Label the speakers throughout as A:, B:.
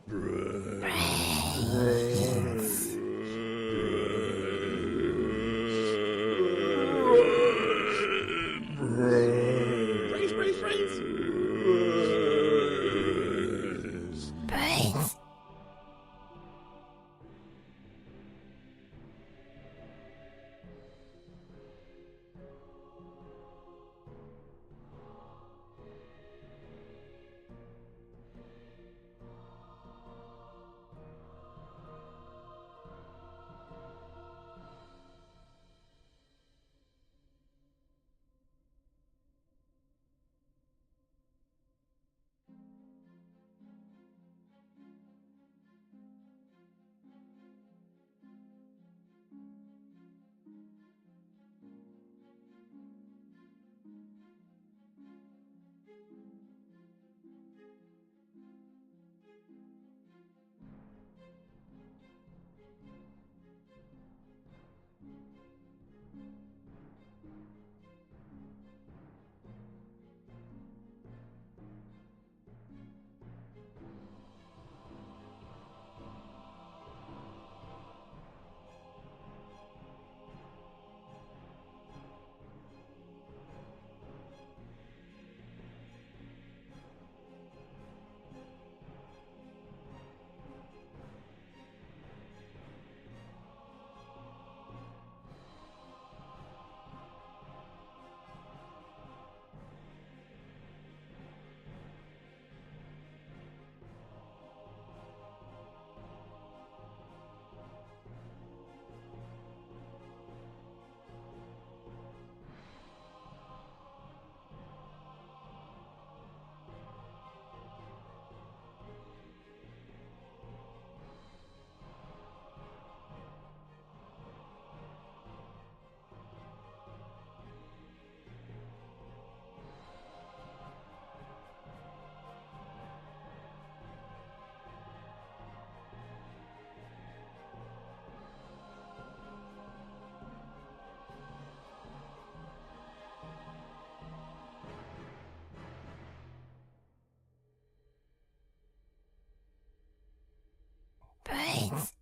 A: Brains, brains, brains.
B: Brains. Brains.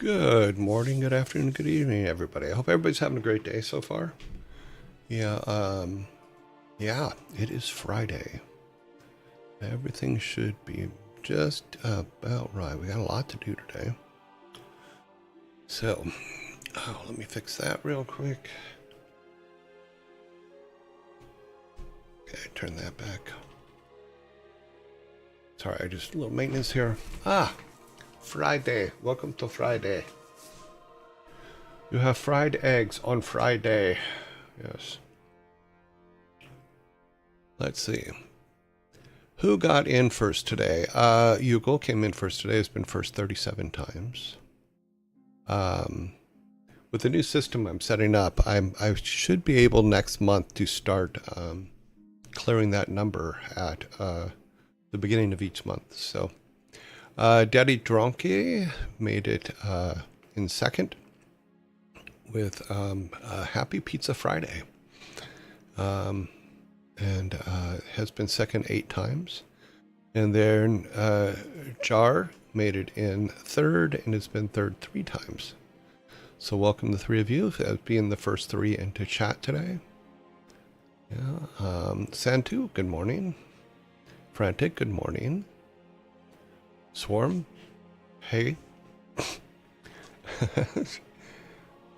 C: Good morning, good afternoon, good evening, everybody. I hope everybody's having a great day so far. Yeah, it is Friday. Everything should be just about right. We got a lot to do today. So, let me fix that real quick. Okay, turn that back. Sorry, just a little maintenance here. Friday. Welcome to Friday. You have fried eggs on Friday. Yes. Let's see. Who got in first today? Yugal came in first today. It's been first 37 times. With the new system I'm setting up, I should be able next month to start clearing that number at the beginning of each month. So, Daddy Dronky made it in second with Happy Pizza Friday. And has been second 8 times. And then Jar made it in third and has been third 3 times. So welcome the 3 of you as being the first 3 into chat today. Yeah. Santu, good morning. Frantic, good morning. Swarm, hey.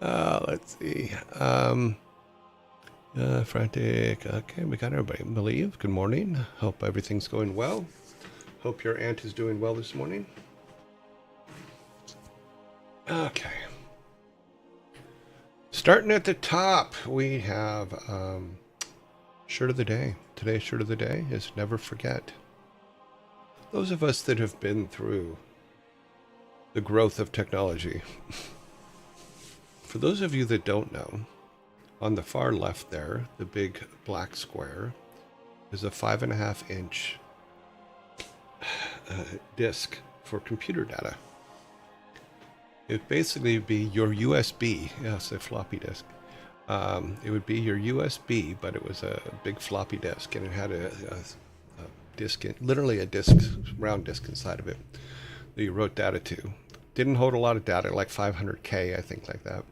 C: Let's see. Frantic, okay, we got everybody. Believe, good morning. Hope everything's going well. Hope your aunt is doing well this morning. Okay. Starting at the top, we have shirt of the day. Today's shirt of the day is never forget. Those of us that have been through the growth of technology. For those of you that don't know, on the far left there, the big black square, is a 5.5-inch disk for computer data. It'd basically be your USB, yes, a floppy disk. It would be your USB, but it was a big floppy disk, and it had a disk, literally a disk, round disk inside of it that you wrote data to. Didn't hold a lot of data, like 500K, I think, like that.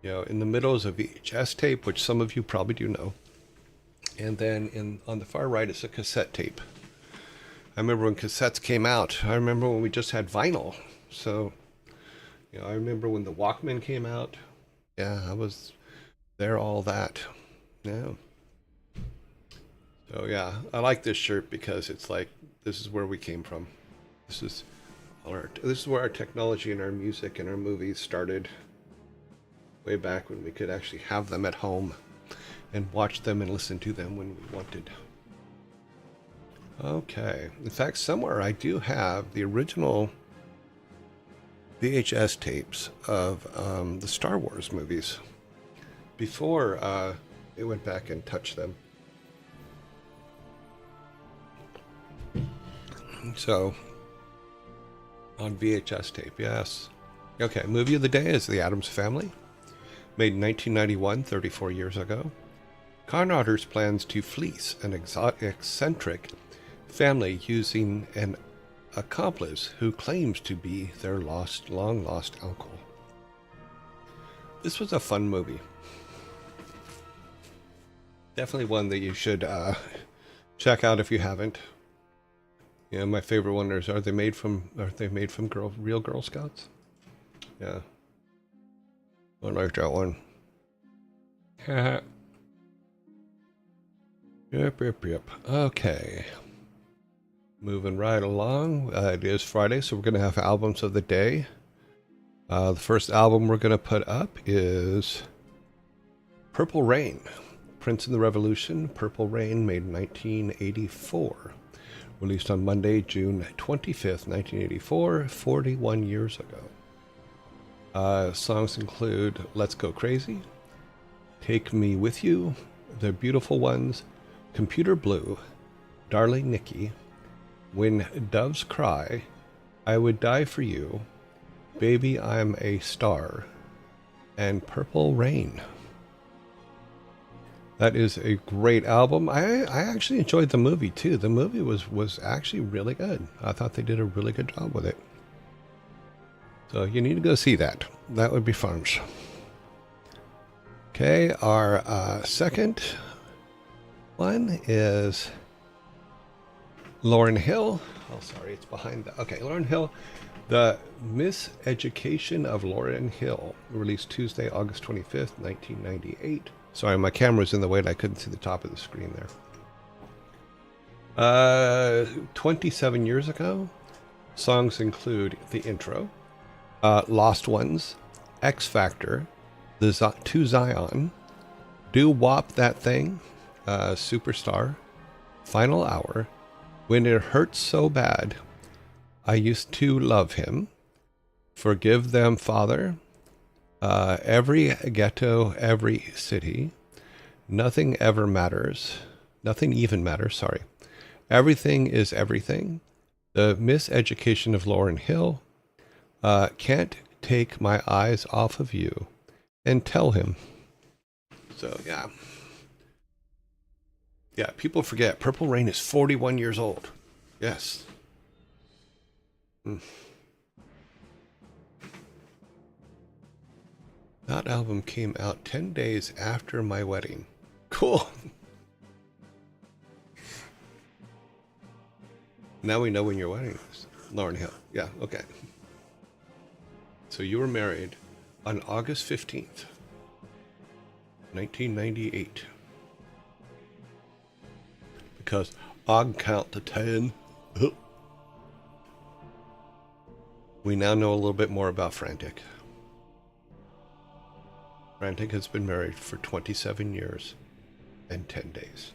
C: You know, in the middle is a VHS tape, which some of you probably do know. And then on the far right is a cassette tape. I remember when cassettes came out. I remember when we just had vinyl. So, you know, I remember when the Walkman came out. Yeah, I was there, all that. Yeah. So yeah, I like this shirt because it's like, this is where we came from. This is where our technology and our music and our movies started. Way back when we could actually have them at home and watch them and listen to them when we wanted. Okay. In fact, somewhere I do have the original VHS tapes of the Star Wars movies before it went back and touched them. So, on VHS tape, yes. Okay, movie of the day is The Addams Family. Made in 1991, 34 years ago. Con artist plans to fleece an eccentric family using an accomplice who claims to be their long-lost uncle. This was a fun movie. Definitely one that you should check out if you haven't. You know, my favorite one is, are they made from real Girl Scouts? Yeah. I like that one. Yep. Okay. Moving right along. It is Friday, so we're going to have albums of the day. The first album we're going to put up is Purple Rain. Prince and the Revolution, Purple Rain, made in 1984. Released on Monday, June 25th, 1984, 41 years ago. Songs include Let's Go Crazy, Take Me With You, The Beautiful Ones, Computer Blue, Darling Nikki, When Doves Cry, I Would Die For You, Baby I'm a Star, and Purple Rain. That is a great album. I actually enjoyed the movie too. The movie was actually really good. I thought they did a really good job with it. So you need to go see that. That would be fun. Okay, our second one is Lauryn Hill. Oh, sorry, it's behind the... Okay, Lauryn Hill. The Miseducation of Lauryn Hill, released Tuesday, August 25th, 1998. Sorry, my camera's in the way and I couldn't see the top of the screen there. 27 years ago. Songs include the intro, Lost Ones, X Factor, To Zion, Do Wop That Thing, Superstar, Final Hour, When It Hurts So Bad, I Used to Love Him, Forgive Them Father, Every Ghetto, Every City, Nothing Even Matters, Everything is Everything, The Miseducation of Lauryn Hill, Can't Take My Eyes Off of You, and Tell Him. So, yeah. Yeah, people forget. Purple Rain is 41 years old. Yes. That album came out 10 days after my wedding. Cool. Now we know when your wedding is. Lauryn Hill. Yeah, okay. So you were married on August 15th, 1998. Because I can count to 10. We now know a little bit more about Frantic. Frantic has been married for 27 years and 10 days.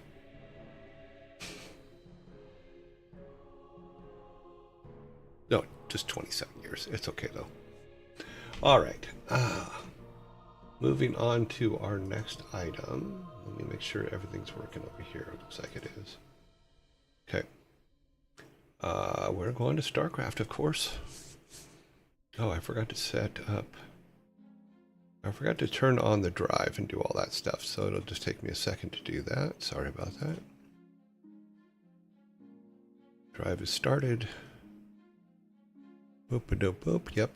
C: No, just 27 years. It's okay, though. All right. Moving on to our next item. Let me make sure everything's working over here. It looks like it is. Okay. We're going to StarCraft, of course. Oh, I forgot to set up. I forgot to turn on the drive and do all that stuff, so it'll just take me a second to do that. Sorry about that. Drive is started. Boop-a-doop-boop. Yep.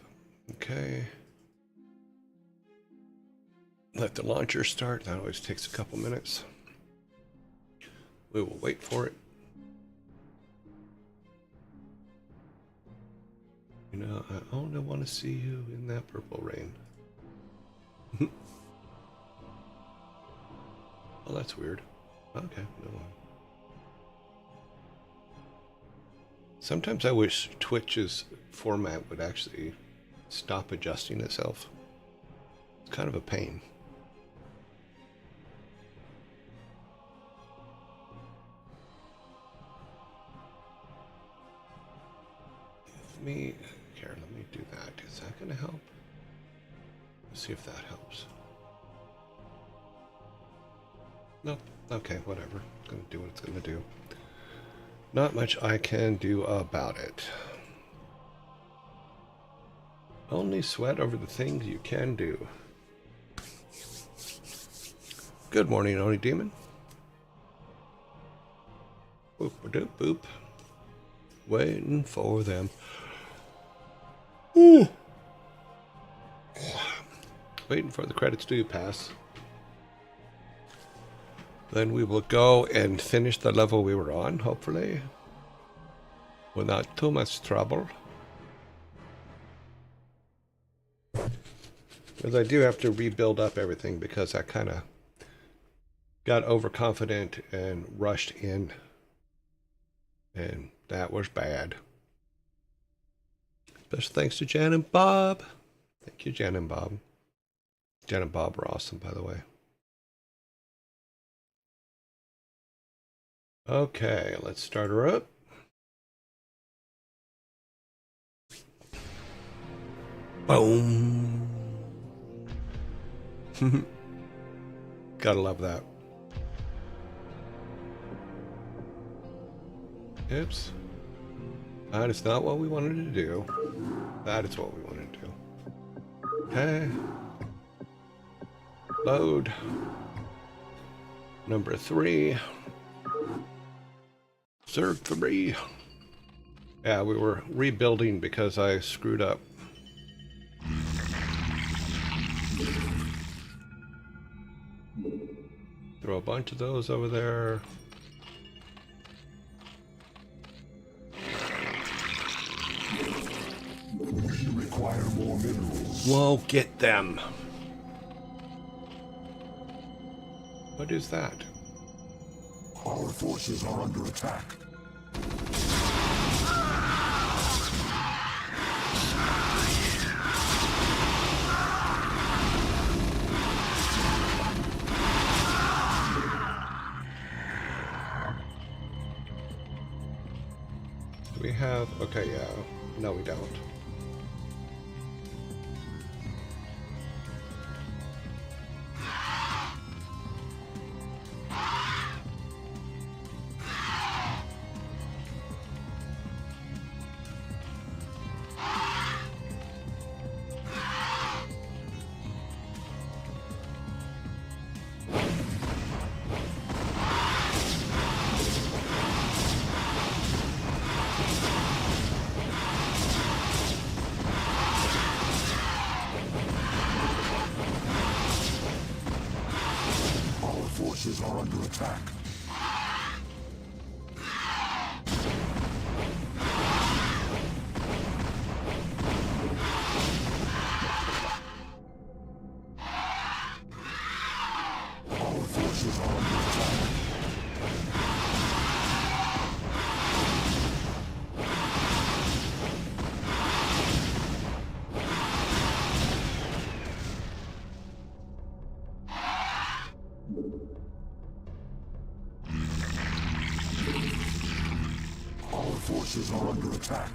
C: Okay. Let the launcher start. That always takes a couple minutes. We will wait for it. You know, I only want to see you in that purple rain. Oh, that's weird. Okay, no. Sometimes I wish Twitch's format would actually stop adjusting itself. It's kind of a pain. Here, let me do that. Is that going to help? Let's see if that helps. Nope. Okay, whatever. It's going to do what it's going to do. Not much I can do about it. Only sweat over the things you can do. Good morning, Oni Demon. Boop, boop, boop. Waiting for them. Ooh. Waiting for the credits to pass. Then we will go and finish the level we were on, hopefully. Without too much trouble. Because I do have to rebuild up everything because I kind of got overconfident and rushed in. And that was bad. Special thanks to Jan and Bob. Thank you, Jan and Bob. Jan and Bob were awesome, by the way. Okay, let's start her up. Boom. Gotta love that. Oops. That is not what we wanted to do. That is what we wanted to do. Okay. Load. Number 3. Zerg 3. Yeah, we were rebuilding because I screwed up. Throw a bunch of those over there.
A: We require more minerals.
C: Whoa, get them. What is that?
A: Our forces are under attack.
C: Do we have... Okay, yeah. No, we don't.
A: Are under attack. Our forces are under attack. forces are under attack.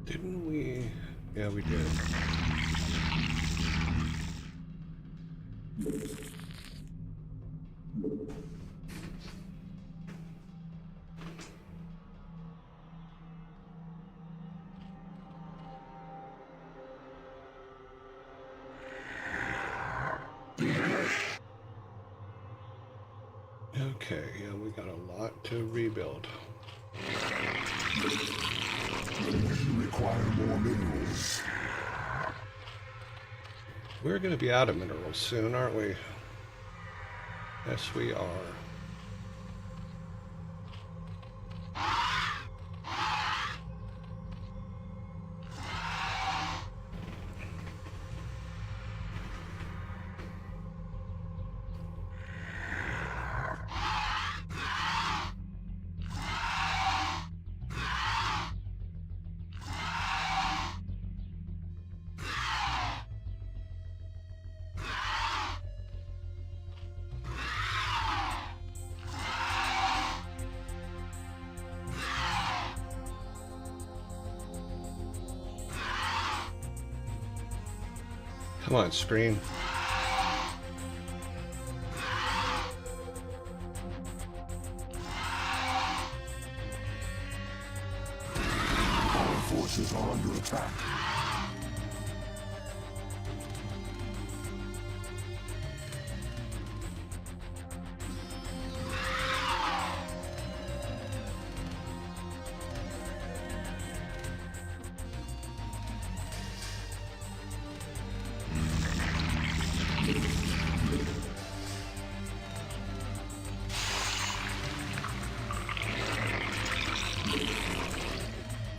C: Didn't we? Yeah, we did. Okay, yeah, we got a lot to rebuild.
A: You require more minerals.
C: We're going to be out of minerals soon, aren't we? Yes, we are. Come on, screen.
A: Our forces are under attack.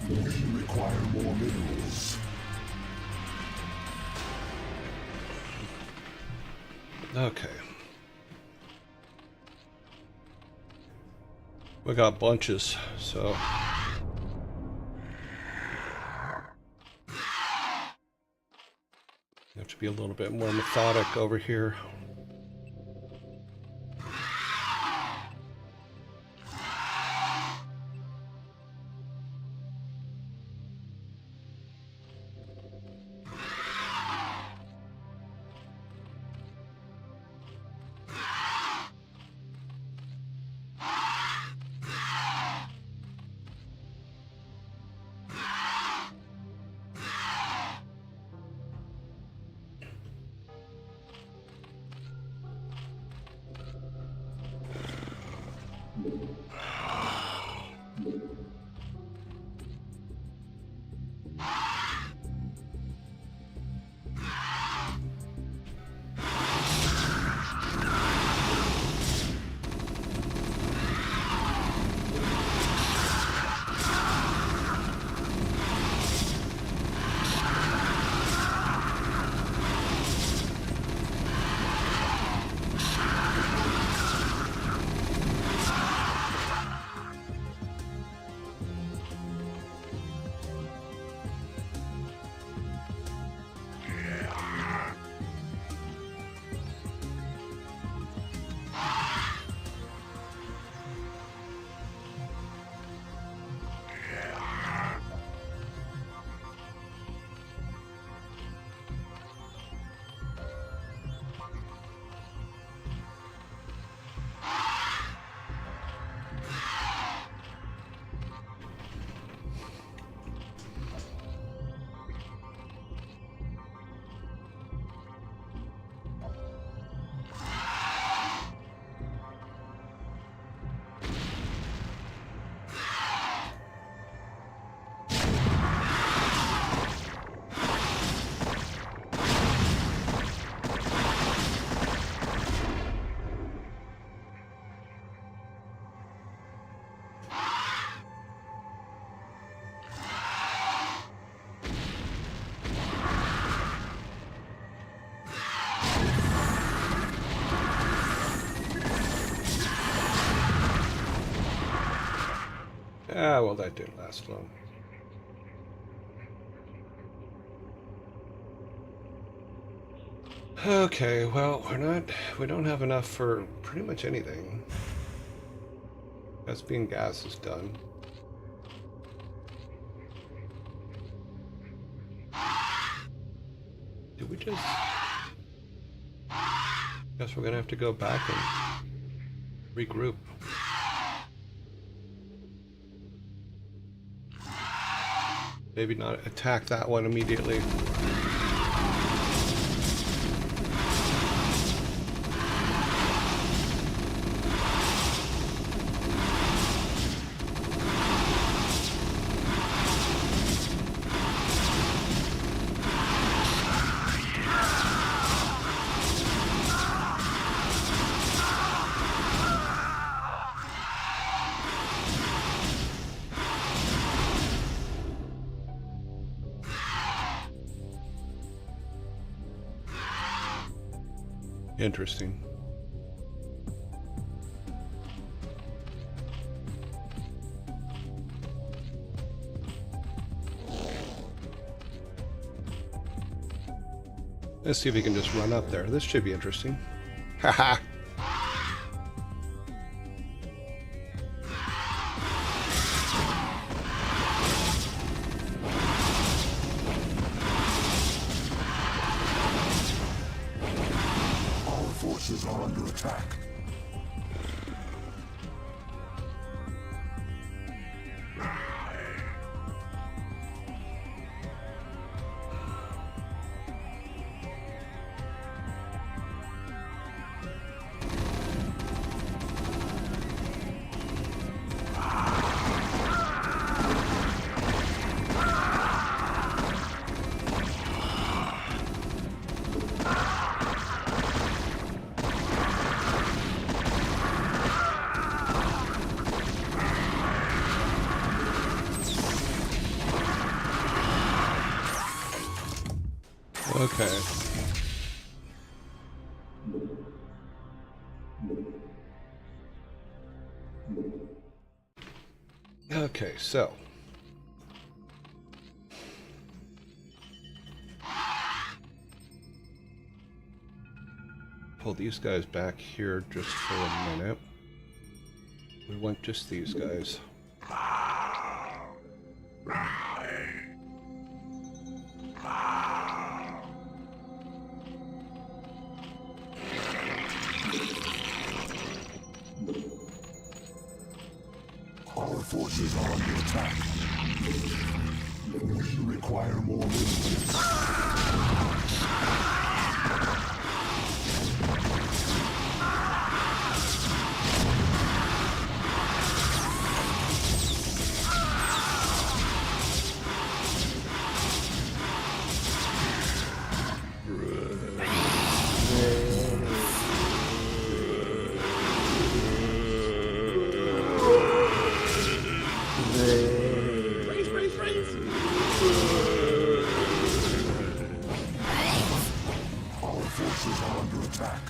A: We require more minerals.
C: Okay. We got bunches, so. You have to be a little bit more methodic over here. Ah, well, that didn't last long. Okay, well, we don't have enough for pretty much anything. Caspian gas is done. Did we just... Guess we're gonna have to go back and regroup. Maybe not attack that one immediately. Interesting. Let's see if we can just run up there. This should be interesting. Haha.
A: Our forces are under attack.
C: Okay. Okay, so. Pull these guys back here just for a minute. We want just these guys.
A: Our forces are under attack. We require more resistance. Our forces are under attack.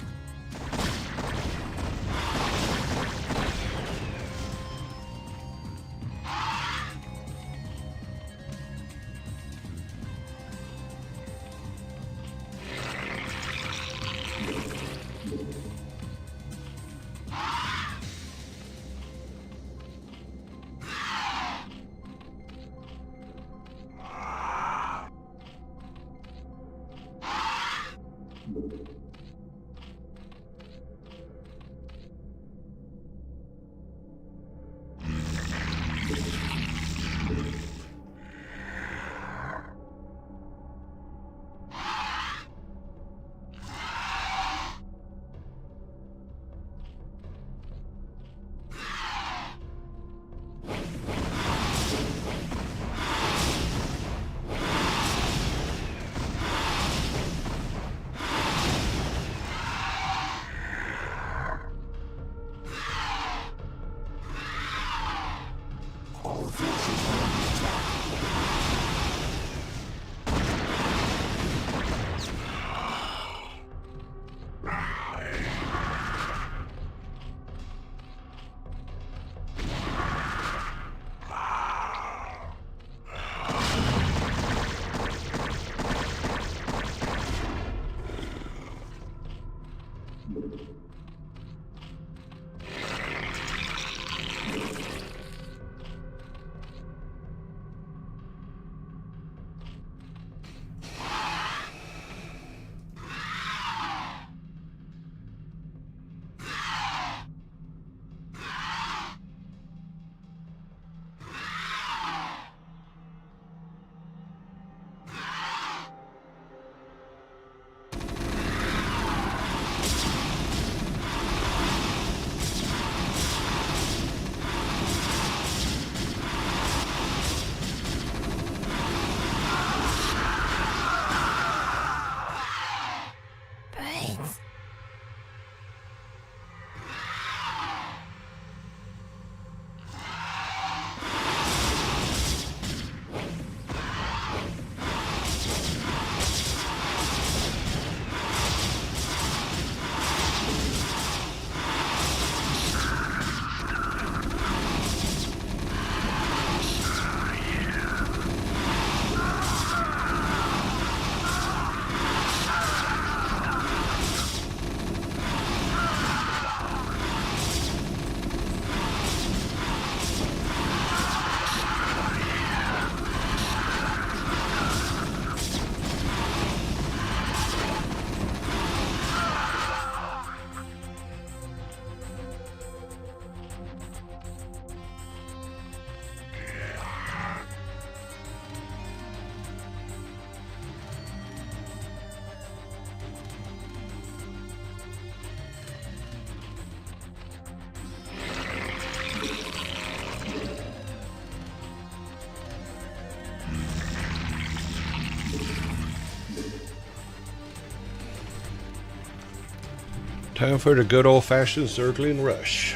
C: Time for the good old-fashioned Zergling rush.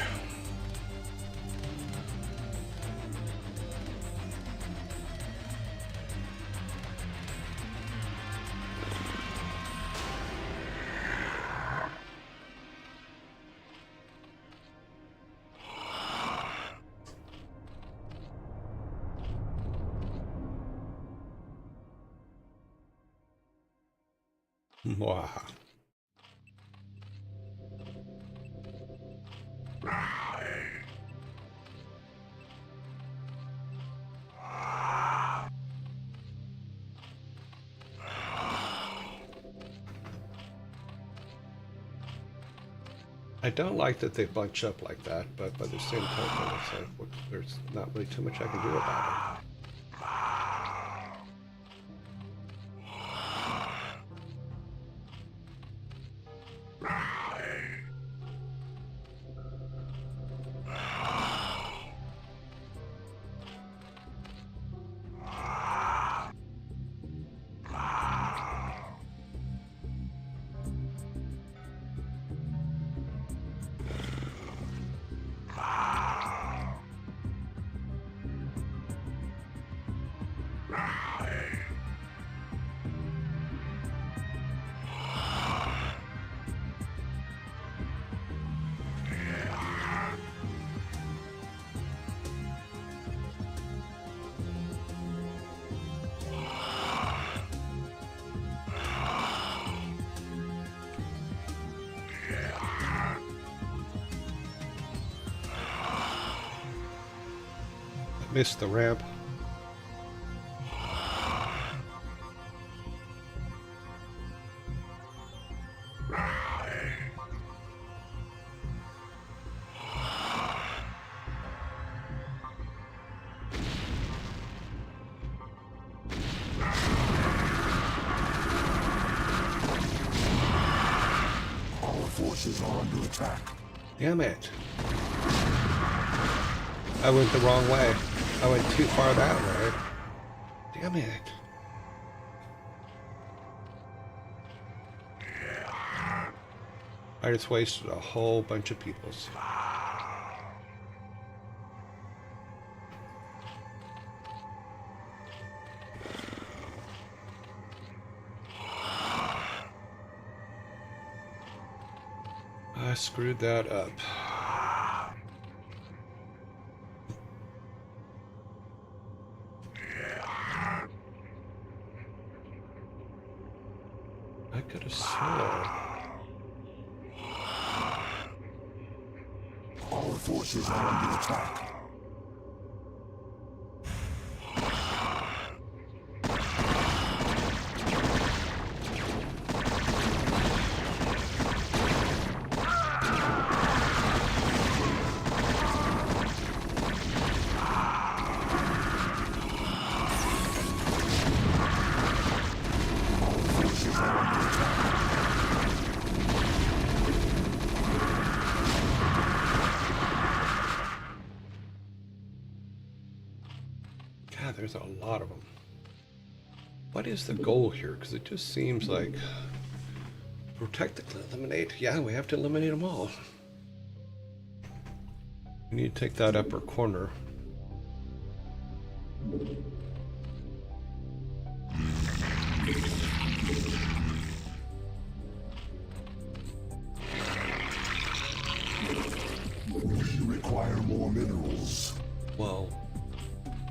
C: Wow. I don't like that they bunch up like that, but by the same token, it's like, well, there's not really too much I can do about it. Missed the ramp.
A: Our forces are under attack.
C: Damn it. I went the wrong way. I went too far that way. Damn it. I just wasted a whole bunch of people's. I screwed that up. I could have sworn.
A: Our forces are under attack.
C: God, there's a lot of them. What is the goal here? Because it just seems like protect, eliminate. Yeah, we have to eliminate them all. We need to take that upper corner.
A: We require more minerals.
C: Well,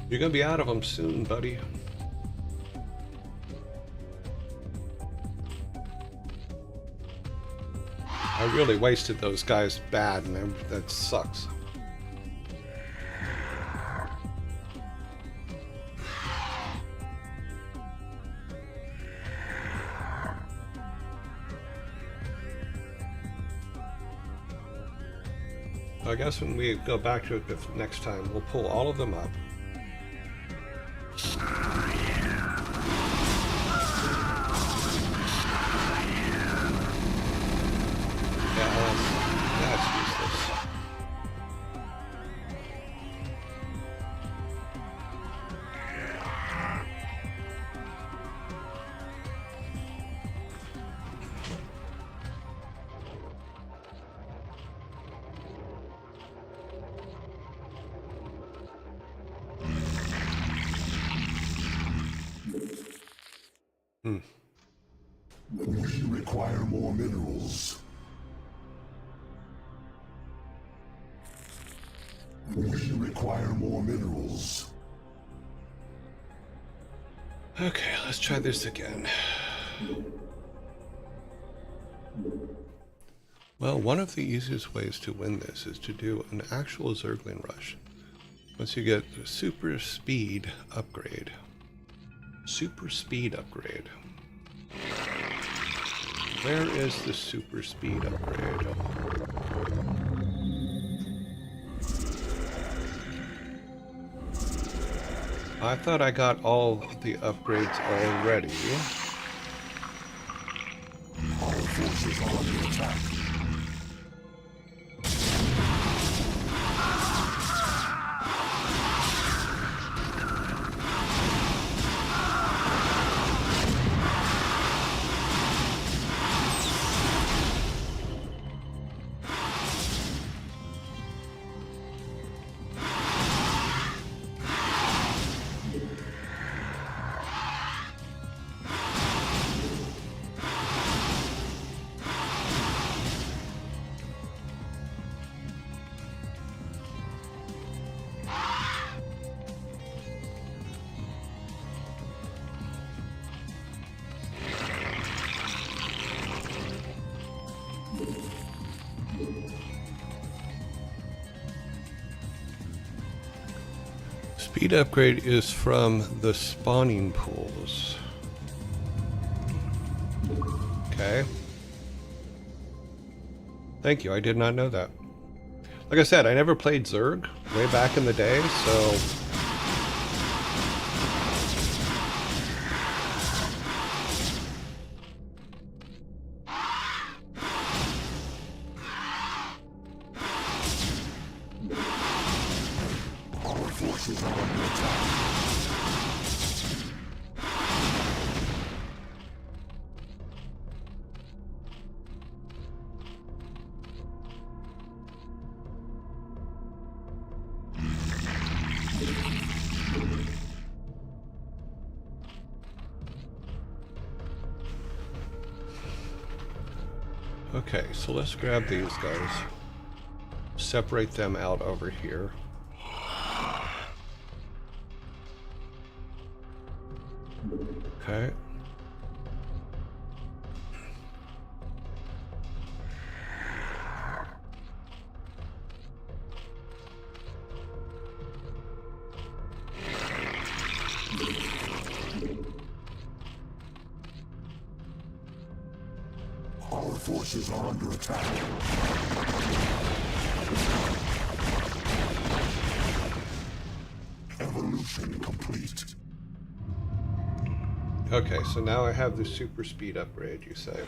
C: you're gonna be out of them soon, buddy. I really wasted those guys bad, and that sucks. I guess when we go back to it next time, we'll pull all of them up. Yeah, that's useless.
A: require more minerals. We require more minerals.
C: Okay, let's try this again. Well, one of the easiest ways to win this is to do an actual Zergling rush. Once you get the super speed upgrade. Super speed upgrade. Where is the super speed upgrade? I thought I got all the upgrades already.
A: Our forces are under attack.
C: Speed upgrade is from the spawning pools. Okay. Thank you, I did not know that. Like I said, I never played Zerg way back in the day, so...
A: Forces are under attack.
C: Okay, so let's grab these guys. Separate them out over here. Okay.
A: Our forces are under attack. Evolution complete.
C: Okay, so now I have the super speed upgrade, you say.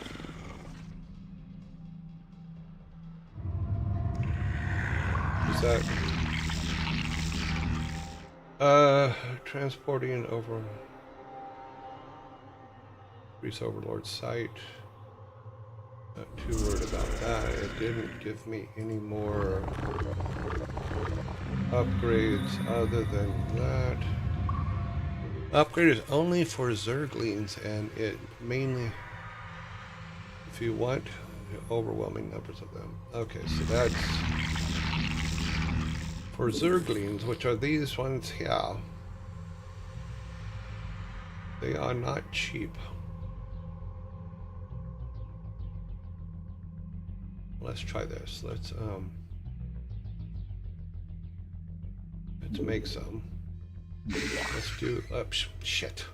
C: Is that... transporting over... Increase Overlord site. Not too worried about that. It didn't give me any more upgrades other than that. Upgrade is only for Zerglings, and it mainly, if you want, overwhelming numbers of them. Okay, so that's for Zerglings, which are these ones here. They are not cheap. Let's try this. Let's make some. Let's do shit.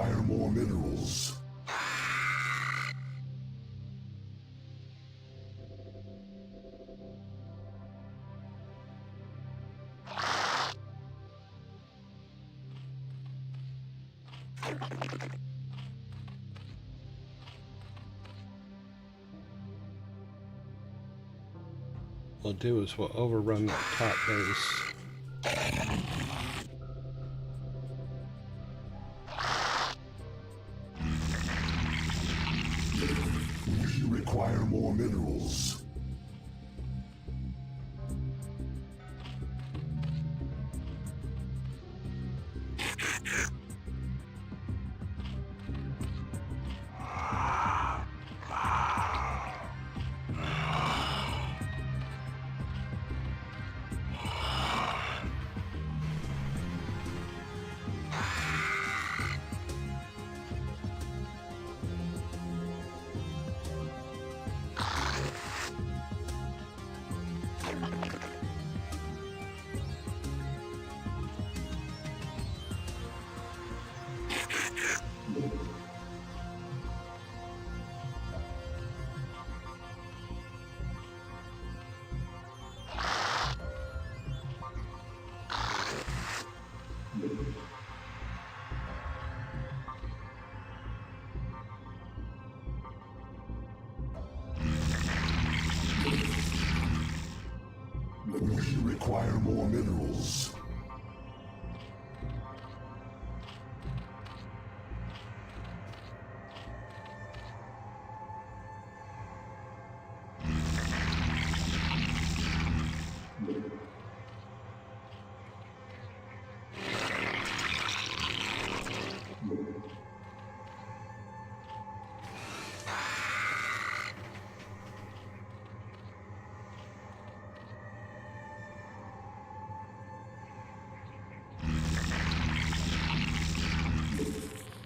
A: require more minerals.
C: What we'll do is we'll overrun that top base.
A: We require more minerals. We require more minerals.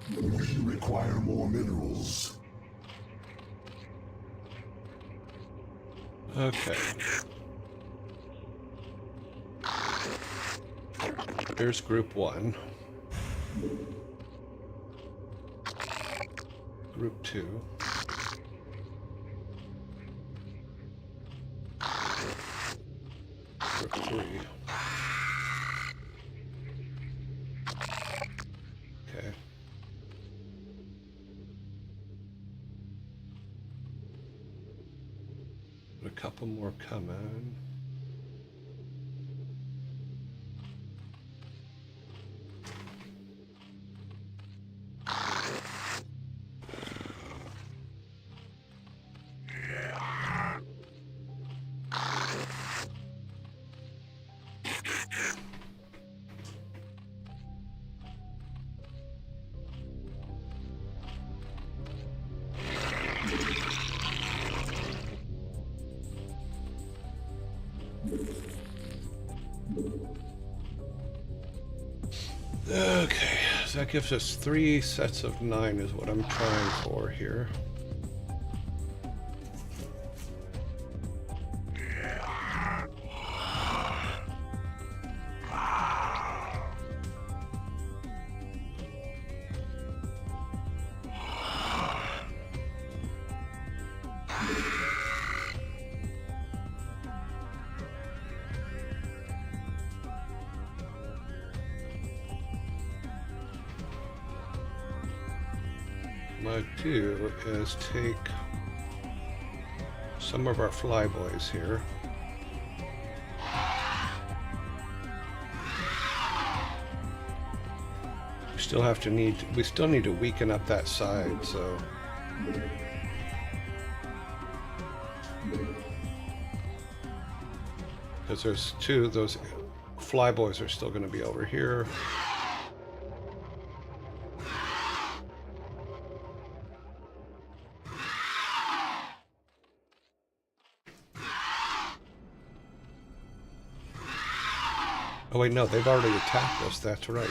A: We require more minerals.
C: Okay. Here's group 1. Group 2. Group 3. Okay. A couple more coming. Okay, so that gives us 3 sets of 9 is what I'm trying for here. What I do is take some of our flyboys here. We still need to weaken up that side, so because there's 2, those flyboys are still going to be over here. Oh wait, no, they've already attacked us, that's right.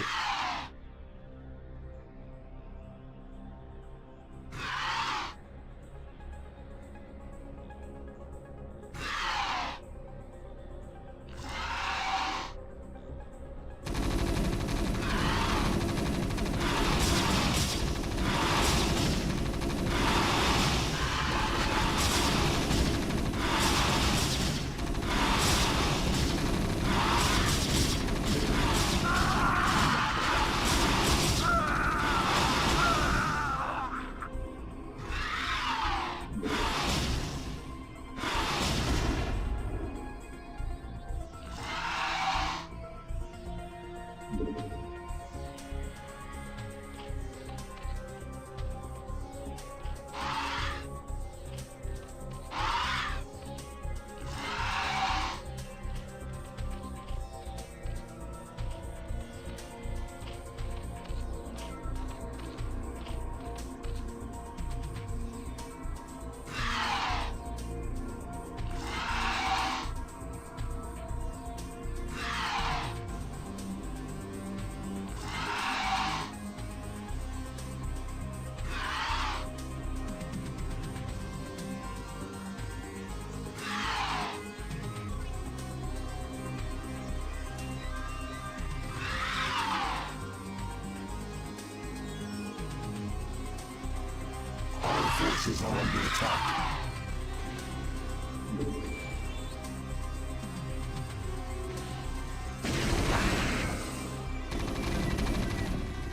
A: forces are under attack.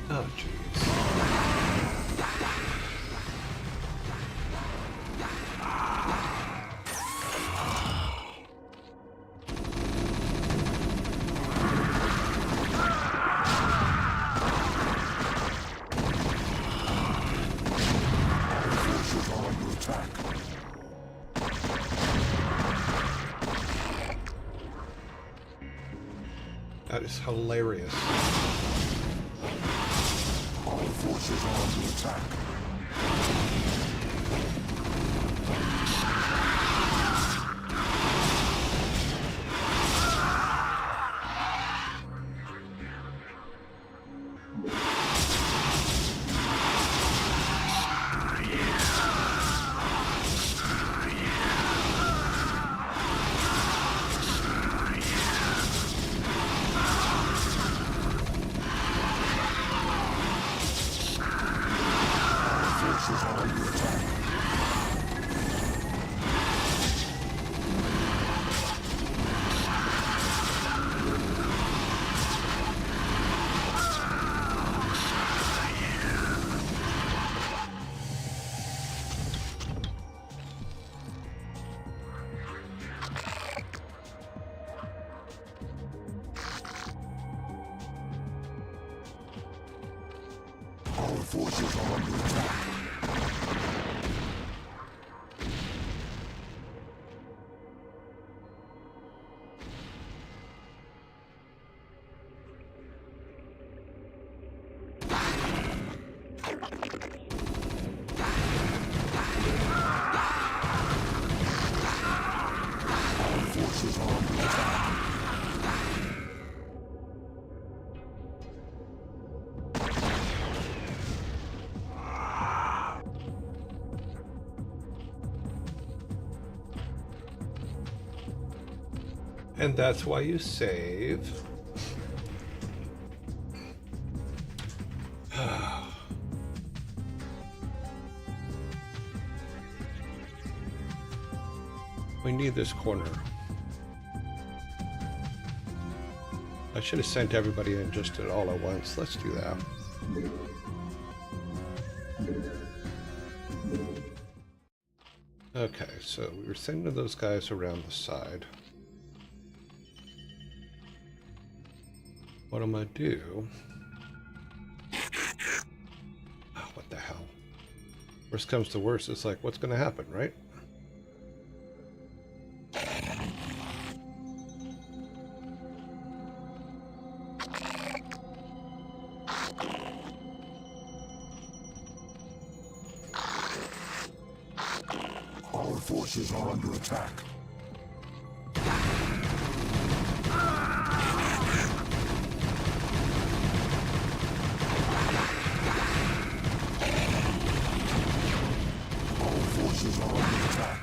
C: Oh, jeez.
A: Forces are under attack.
C: That is hilarious.
A: Our forces are under attack. Forces are under attack. Our forces are under attack. Our forces are under attack.
C: And that's why you save. We need this corner. I should have sent everybody in just at all at once. Let's do that. Okay, so we were sending those guys around the side. What I'm gonna do... Oh, what the hell? Worst comes to worst, it's like, what's gonna happen, right?
A: Our forces are under attack. Our forces are under attack.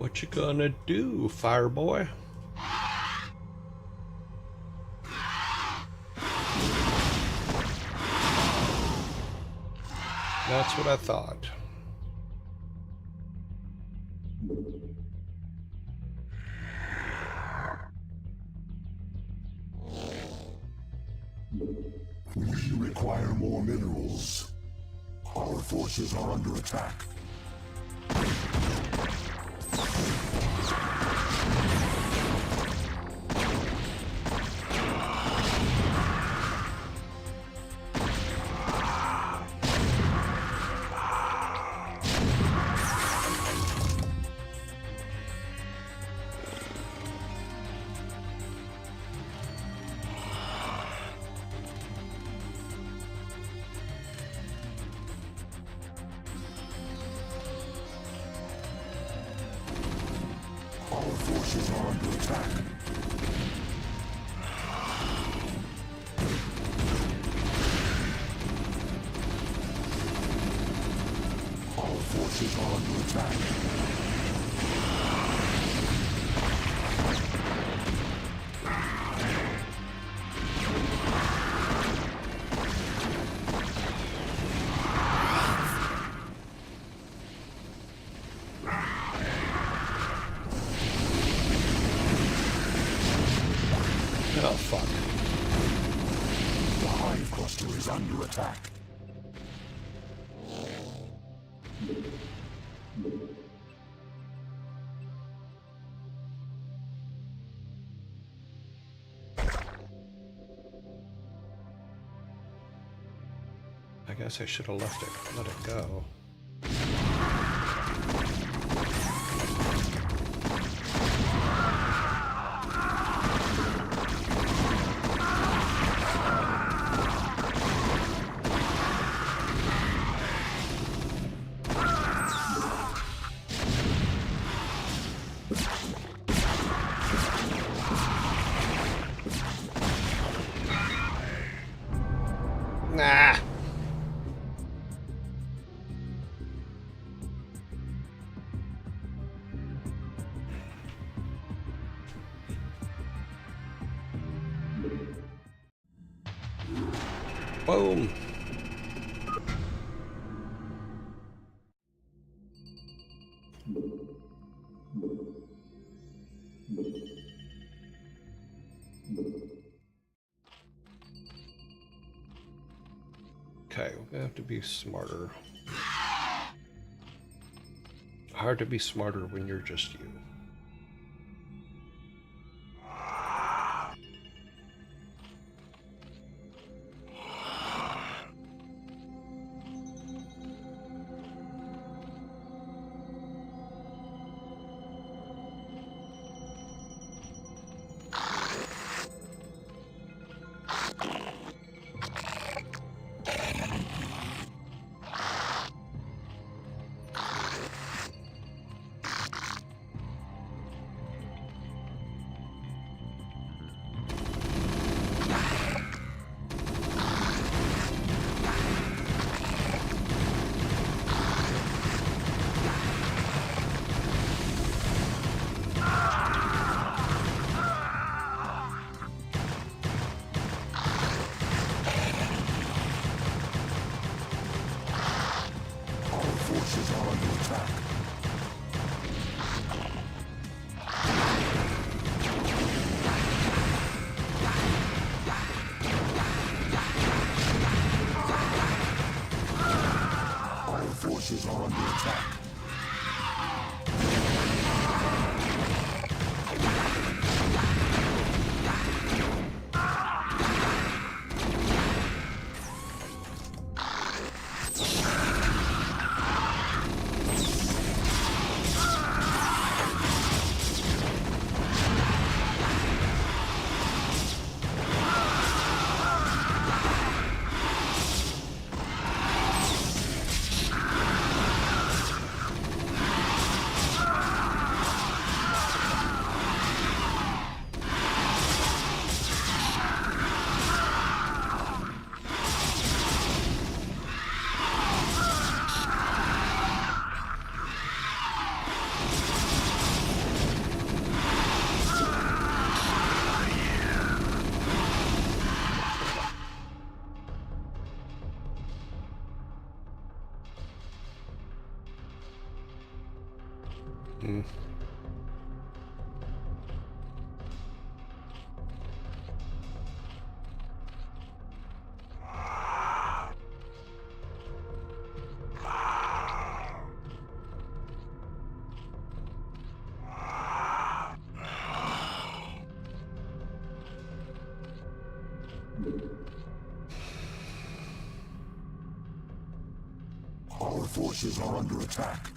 C: What you gonna do, Fireboy? That's what I thought.
A: We require more minerals. Our forces are under attack. Our forces are under attack. Our forces are under attack.
C: Oh, fuck.
A: The hive cluster is under attack.
C: I guess I should have left it, let it go. Nah. Boom. Okay, we're gonna have to be smarter. Hard to be smarter when you're just you.
A: Our forces are under attack. Our forces are under attack.
C: Mm.
A: Our forces are under attack.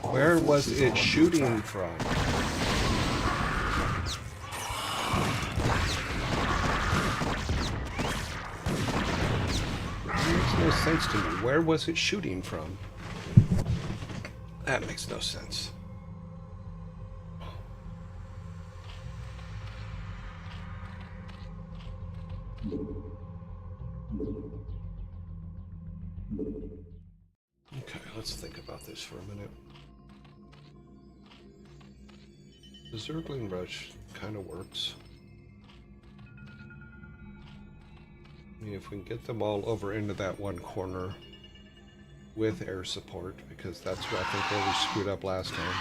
C: Where was it shooting from? That makes no sense to me. Where was it shooting from? That makes no sense. Okay, let's think about this for a minute. The Zergling Rush kind of works. I mean, if we can get them all over into that one corner with air support, because that's where I think where we screwed up last time.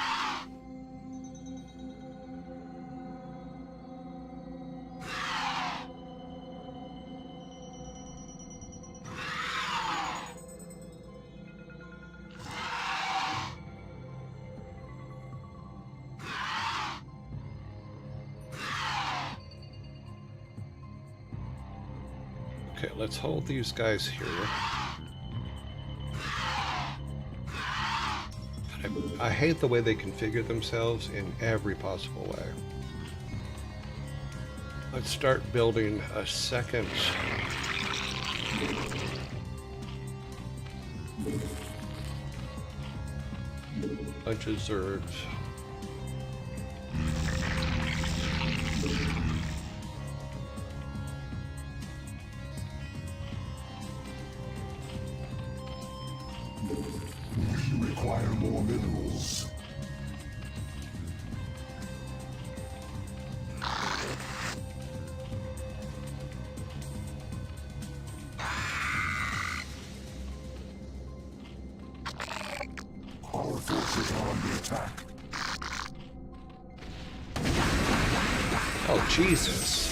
C: Okay, let's hold these guys here. I hate the way they configure themselves in every possible way. Let's start building a second bunch of Zergs.
A: We require more minerals. Our forces are under attack.
C: Oh, Jesus.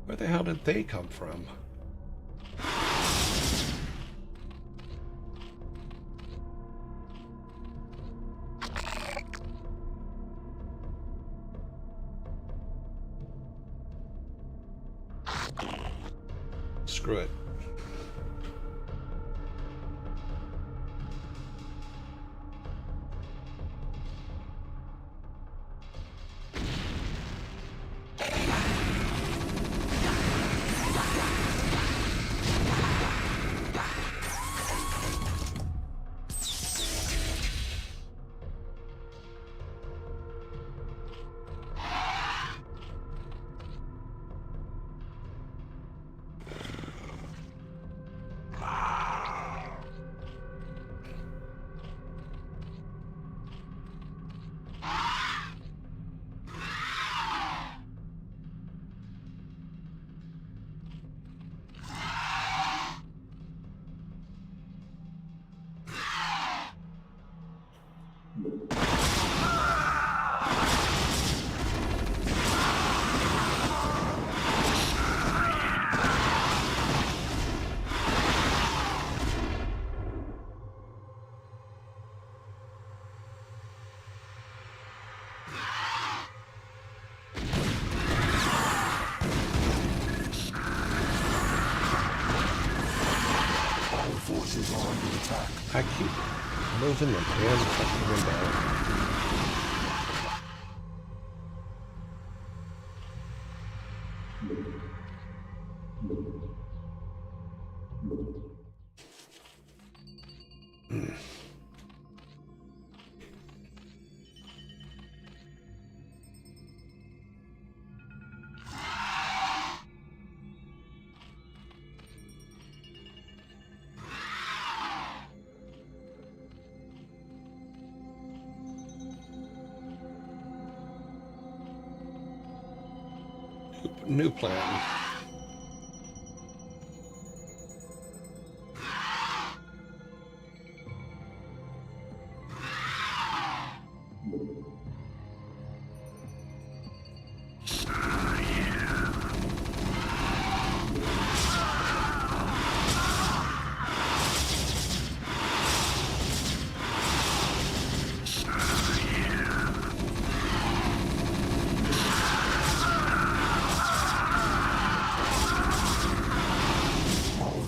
C: Where the hell did they come from? Screw it.
A: Forces are under attack.
C: I keep moving the damn fucking window. New plan.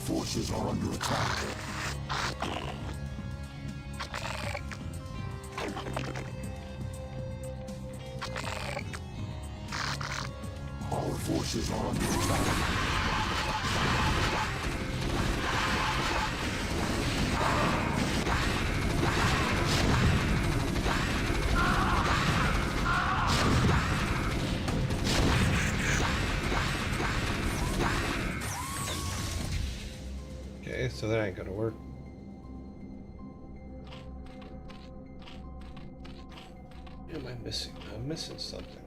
A: Forces are under attack. Our forces are under attack.
C: Okay, so that ain't gonna work. What am I missing? I'm missing something.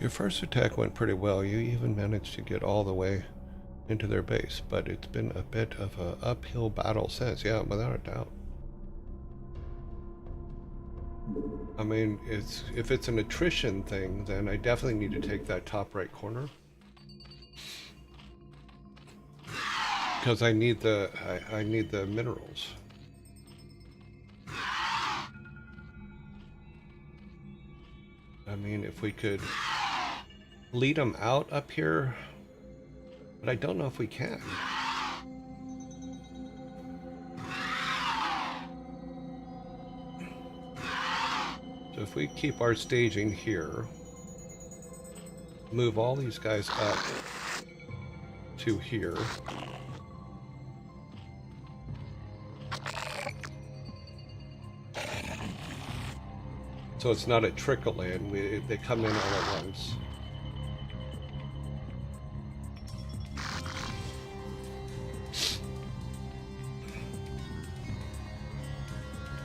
C: Your first attack went pretty well. You even managed to get all the way into their base, but it's been a bit of an uphill battle since. Yeah, without a doubt. I mean, if it's an attrition thing, then I definitely need to take that top right corner. Because I need the minerals. I mean, if we could lead them out up here, but I don't know if we can. So if we keep our staging here, move all these guys up to here. So it's not a trickle in, they come in all at once.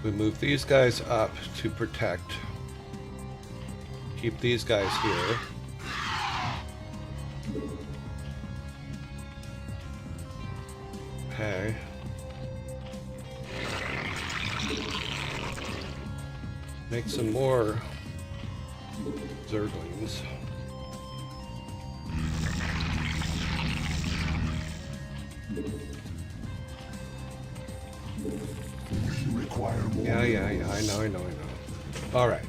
C: We move these guys up to protect. Keep these guys here. Okay. Make some more Zerglings.
A: We require more.
C: Yeah. I know. All right.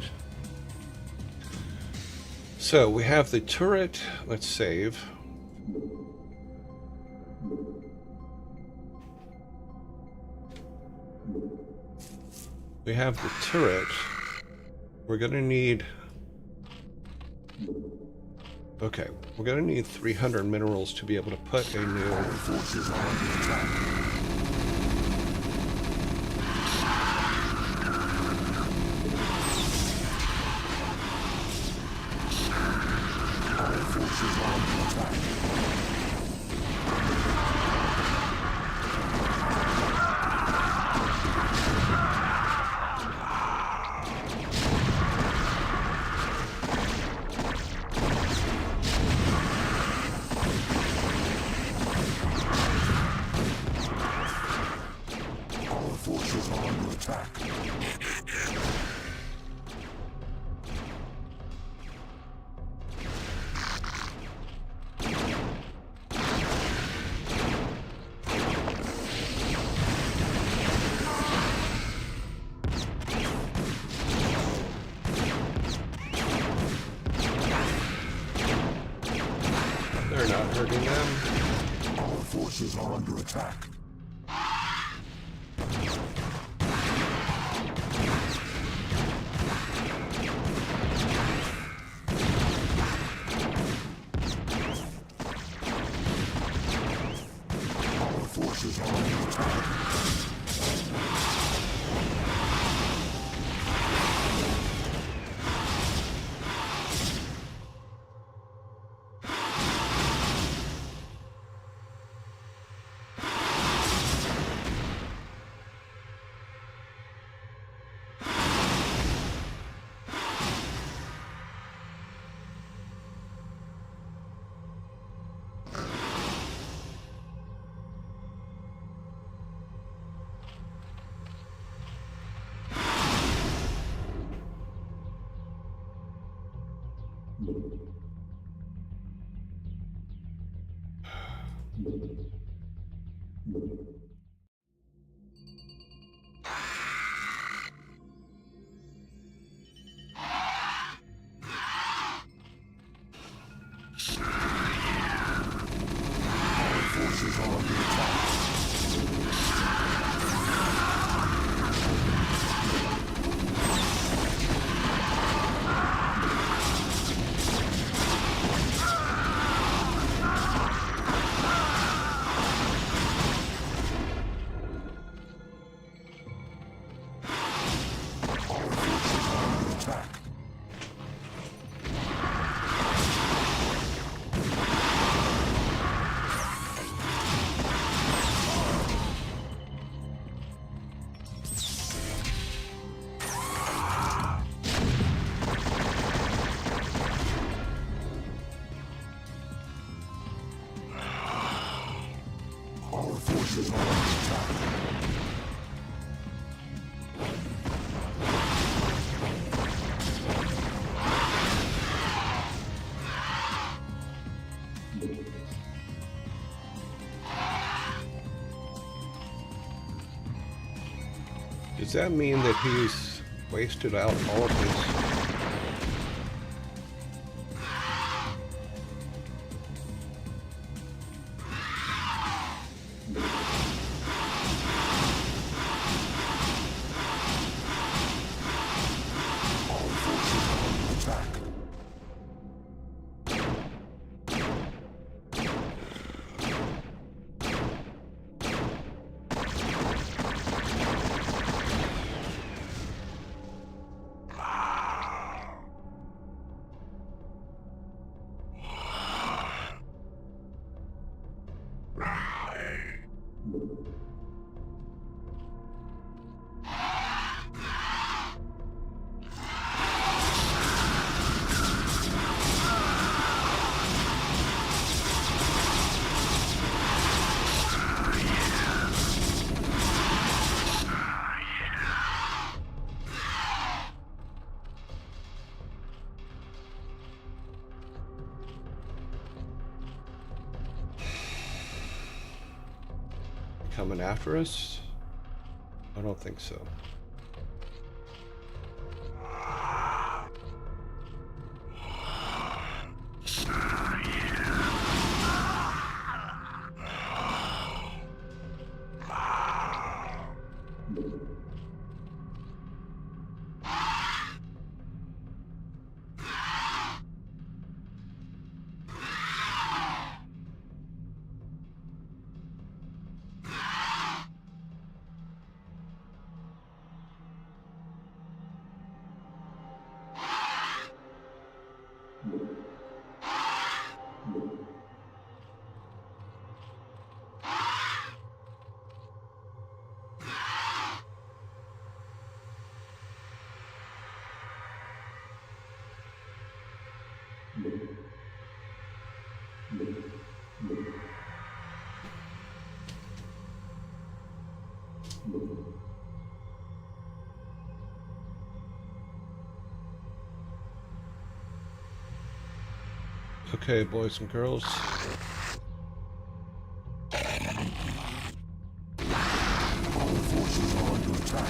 C: So we have the turret. Let's save. We have the turret. We're gonna need. Okay, we're gonna need 300 minerals to be able to put a new.
A: Our forces are under attack.
C: They're not hurting them.
A: Our forces are under attack. Our forces are under attack. Forces are under attack.
C: Does that mean that he's wasted out all of his... coming after us? I don't think so. Okay, boys and girls.
A: All forces are under attack.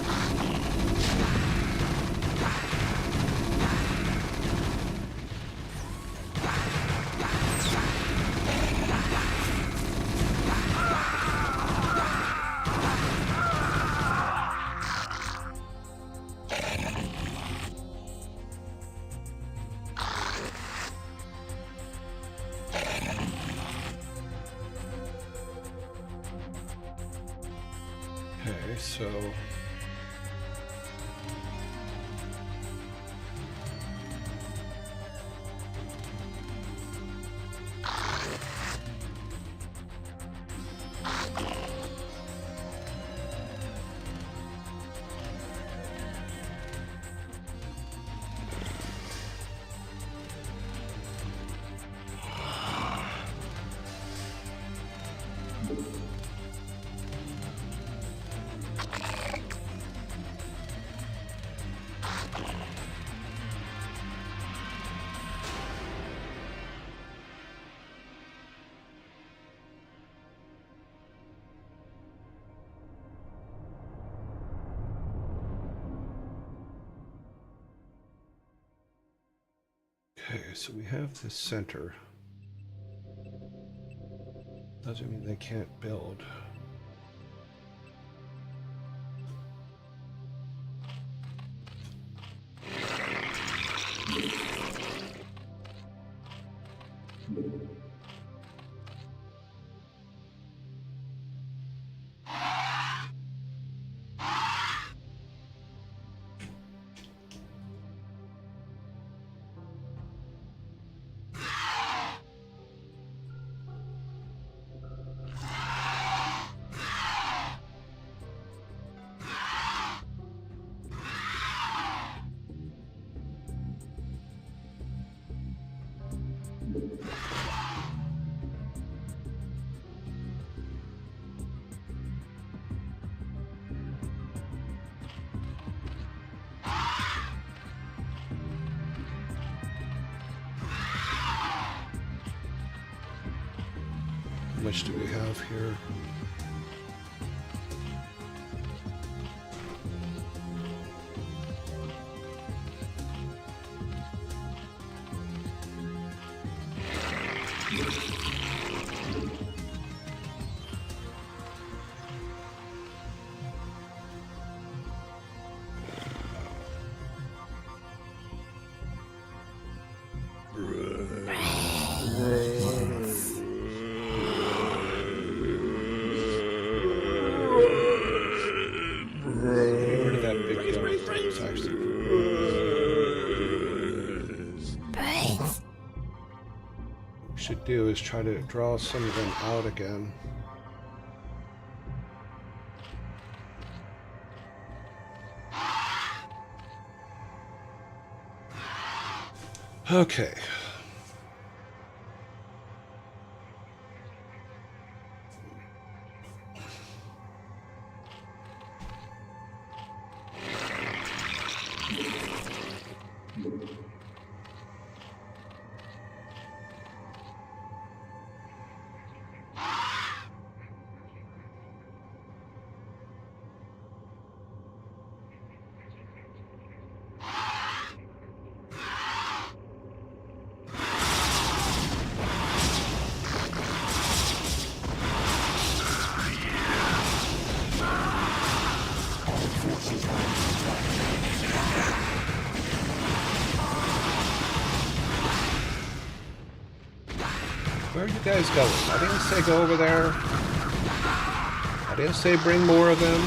C: Okay, so... Okay, so we have the center. Doesn't mean they can't build. How much do we have here? Should do is try to draw some of them out again. Okay. Where are you guys going? I didn't say go over there. I didn't say bring more of them.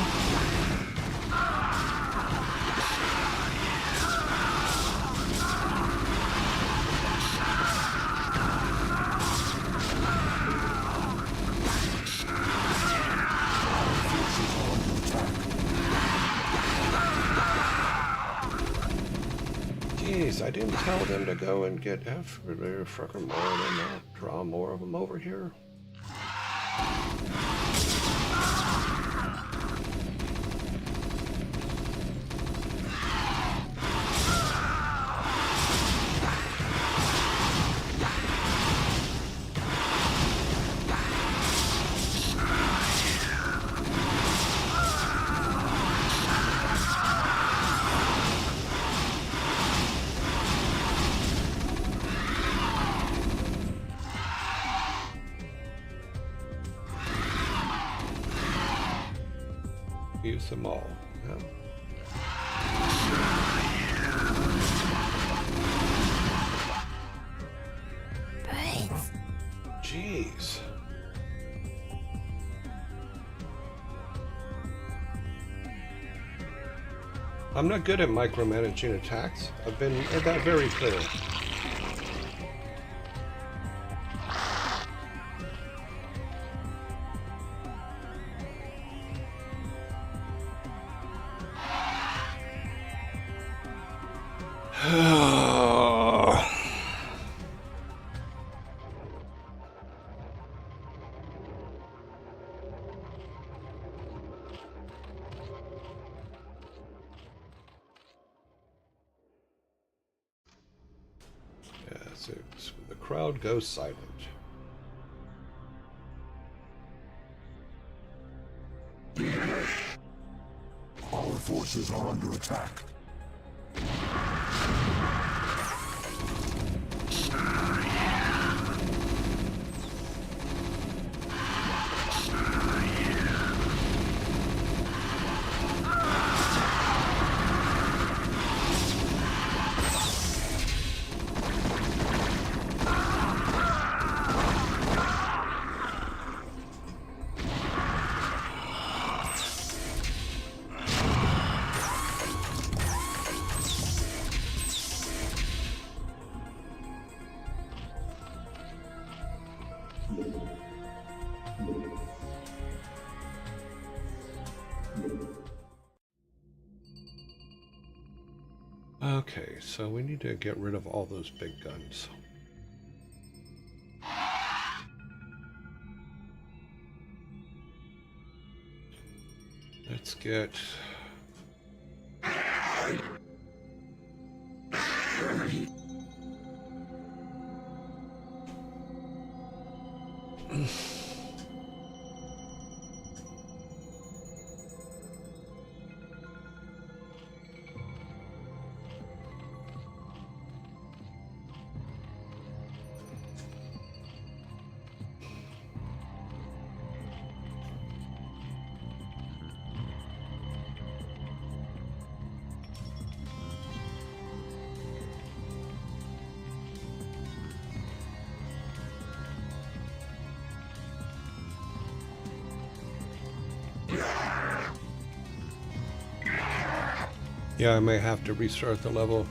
C: Jeez, I didn't tell them to go and get after their frickin' more of them. I'll draw more of them over here. Use them all. Yeah. Jeez. I'm not good at micromanaging attacks. I've made that very clear. So the crowd goes silent.
A: Our forces are under attack.
C: Okay, so we need to get rid of all those big guns. Let's get... Yeah, I may have to restart the level.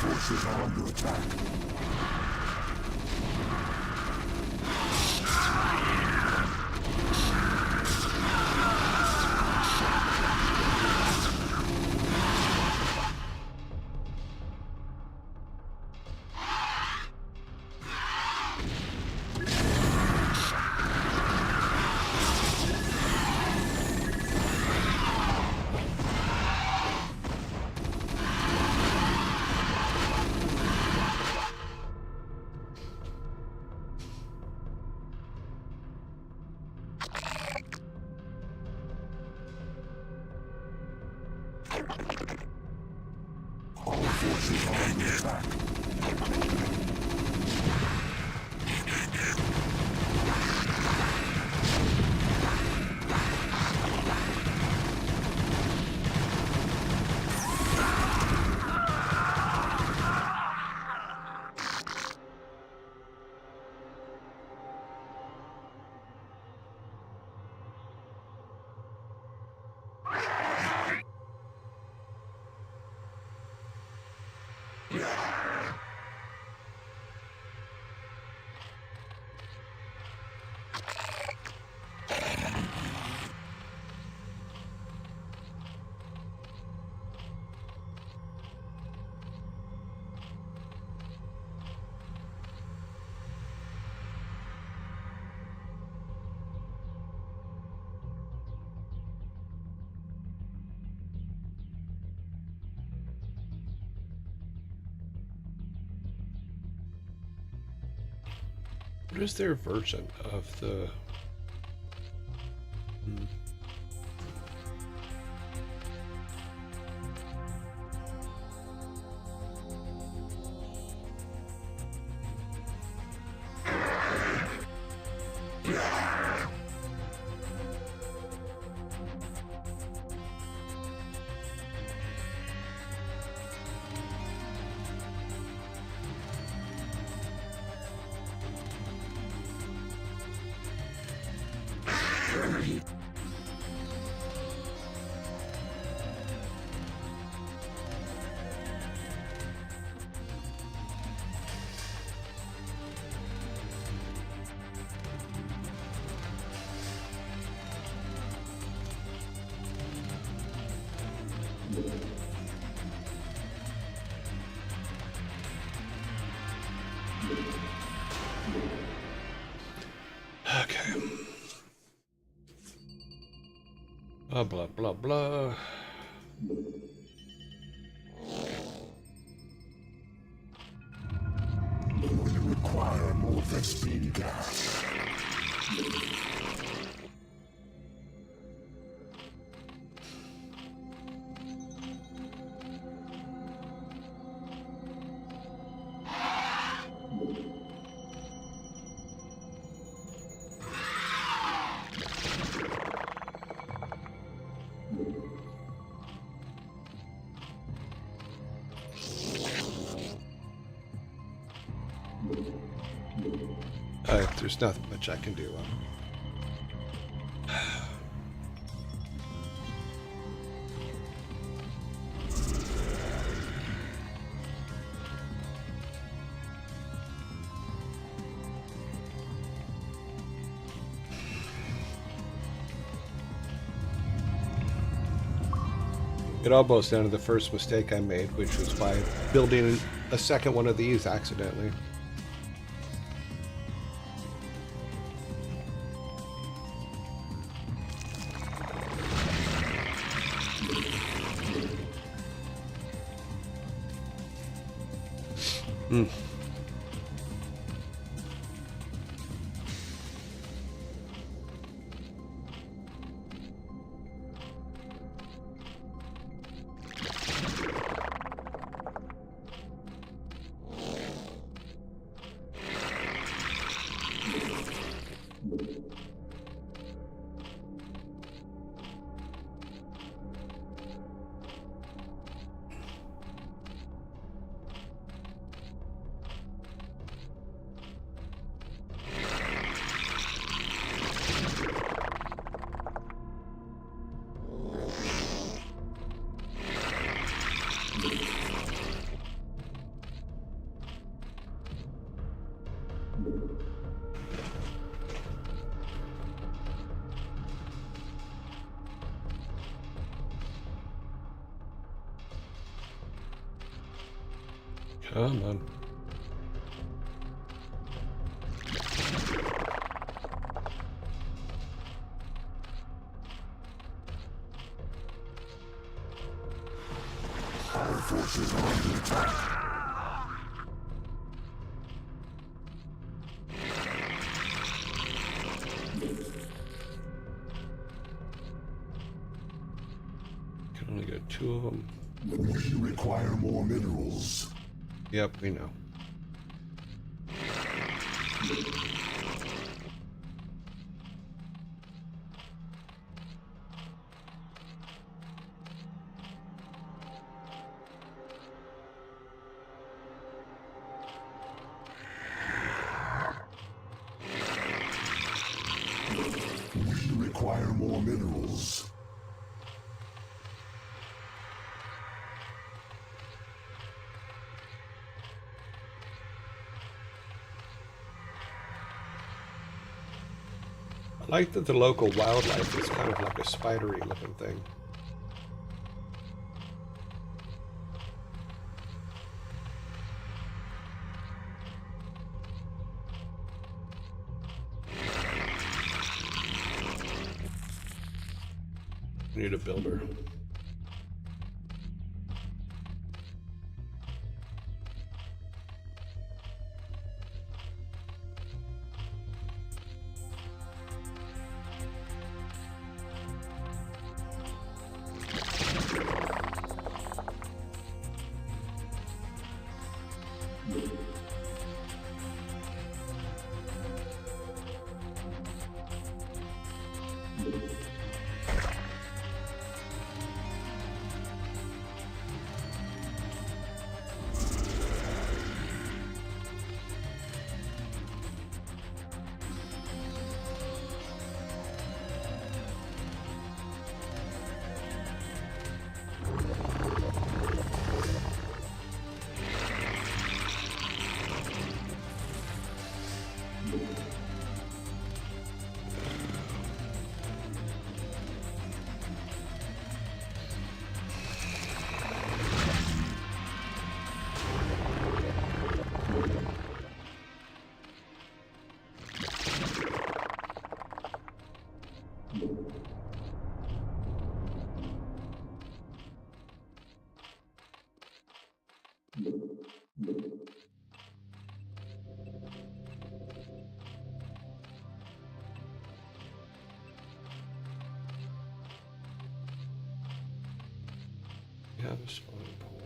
A: Forces are under attack. Our forces are under attack.
C: What is their version of the... Okay. Blah, blah, blah, blah.
A: Initiating task.
C: There's nothing much I can do. It all boils down to the first mistake I made, which was by building a second one of these accidentally. Hmm. Come on.
A: Our forces are under attack.
C: Can only get 2 of them.
A: We require more minerals.
C: Yep, we know.
A: We require more minerals.
C: I like that the local wildlife is kind of like a spidery looking thing. Need a builder. We have a spawning pool.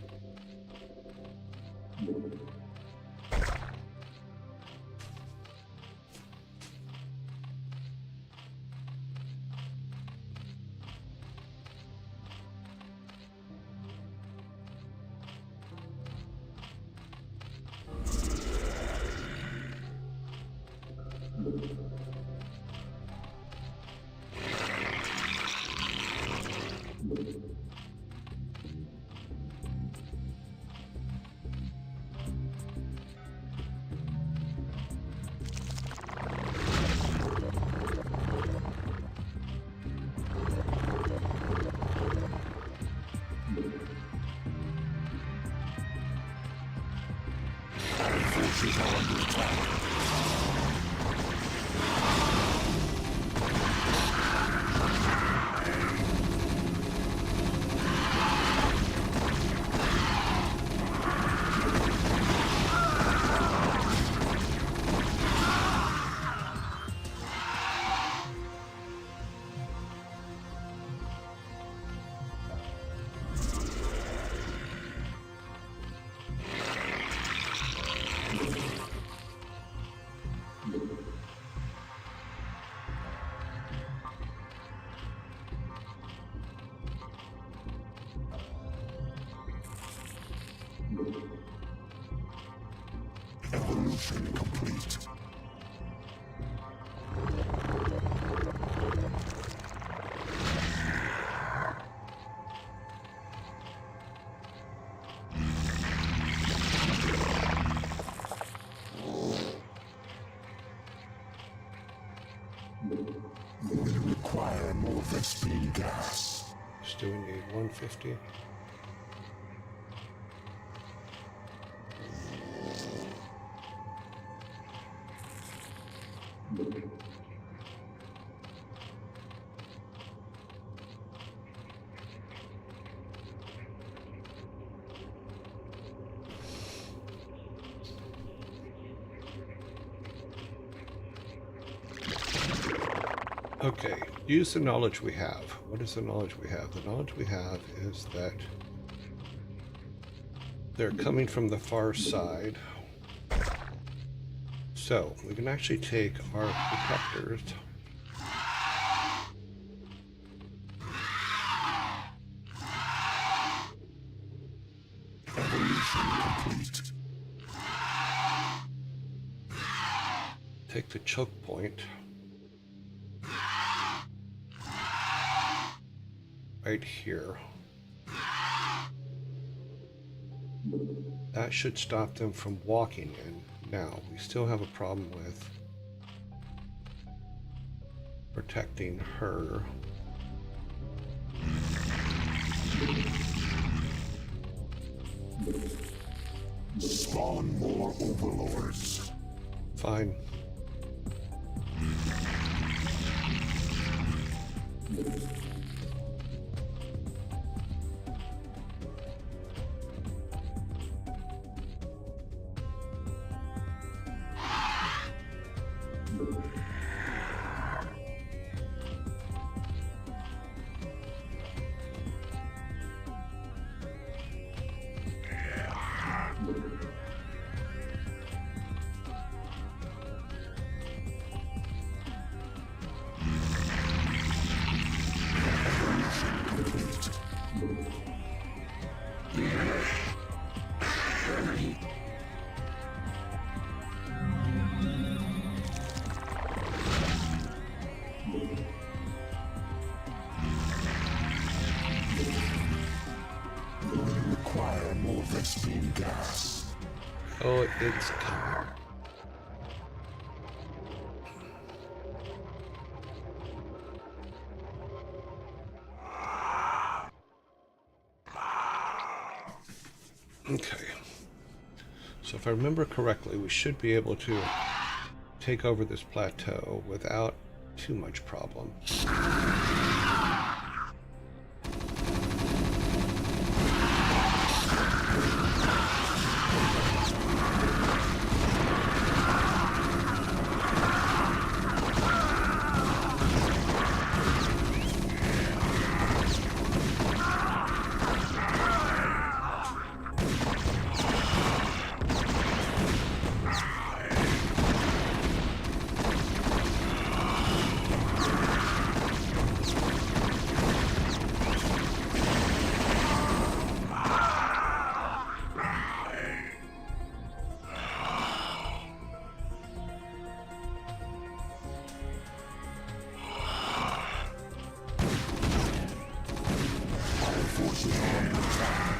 A: Forces are under attack. Evolution complete. We require more Vespine gas.
C: Still need 150. Okay, use the knowledge we have. What is the knowledge we have? The knowledge we have is that they're coming from the far side. So we can actually take our protectors.
A: Evolution complete.
C: Take the choke point. Right here. That should stop them from walking in. Now, we still have a problem with protecting her.
A: Spawn more overlords.
C: Fine.
A: Require more Vespine gas.
C: Oh, it's coming. Okay. So if I remember correctly, we should be able to take over this plateau without too much problem.
A: forces are under attack.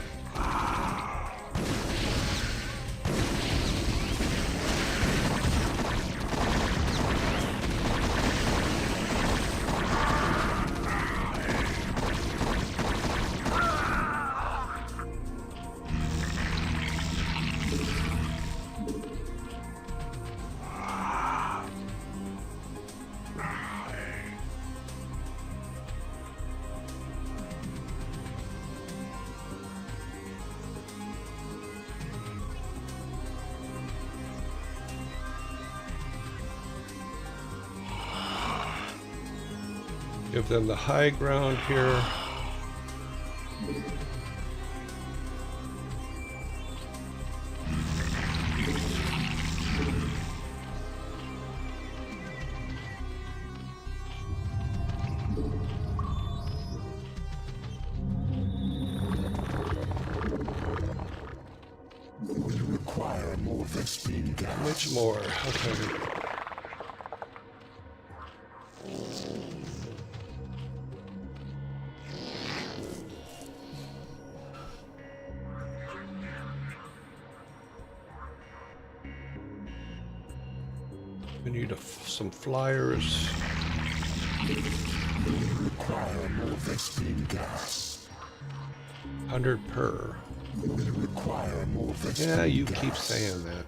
C: Give them the high ground here.
A: We require more Vespine gas.
C: Much more. Okay. We need some flyers.
A: We require more Vespine gas.
C: 100 per.
A: We require more Vespine
C: Yeah, you
A: gas.
C: keep saying that.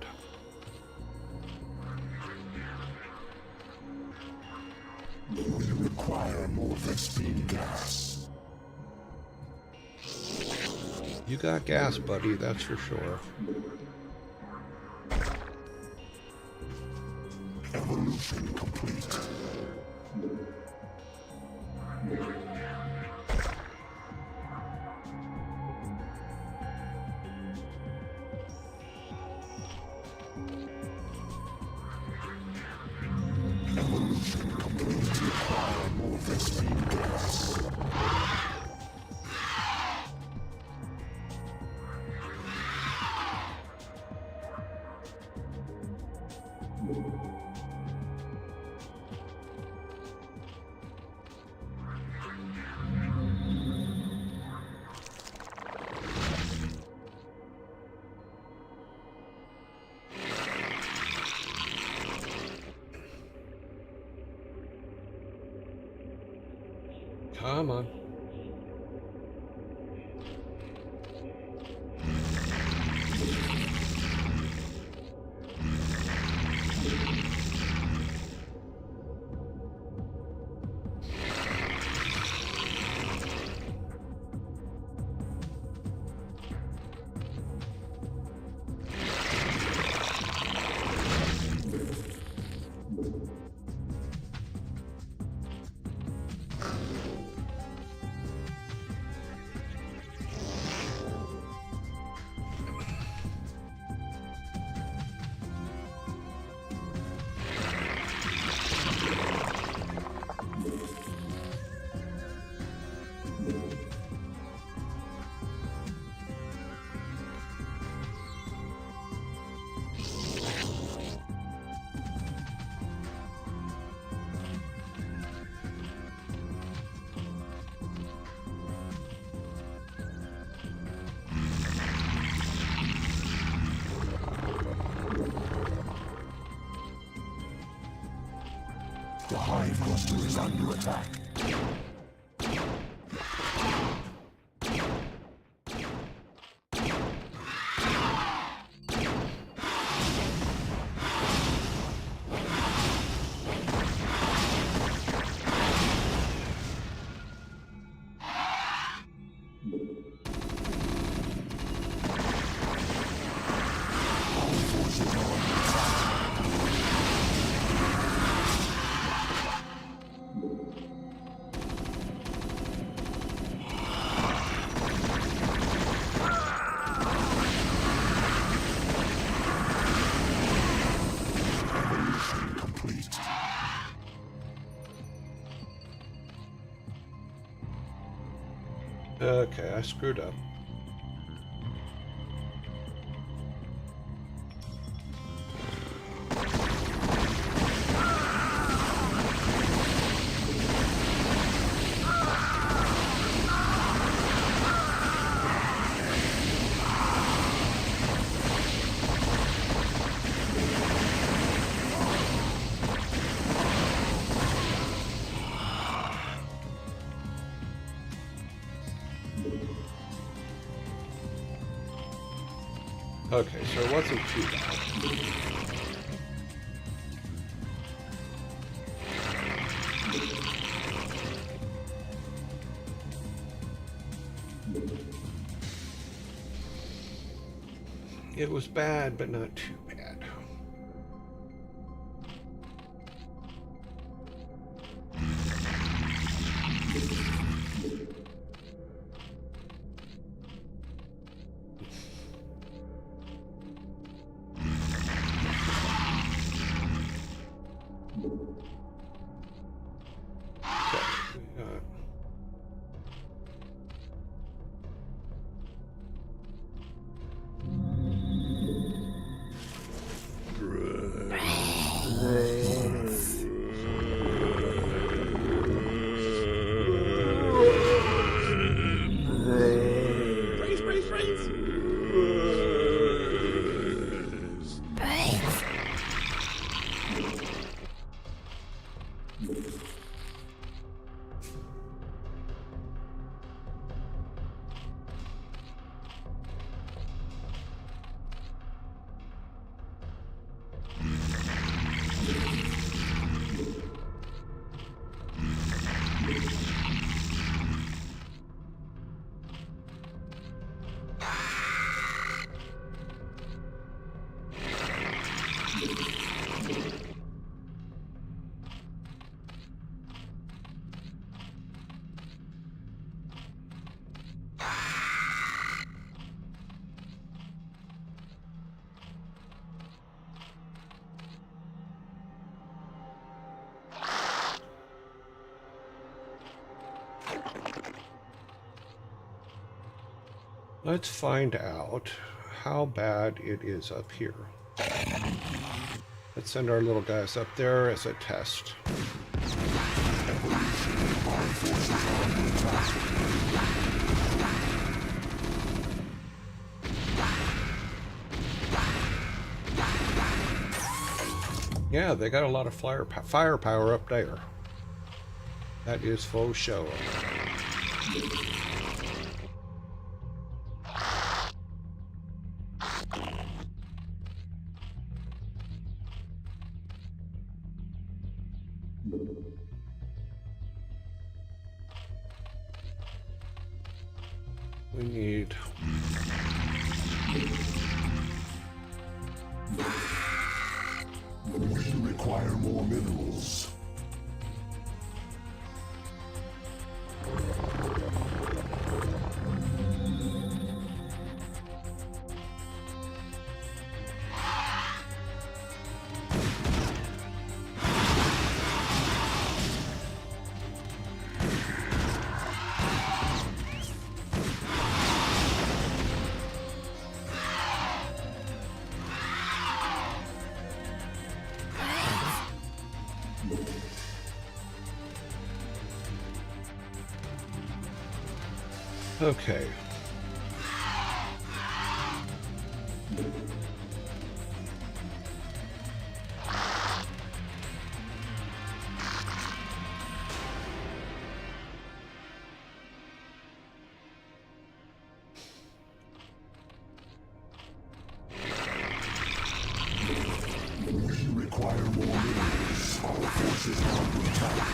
A: We require more Vespine gas.
C: You got gas, buddy, that's for sure.
A: Evolution complete. Evolution complete. Require more Vespine gas.
C: Come on. The hive cluster is under attack. All forces are under attack. Evolution complete. Okay, I screwed up. Okay, so it wasn't too bad. It was bad, but not too bad. Let's find out how bad it is up here. Let's send our little guys up there as a test. Yeah, they got a lot of firepower up there. That is faux show. We need...
A: We require more minerals.
C: Okay.
A: We require more minerals. Our forces are under attack.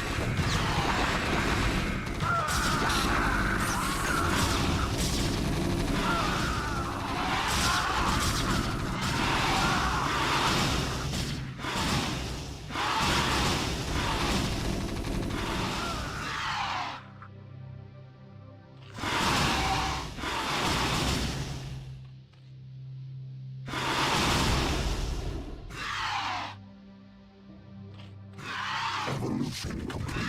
A: Evolution complete.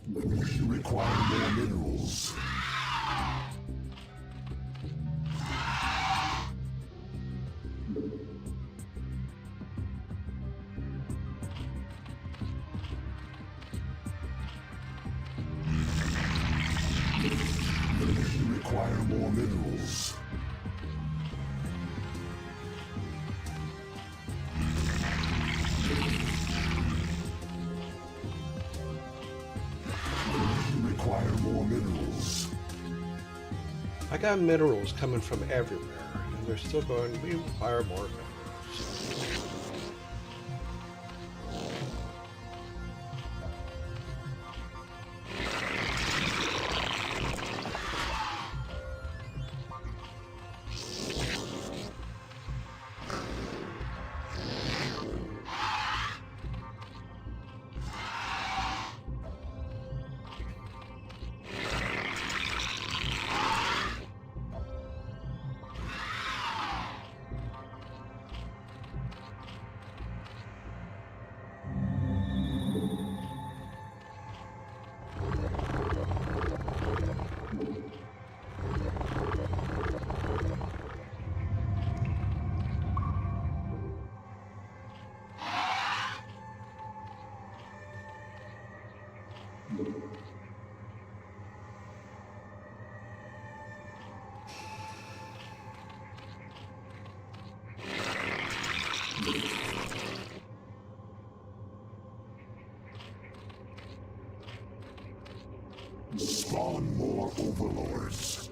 A: We require more minerals. We require more minerals. require more minerals.
C: I got minerals coming from everywhere, and they're still going, we require more minerals.
A: Spawn more overlords.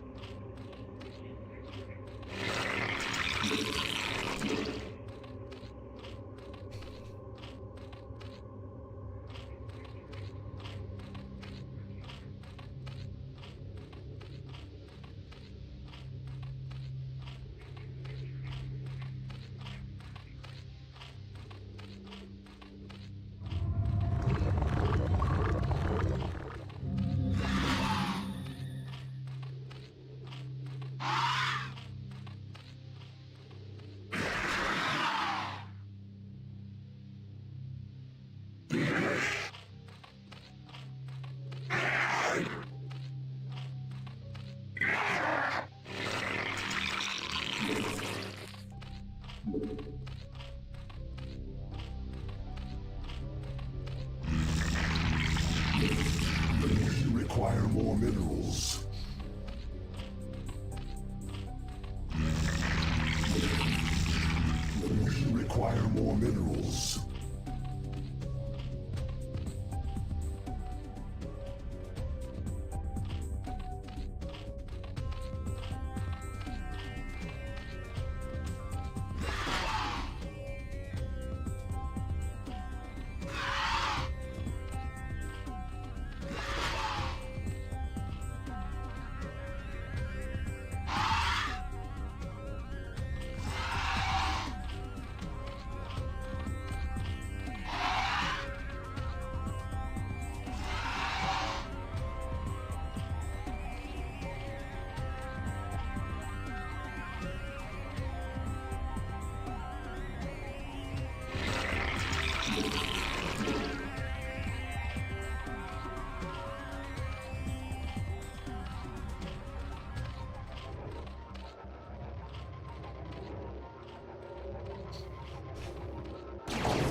A: We require more minerals. We require more minerals.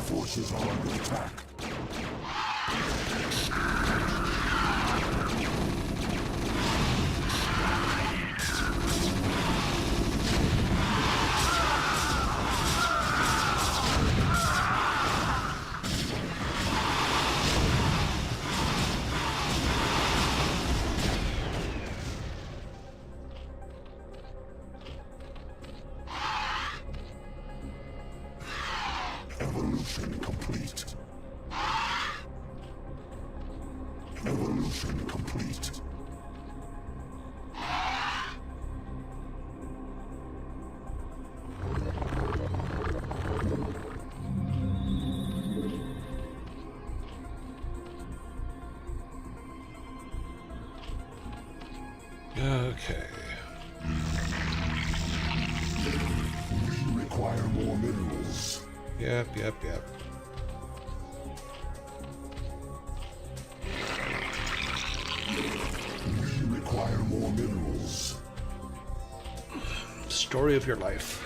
A: Forces are under attack. Evolution complete. Evolution complete.
C: Okay.
A: We require more minerals.
C: Yep.
A: We require more minerals.
C: Story of your life.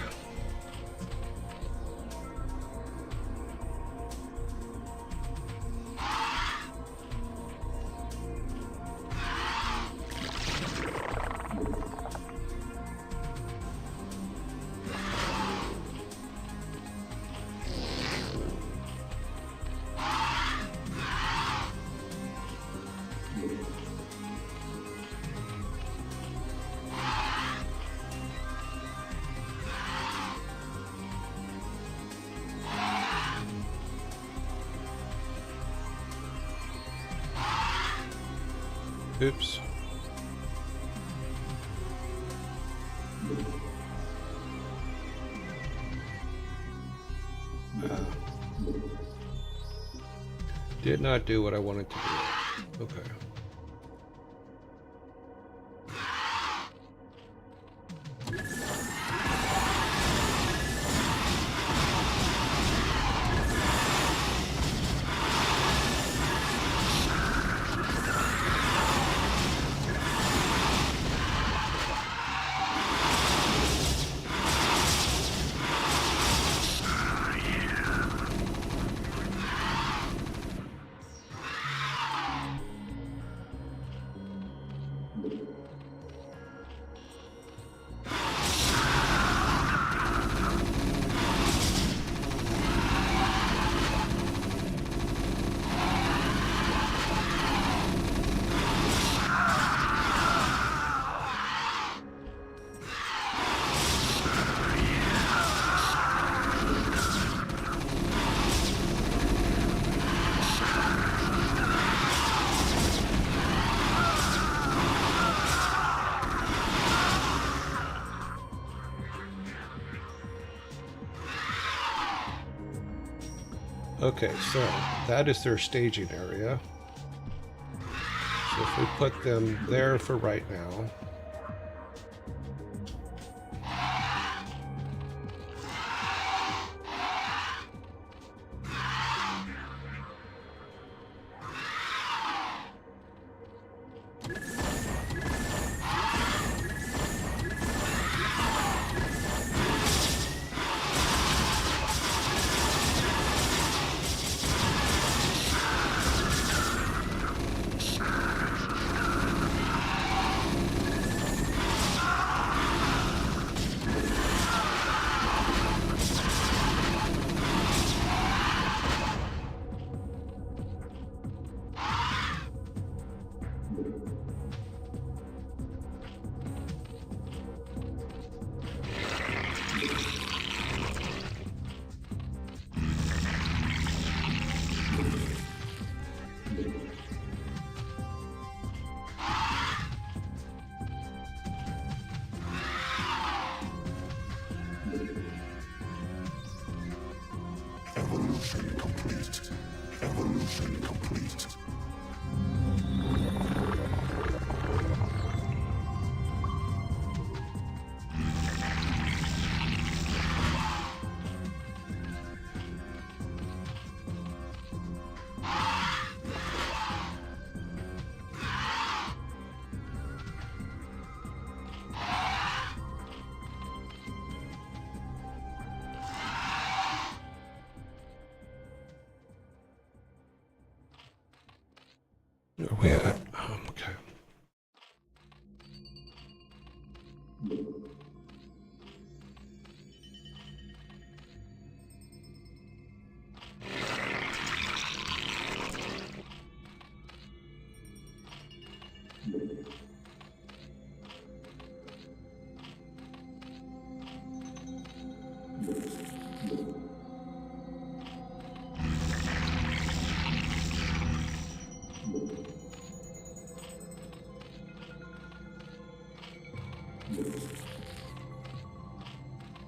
C: Oops. Did not do what I wanted to do. Okay. Okay, so that is their staging area. So if we put them there for right now.
A: Evolution complete. Evolution complete.
C: Where are we at? Okay.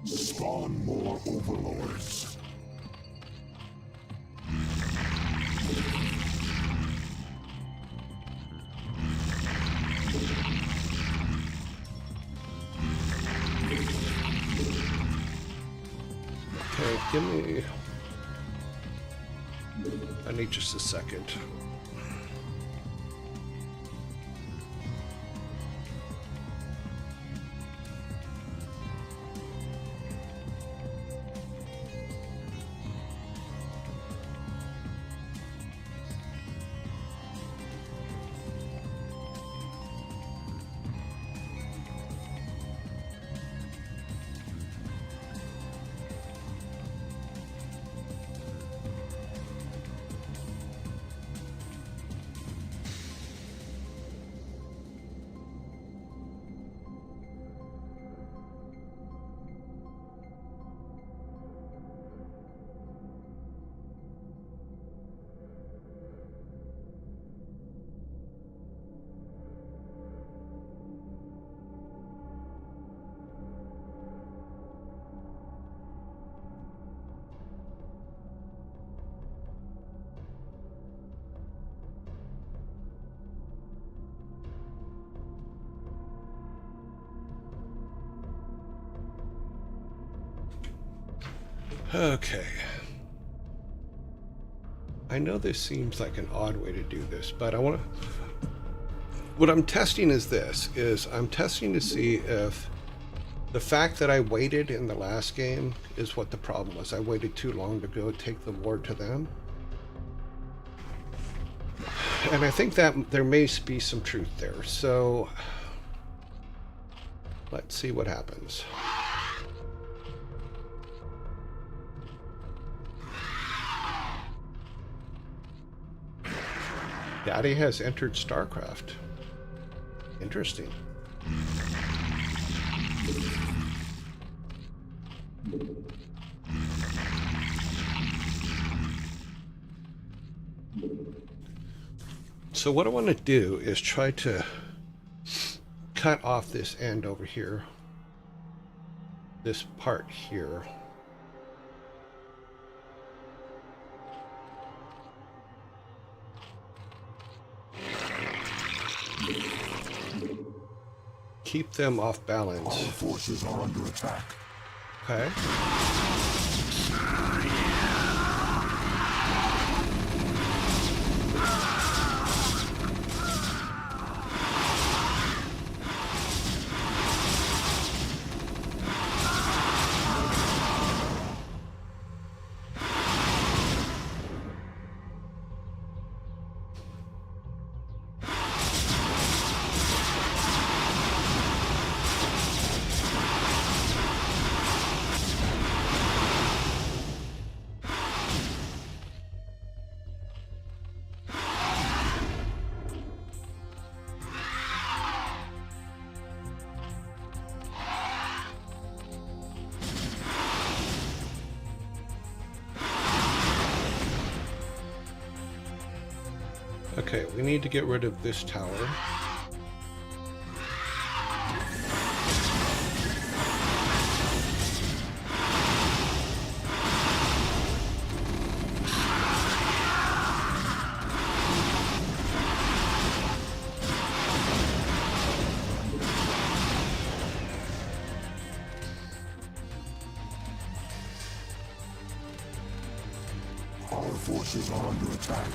A: Spawn more overlords.
C: Okay, give me... I need just a second. Okay. I know this seems like an odd way to do this, but I want to... What I'm testing is this, I'm testing to see if the fact that I waited in the last game is what the problem was. I waited too long to go take the war to them. And I think that there may be some truth there. So let's see what happens. Daddy has entered StarCraft. Interesting. So what I want to do is try to cut off this end over here. This part here. Keep them off balance.
A: Our forces are under attack.
C: Okay. Okay, we need to get rid of this tower.
A: Our forces are under attack.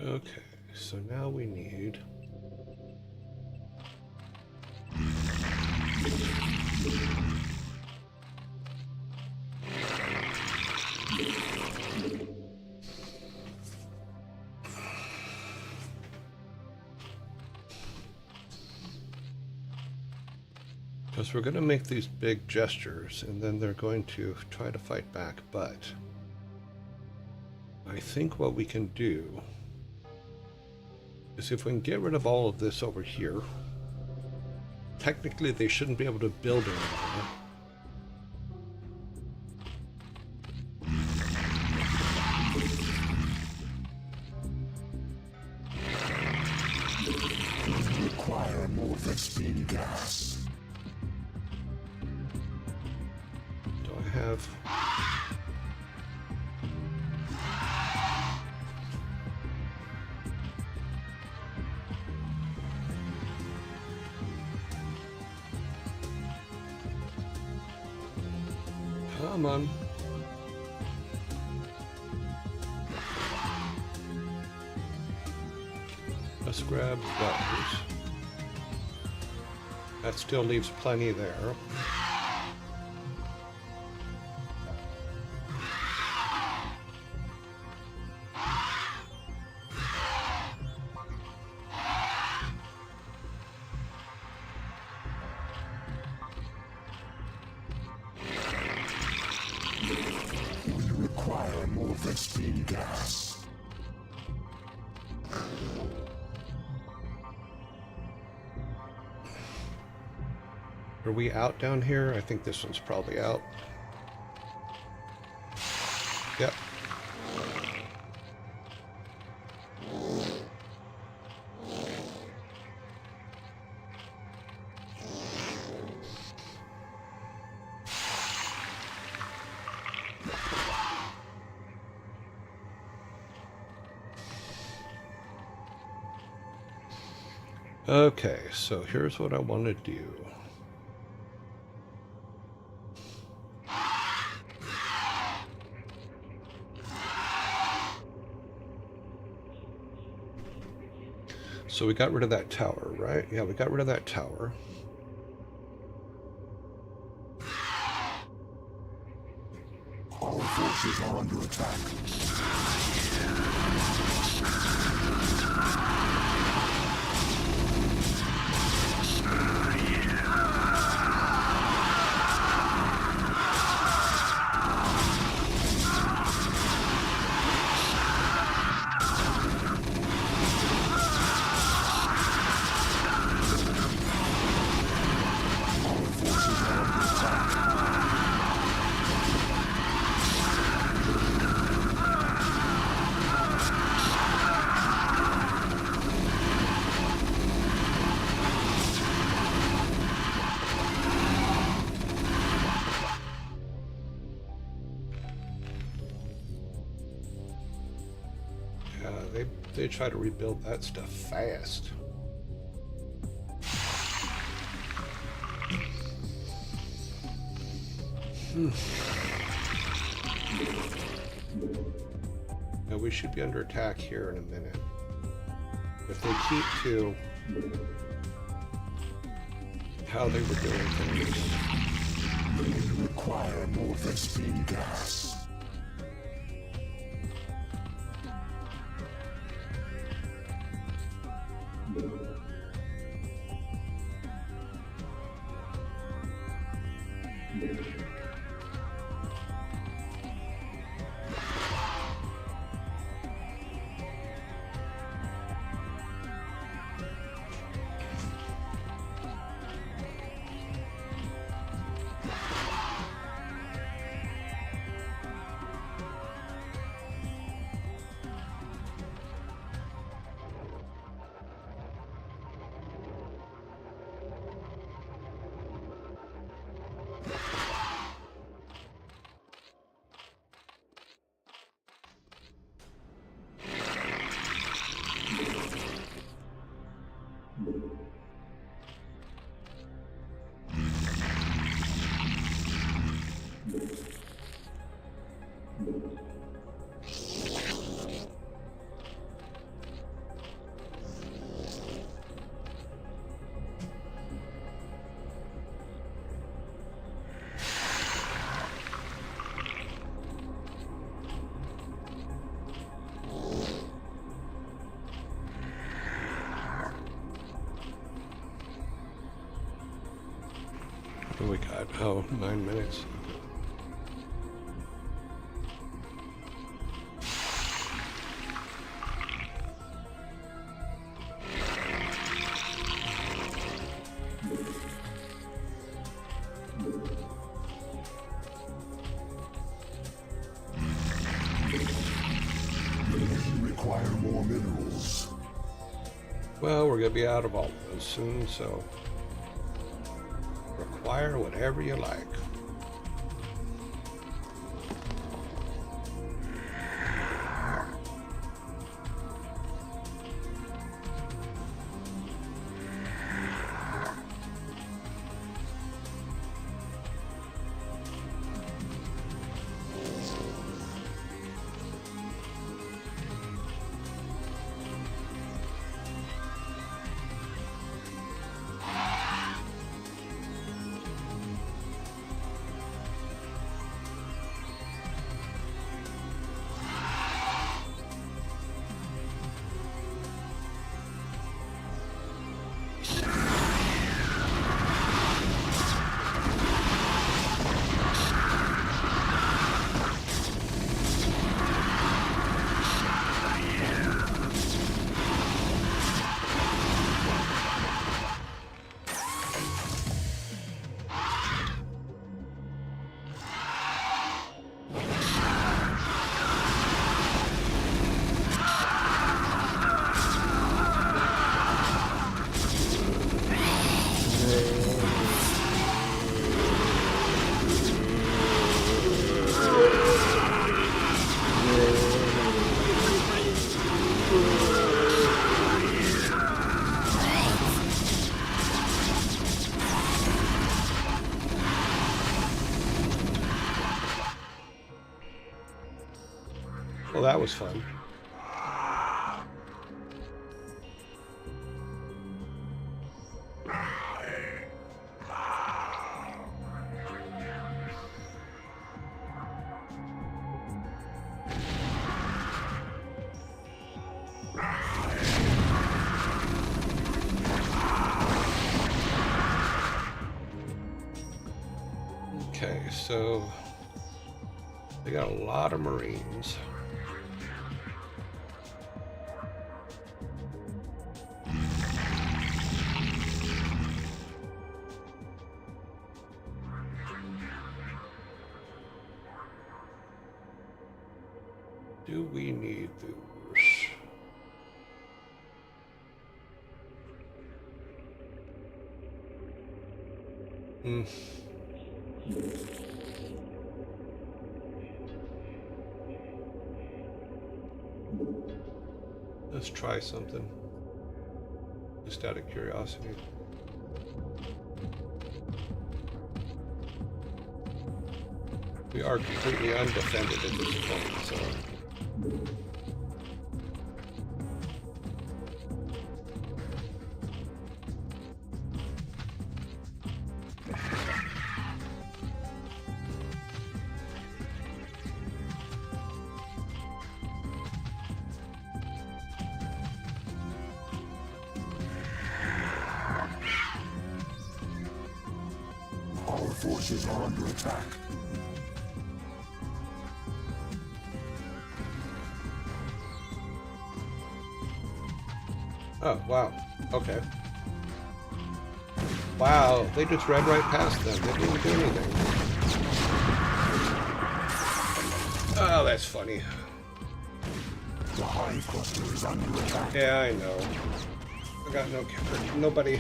C: Okay, so now we need... Because we're going to make these big gestures, and then they're going to try to fight back, but I think what we can do is if we can get rid of all of this over here, technically they shouldn't be able to build anymore.
A: We require more Vespene gas.
C: Do I have... Come on. Let's grab those. That still leaves plenty there.
A: We require more Vespene gas.
C: Are we out down here? I think this one's probably out. Yep. Okay, so here's what I want to do. So we got rid of that tower, right? Yeah, we got rid of that tower.
A: Our forces are under attack.
C: They try to rebuild that stuff fast. Now we should be under attack here in a minute. If they keep to how they were doing things.
A: We require more Vespene gas.
C: What do we got? Oh, 9 minutes.
A: We require more minerals.
C: Well, we're going to be out of all of those soon, so require whatever you like. Well, that was fun. Okay, so they got a lot of Marines. Do we need those? Hmm. Let's try something. Just out of curiosity. We are completely undefended at this point, so...
A: Our forces are under attack.
C: Oh, wow. Okay. Wow, they just read right past them. They didn't even do anything. Oh, that's funny.
A: The hive cluster is under attack.
C: Yeah, I know. I got nobody.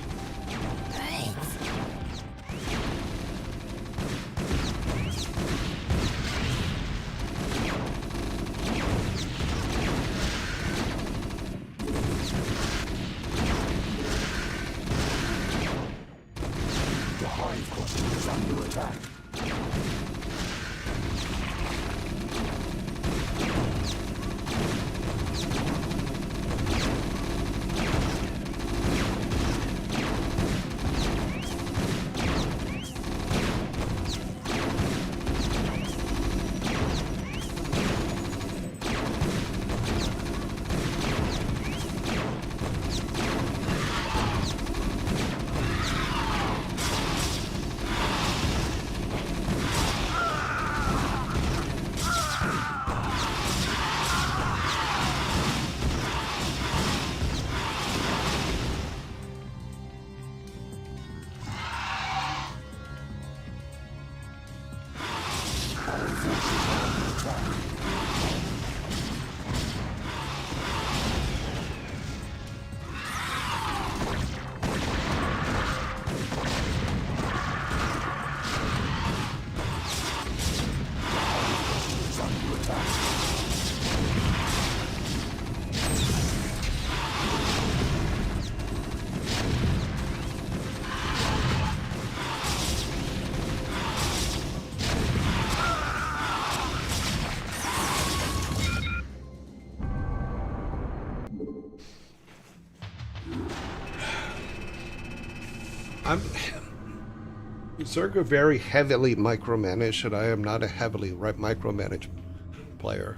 A: The hive cluster is under attack.
C: Zerga very heavily micromanaged, and I am not a heavily micromanaged player.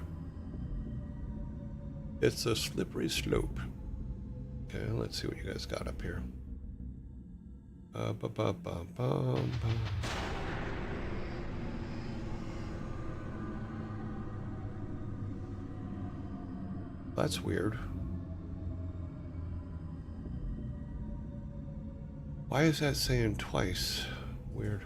C: It's a slippery slope. Okay, let's see what you guys got up here. That's weird. Why is that saying twice? Weird.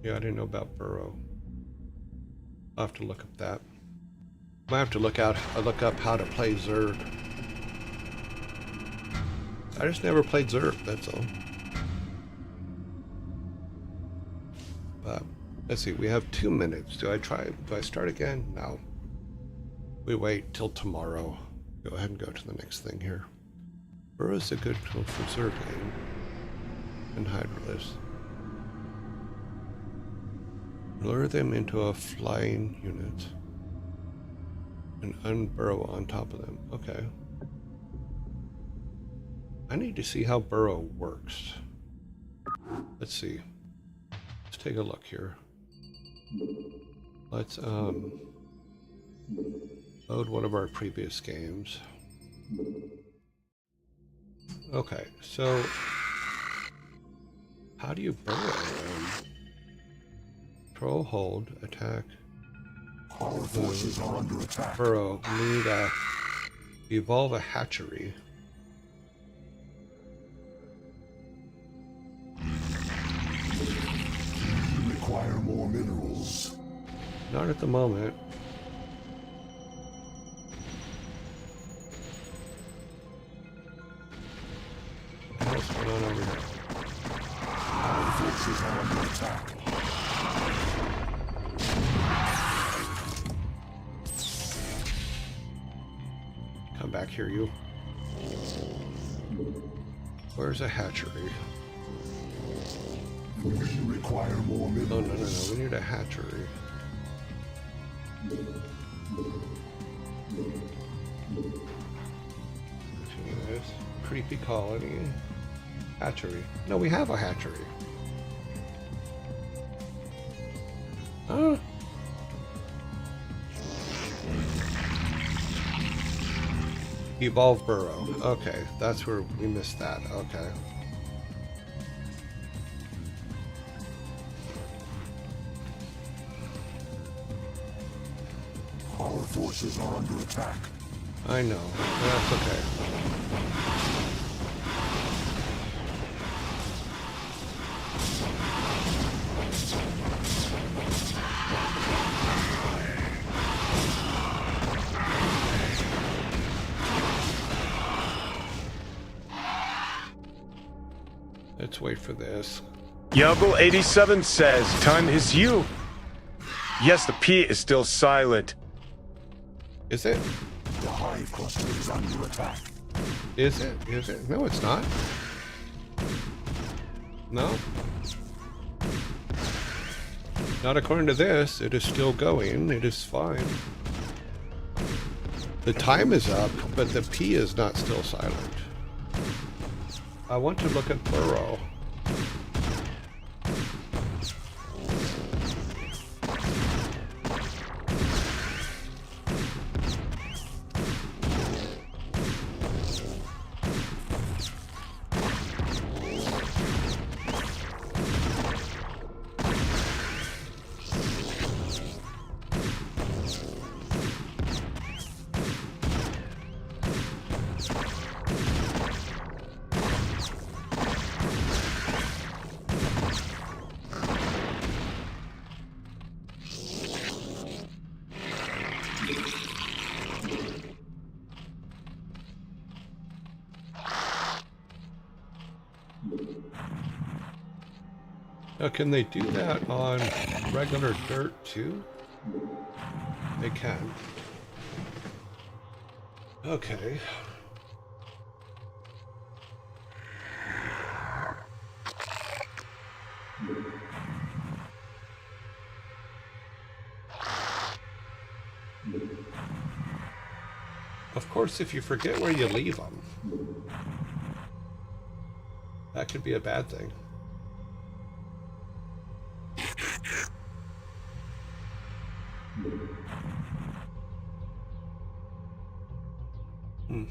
C: Yeah, I didn't know about Burrow. I'll have to look up that. Might have to look up how to play Zerg. I just never played Zerg, that's all. But Let's see, we have 2 minutes. Do I start again? No. We wait till tomorrow. Go ahead and go to the next thing here. Burrow's a good tool for surveying and hydroliths. Lure them into a flying unit and unburrow on top of them. Okay. I need to see how burrow works. Let's see. Let's take a look here. Let's load one of our previous games. Okay, so how do you burrow? Control, hold, attack.
A: Our forces are under attack.
C: Burrow. We need to evolve a hatchery.
A: We require more minerals.
C: Not at the moment. What's going on over here?
A: Our forces are under attack.
C: Come back here, you. Where's a hatchery?
A: We require more minerals.
C: Oh, no. We need a hatchery. This creepy colony. Hatchery. No, we have a hatchery. Huh? Evolve burrow. Okay, that's where we missed that. Okay.
A: Our forces are under attack.
C: I know. That's okay. Let's wait for this.
B: Yuggle 87 says, time is you. Yes, the P is still silent.
C: Is it?
A: The hive cluster is under attack.
C: Is it? Is it? No, it's not. No. Not according to this. It is still going. It is fine. The time is up, but the P is not still silent. I want to look at burrow. Now, can they do that on regular dirt too? They can. Okay. Of course, if you forget where you leave them, that could be a bad thing. Hmm.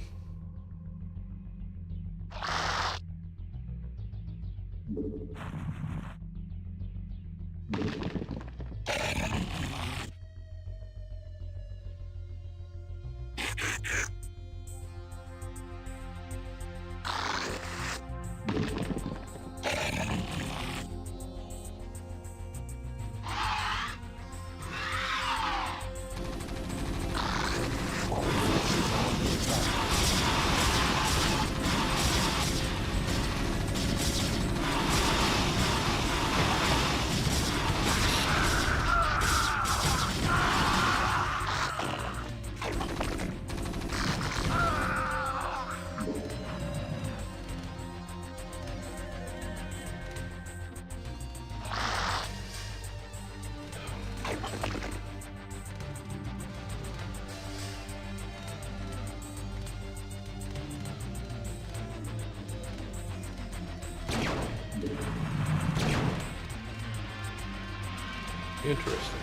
C: Interesting.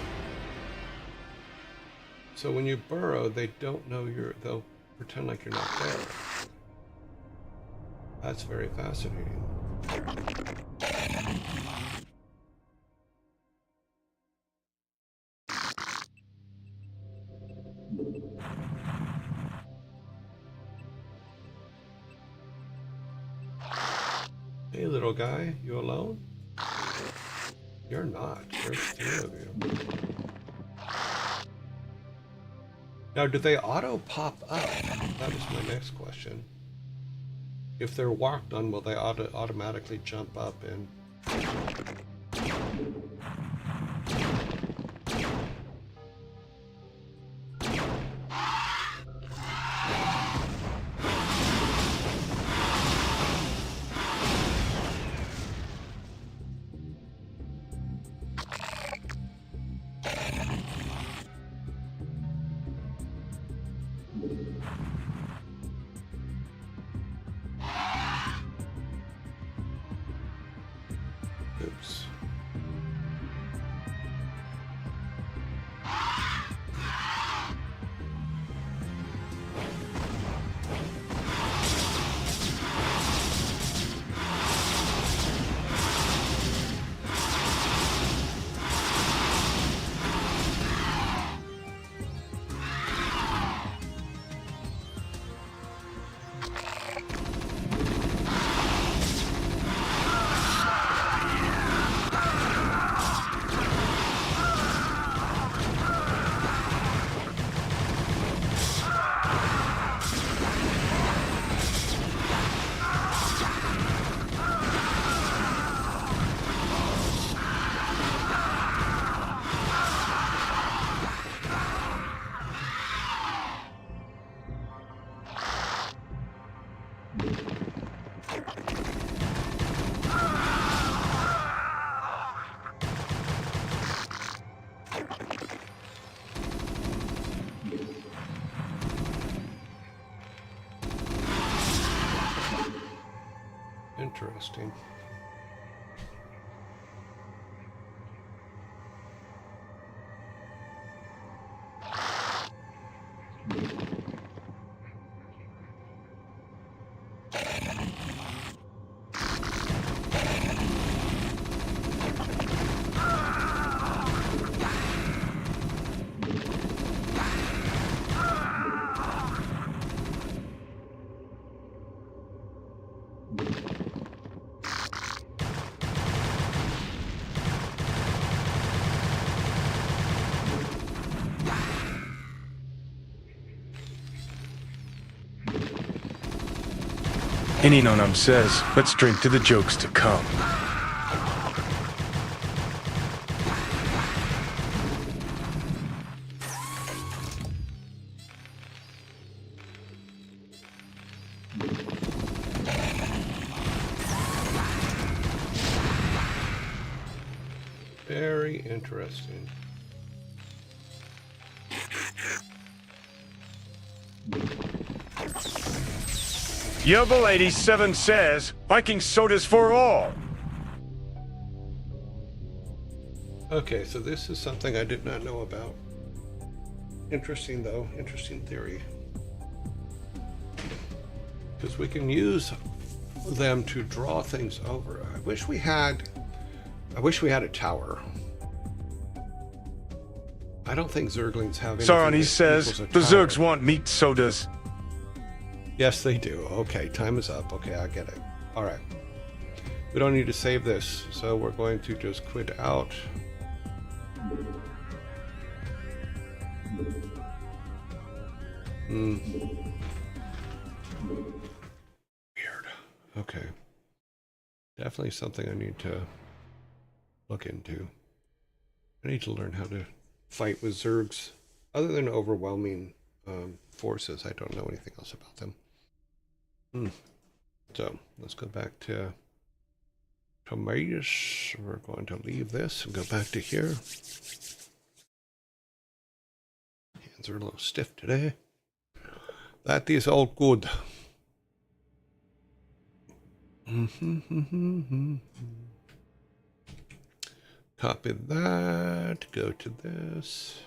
C: So when you burrow, they don't know they'll pretend like you're not there. That's very fascinating. Hey, little guy, you alone? You're not. There's three of you. Now, do they auto pop up? That is my next question. If they're walked on, will they automatically jump up and... Oops. Interesting.
B: Ininonum says, let's drink to the jokes to come.
C: Very interesting.
B: Yerbal 87 says, liking sodas for all.
C: Okay, so this is something I did not know about. Interesting, though. Interesting theory. Because we can use them to draw things over. I wish we had a tower. I don't think Zerglings have anything
B: Sauron, he
C: that
B: says,
C: equals a
B: the
C: tower.
B: Zergs want meat sodas.
C: Yes, they do. Okay, time is up. Okay, I get it. All right. We don't need to save this, so we're going to just quit out. Weird. Okay. Definitely something I need to look into. I need to learn how to fight with Zergs. Other than overwhelming forces, I don't know anything else about them. So let's go back to Tomatoes. We're going to leave this and go back to here. Hands are a little stiff today. That is all good. Copy that, go to this,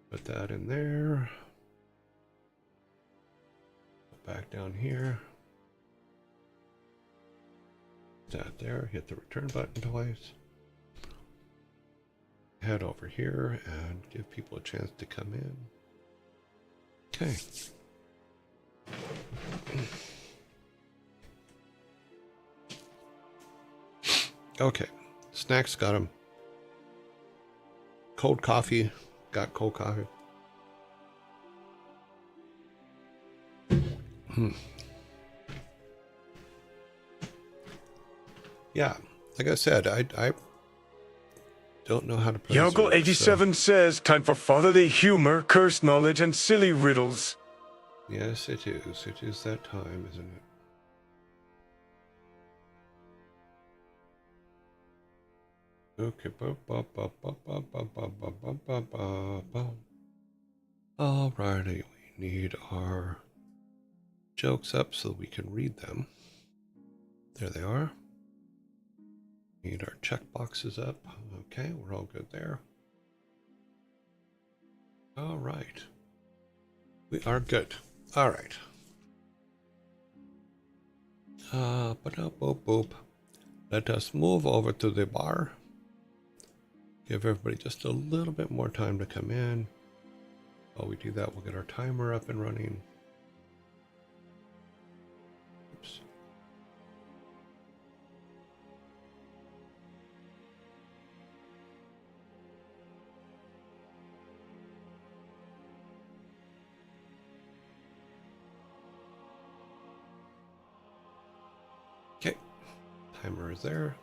C: put that in there, back down here, that there, hit the return button twice, head over here and give people a chance to come in. Okay. Okay. Snacks, got them. Cold coffee, got cold coffee. Yeah, like I said, I don't know how to play.
B: Yoggle 87 says, time for fatherly humor, cursed knowledge, and silly riddles.
C: Yes, it is. It is that time, isn't it? Okay. Alrighty, we need our jokes up so we can read them. There they are. Need our check boxes up. Okay, we're all good there. All right. We are good. All right. Boop. Let us move over to the bar. Give everybody just a little bit more time to come in. While we do that, we'll get our timer up and running. Oops. Okay, timer is there.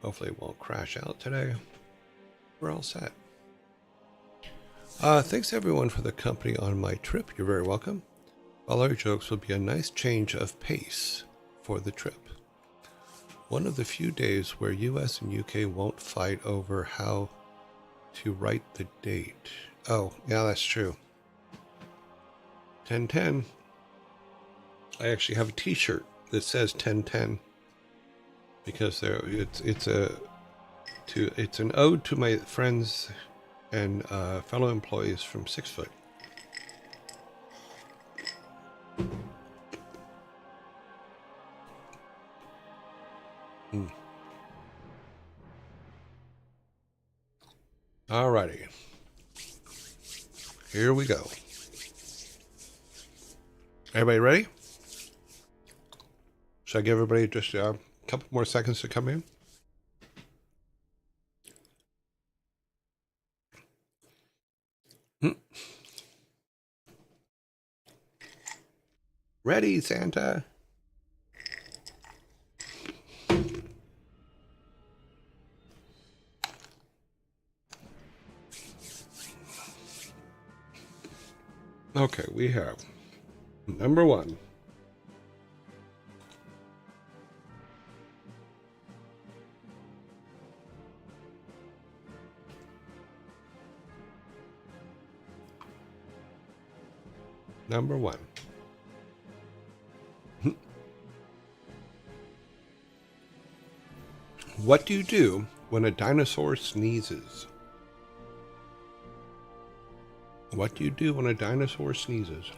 C: Hopefully it won't crash out today. We're all set. Thanks everyone for the company on my trip. You're very welcome. All our jokes will be a nice change of pace for the trip. One of the few days where US and UK won't fight over how to write the date. Oh, yeah, that's true. 10/10. I actually have a t-shirt that says 10/10 because it's an ode to my friends and fellow employees from 6 Foot. Alrighty, here we go. Everybody ready? Should I give everybody just a couple more seconds to come in? Ready, Santa? Okay, we have number 1. Number 1. What do you do when a dinosaur sneezes? What do you do when a dinosaur sneezes?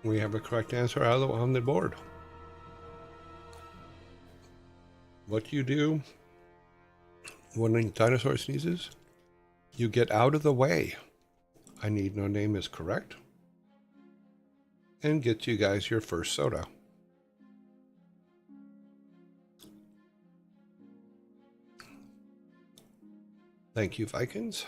C: We have a correct answer on the board. What do you do when a dinosaur sneezes? You get out of the way. I Need No Name is correct. And get you guys your first soda. Thank you, Vikings.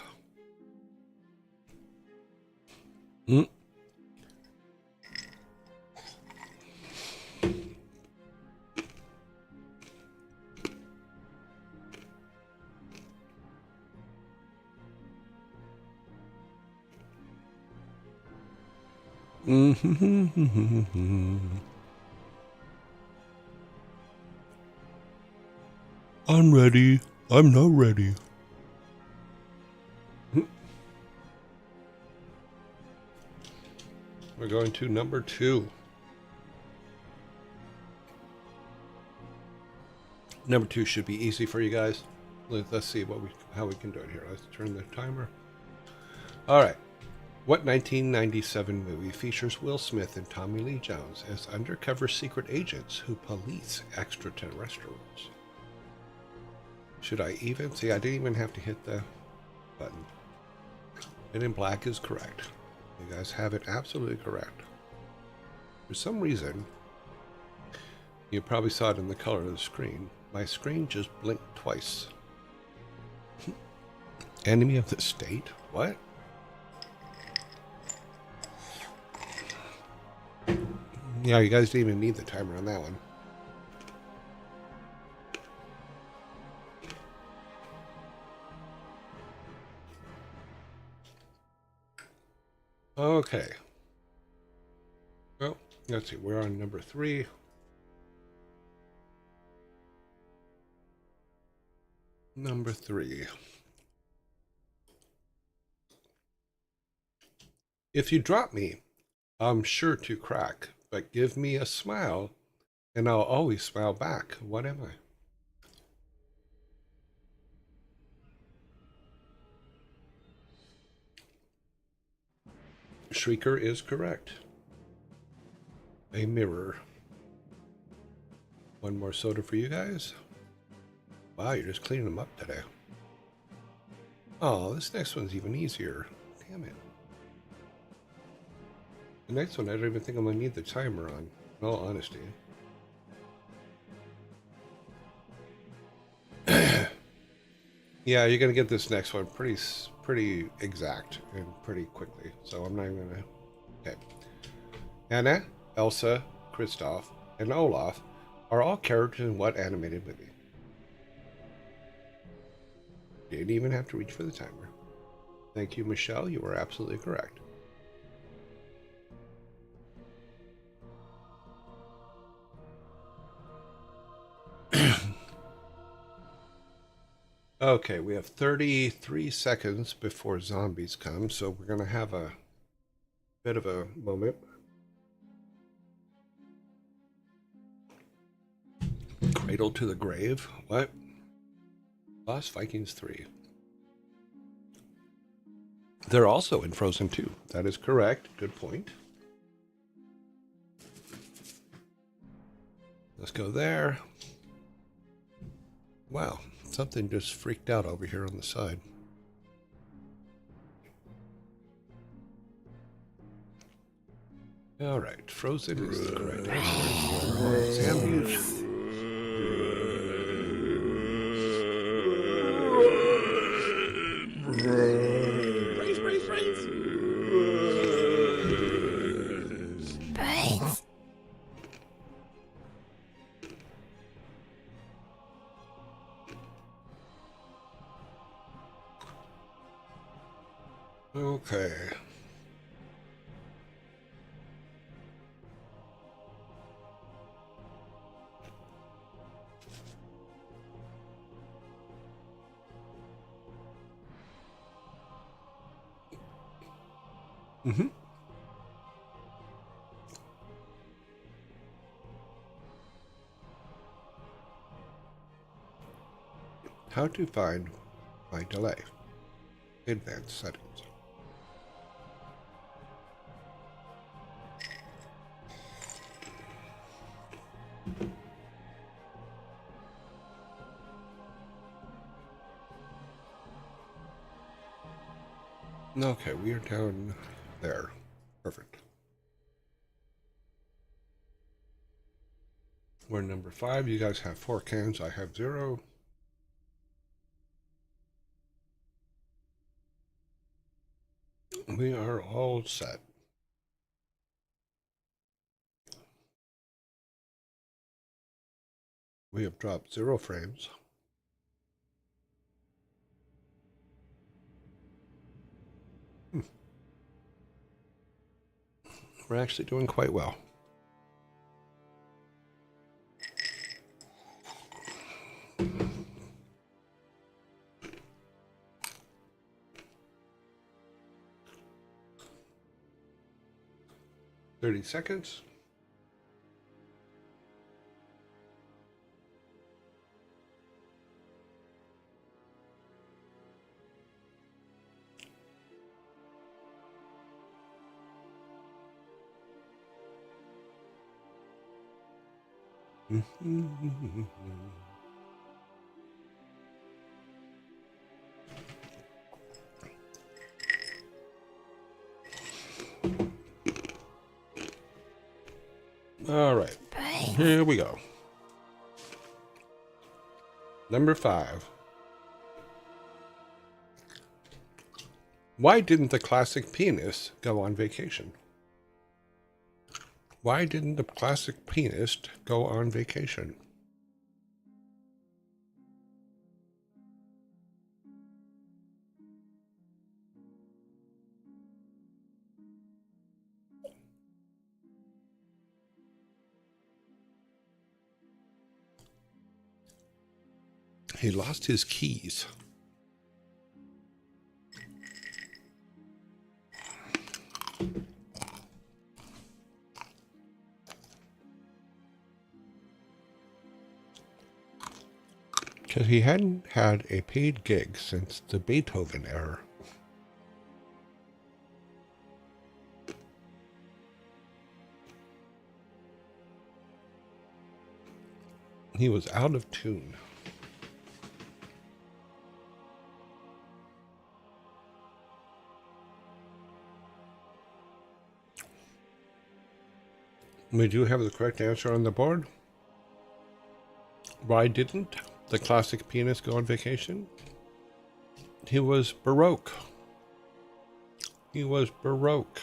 C: I'm ready. I'm not ready. We're going to number 2. Number 2 should be easy for you guys. Let's see how we can do it here. Let's turn the timer. All right. What 1997 movie features Will Smith and Tommy Lee Jones as undercover secret agents who police extraterrestrials? Should I even? See, I didn't even have to hit the button. Men in Black is correct. You guys have it absolutely correct. For some reason, you probably saw it in the color of the screen. My screen just blinked twice. Enemy of the state? What? Yeah, you guys didn't even need the timer on that one. Okay. Well, let's see. We're on number 3. Number 3. If you drop me, I'm sure to crack, but give me a smile, and I'll always smile back. What am I? Shrieker is correct. A mirror. One more soda for you guys. Wow, you're just cleaning them up today. Oh, this next one's even easier. Damn it. The next one, I don't even think I'm going to need the timer on, in all honesty. Yeah, you're going to get this next one pretty exact and pretty quickly. So I'm not even going to... Okay. Anna, Elsa, Kristoff, and Olaf are all characters in what animated movie? You didn't even have to reach for the timer. Thank you, Michelle. You were absolutely correct. Okay, we have 33 seconds before zombies come, so we're going to have a bit of a moment. Cradle to the Grave. What? Lost Vikings 3. They're also in Frozen 2. That is correct. Good point. Let's go there. Wow, something just freaked out over here on the side. All right, Frozen is the correct answer. Sandwich. Okay. Mm-hmm. How to find my delay. Advanced settings. Okay, we are down there. Perfect. We're number 5. You guys have 4 cans. I have 0. We are all set. We have dropped 0 frames. We're actually doing quite well. 30 seconds. All right, here we go. Number 5. Why didn't the classic pianist go on vacation? Why didn't the classic pianist go on vacation? He lost his keys. Because he hadn't had a paid gig since the Beethoven era. He was out of tune. We do have the correct answer on the board. Why didn't the classic pianist go on vacation? He was Baroque. He was Baroque.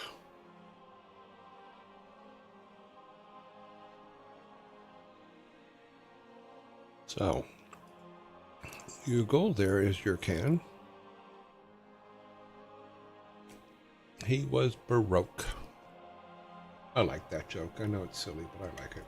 C: So, your goal there is your can. He was Baroque. I like that joke. I know it's silly, but I like it.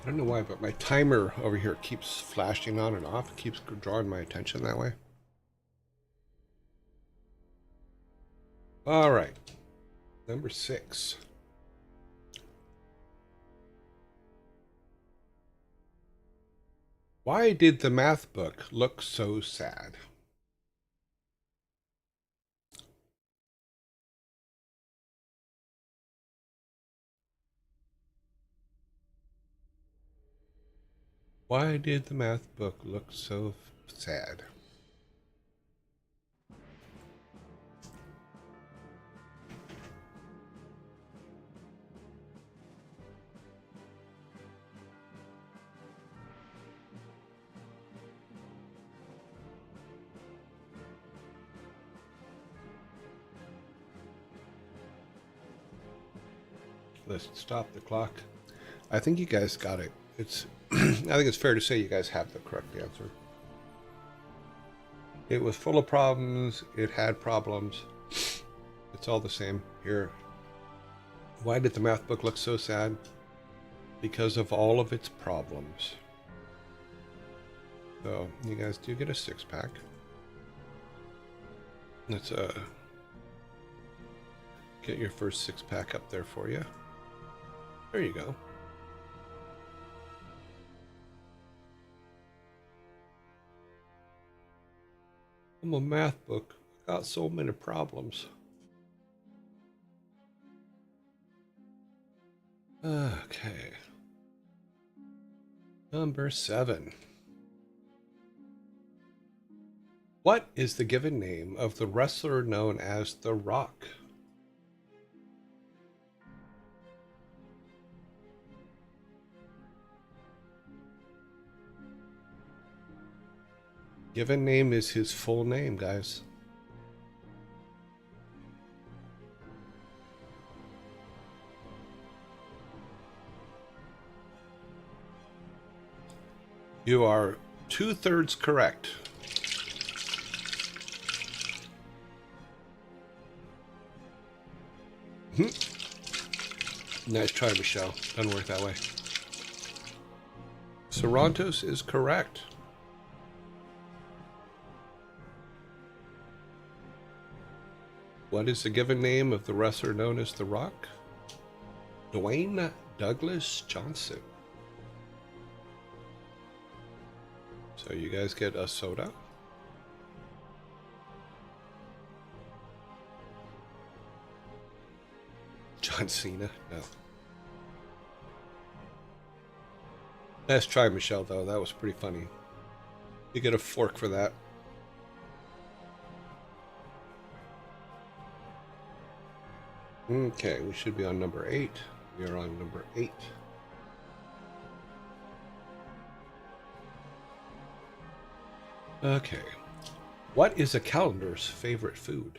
C: I don't know why, but my timer over here keeps flashing on and off. It keeps drawing my attention that way. All right. Number 6. Why did the math book look so sad? Why did the math book look so sad? Let's stop the clock. I think you guys got it. It's I think it's fair to say you guys have the correct answer. It was full of problems. It had problems. It's all the same here. Why did the math book look so sad? Because of all of its problems. So you guys do get a 6-pack. Let's get your first 6-pack up there for you. There you go. I'm a math book. Got so many problems. Okay. Number 7. What is the given name of the wrestler known as The Rock? Given name is his full name, guys. You are 2/3 correct. Nice try, Michelle. Doesn't work that way. Cervantes is correct. What is the given name of the wrestler known as The Rock? Dwayne Douglas Johnson. So you guys get a soda. John Cena? No. Nice try, Michelle, though. That was pretty funny. You get a fork for that. Okay, we should be on number 8. We are on number 8. Okay. What is a calendar's favorite food?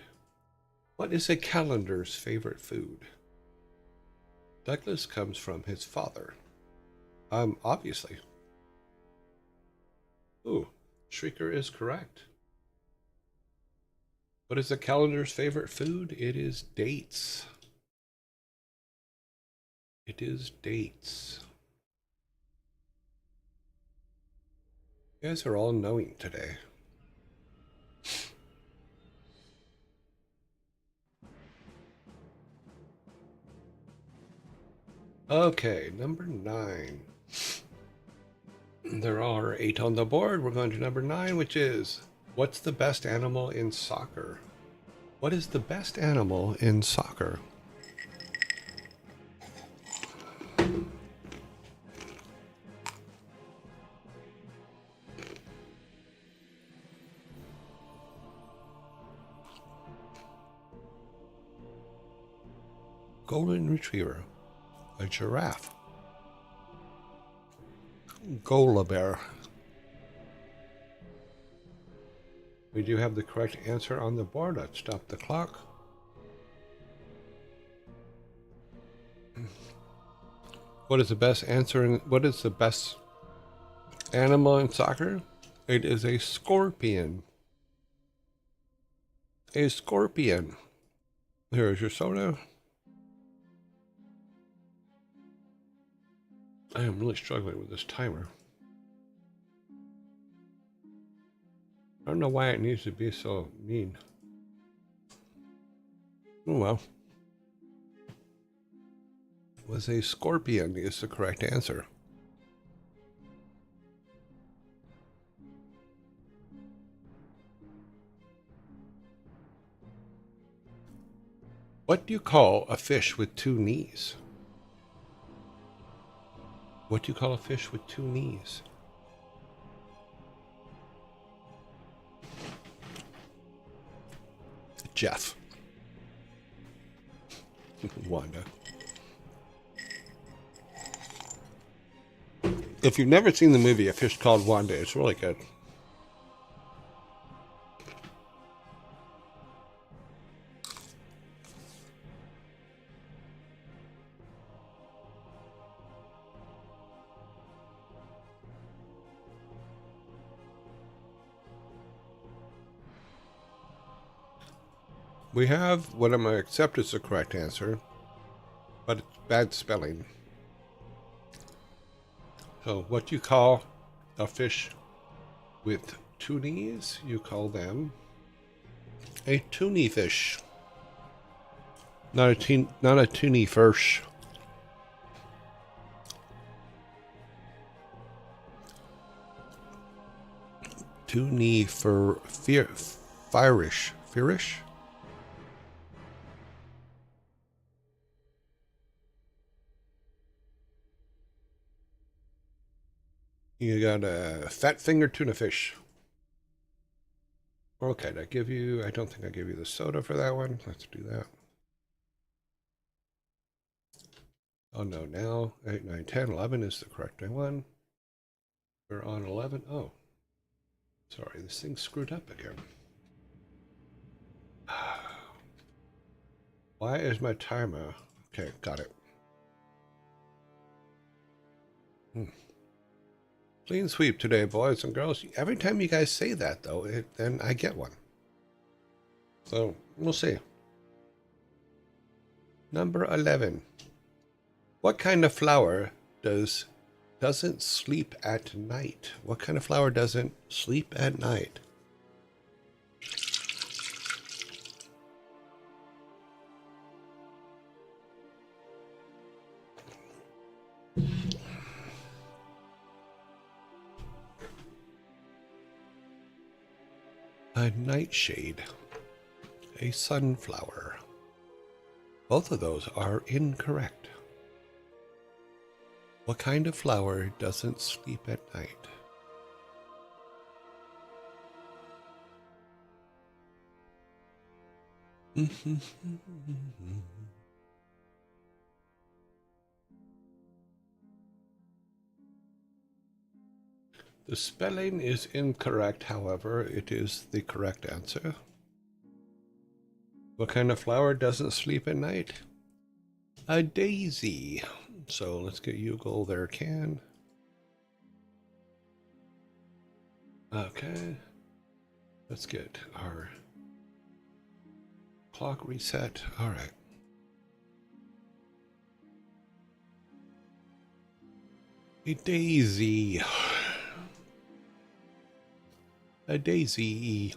C: What is a calendar's favorite food? Douglas comes from his father. Obviously. Ooh, Shrieker is correct. What is the calendar's favorite food? It is dates. It is dates. You guys are all knowing today. Okay, number 9. There are 8 on the board. We're going to number 9, which is, what's the best animal in soccer? What is the best animal in soccer? Golden retriever. A giraffe. Gola bear. We do have the correct answer on the board. Let's stop the clock. What is the best answer in, what is the best animal in soccer? It is a scorpion. A scorpion. Here's your soda. I am really struggling with this timer. I don't know why it needs to be so mean. Oh well. Was a scorpion is the correct answer. What do you call a fish with 2 knees? What do you call a fish with 2 knees? Jeff. Wanda. If you've never seen the movie A Fish Called Wanda, it's really good. We have what I'm going to accept as the correct answer, but it's bad spelling. So what you call a fish with 2 knees, you call them a tunny fish. Not a tunny fish. Tunny for firish. Firish? You got a fat finger tuna fish. Okay, did I give you, I don't think I gave you the soda for that one. Let's do that. Oh no, now 8, 9, 10, 11 is the correct one. We're on 11. Oh, sorry, this thing screwed up again. Why is my timer? Okay, got it. Clean sweep today, boys and girls. Every time you guys say that, though, then I get one. So, we'll see. Number 11. What kind of flower doesn't sleep at night? What kind of flower doesn't sleep at night? A nightshade. A sunflower. Both of those are incorrect. What kind of flower doesn't sleep at night? The spelling is incorrect, however, it is the correct answer. What kind of flower doesn't sleep at night? A daisy. So let's get you a goal there, Can. Okay. Let's get our clock reset. All right. A daisy. A daisy.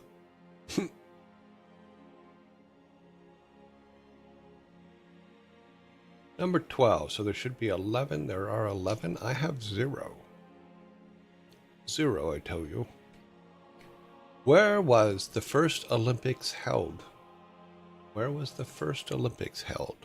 C: Number 12. So there should be 11. There are 11. I have 0. 0, I tell you. Where was the first Olympics held? Where was the first Olympics held?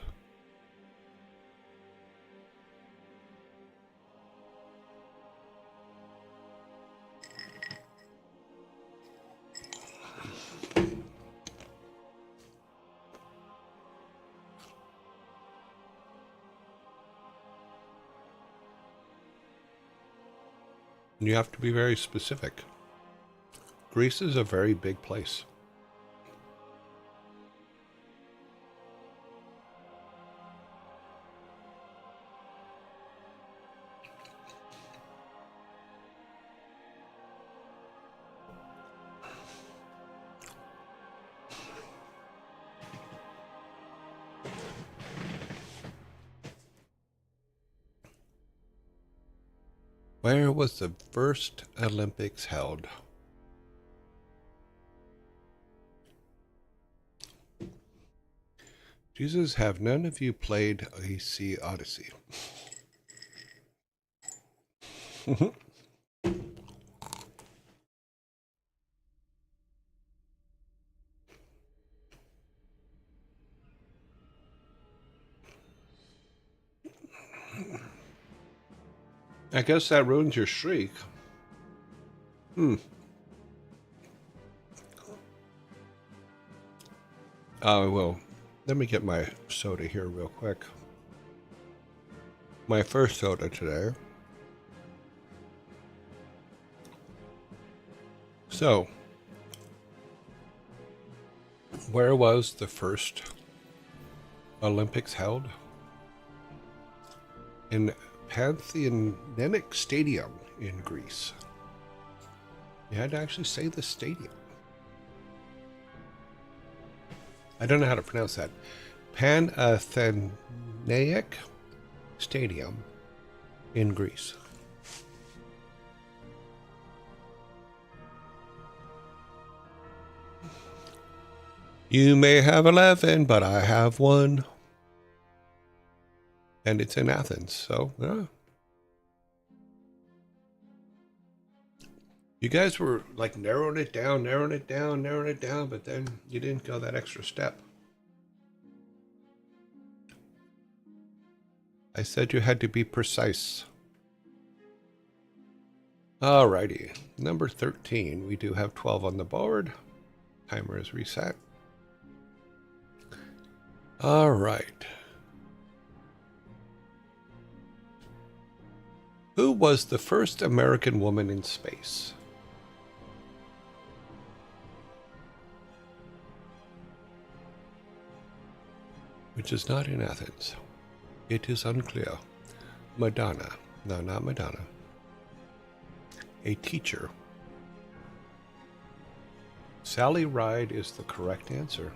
C: You have to be very specific. Greece is a very big place. Where was the first Olympics held? Jesus, have none of you played a Sea Odyssey? I guess that ruins your shriek. Well, let me get my soda here real quick. My first soda today. So, where was the first Olympics held? In Pantheonic Stadium in Greece. You had to actually say the stadium. I don't know how to pronounce that. Pantheonic Stadium in Greece. You may have 11, but I have 1. And it's in Athens, so yeah. You guys were like narrowing it down, but then you didn't go that extra step. I said you had to be precise. Alrighty, number 13. We do have 12 on the board. Timer is reset. All right. Who was the first American woman in space? Which is not in Athens. It is unclear. Madonna. No, not Madonna. A teacher. Sally Ride is the correct answer.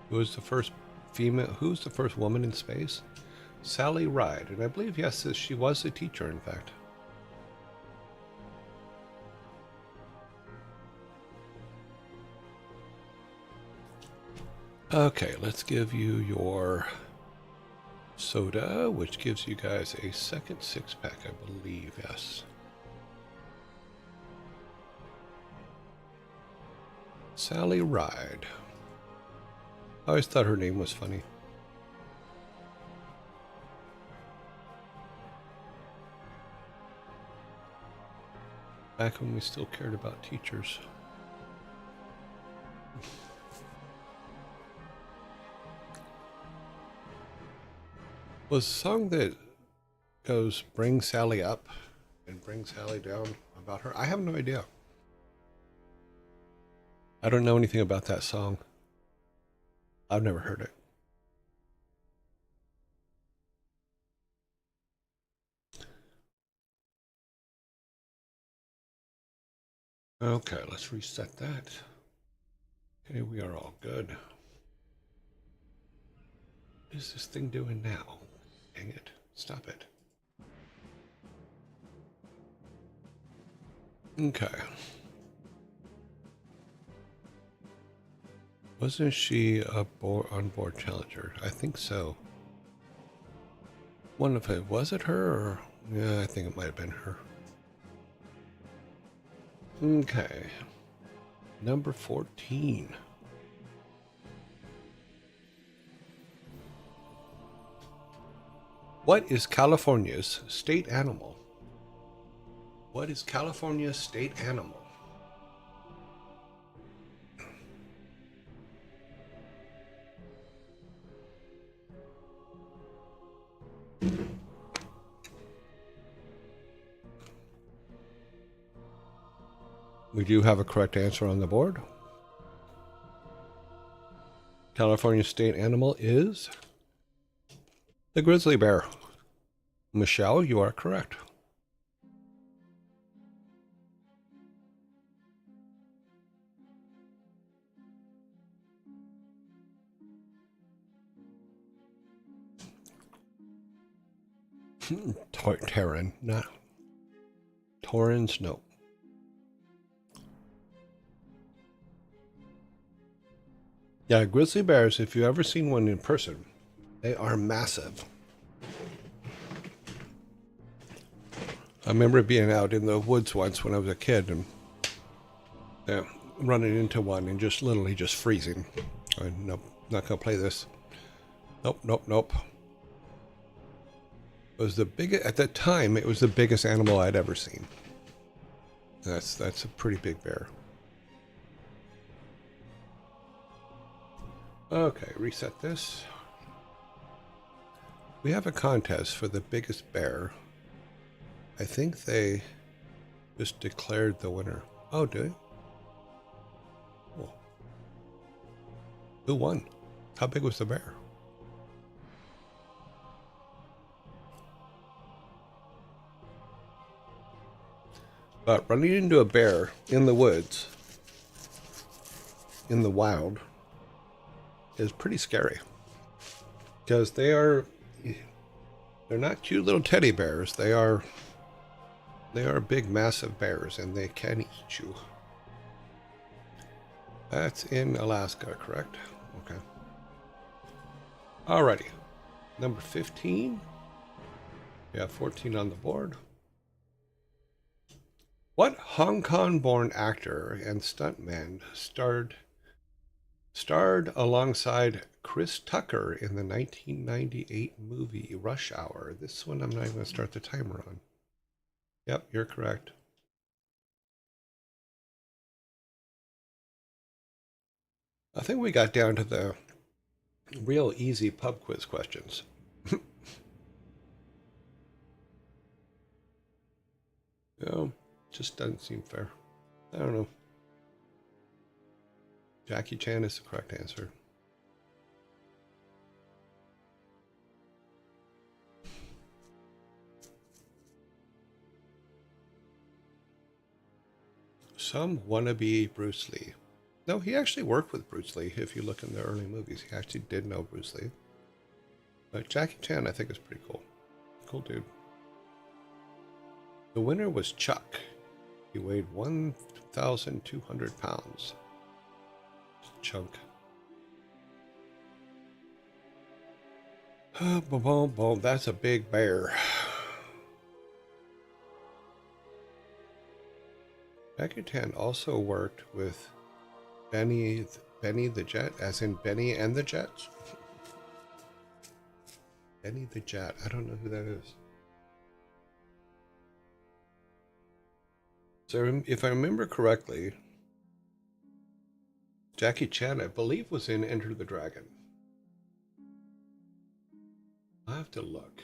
C: Who was the first female? Who's the first woman in space? Sally Ride, and I believe, yes, she was a teacher, in fact. Okay, let's give you your soda, which gives you guys a second 6-pack, I believe, yes. Sally Ride. I always thought her name was funny. Back when we still cared about teachers. Was the song that goes Bring Sally Up and Bring Sally Down about her? I have no idea. I don't know anything about that song. I've never heard it. Okay, let's reset that. Okay, we are all good. What is this thing doing now? Dang it. Stop it. Okay. Wasn't she a onboard challenger? I think so. One of it. Was it her or? Yeah, I think it might have been her. Okay. Number 14. What is California's state animal? What is California's state animal? We do have a correct answer on the board. California's state animal is the grizzly bear. Michelle, you are correct. Terran, not Taurans, no. Yeah, grizzly bears, if you've ever seen one in person, they are massive. I remember being out in the woods once when I was a kid and running into one and just literally just freezing. Nope, not gonna play this. Nope, nope, nope. It was the biggest, at that time, it was the biggest animal I'd ever seen. That's a pretty big bear. Okay, reset this. We have a contest for the biggest bear. I think they just declared the winner. Oh, do they? Cool. Who won? How big was the bear? But running into a bear in the woods, in the wild, is pretty scary. Because they're not cute little teddy bears. They are big, massive bears, and they can eat you. That's in Alaska, correct? Okay. Alrighty. Number 15. We have 14 on the board. What Hong Kong-born actor and stuntman starred alongside Chris Tucker in the 1998 movie Rush Hour? This one I'm not even going to start the timer on. Yep, you're correct. I think we got down to the real easy pub quiz questions. No, just doesn't seem fair. I don't know. Jackie Chan is the correct answer. Some wannabe Bruce Lee. No, he actually worked with Bruce Lee. If you look in the early movies, he actually did know Bruce Lee. But Jackie Chan, I think, is pretty cool. Cool dude. The winner was Chuck. He weighed 1,200 pounds. Chunk. Boom, boom, boom. That's a big bear. Jackie Chan also worked with Benny the Jet, as in Benny and the Jets. Benny the Jet. I don't know who that is. So if I remember correctly, Jackie Chan, I believe, was in Enter the Dragon. I have to look.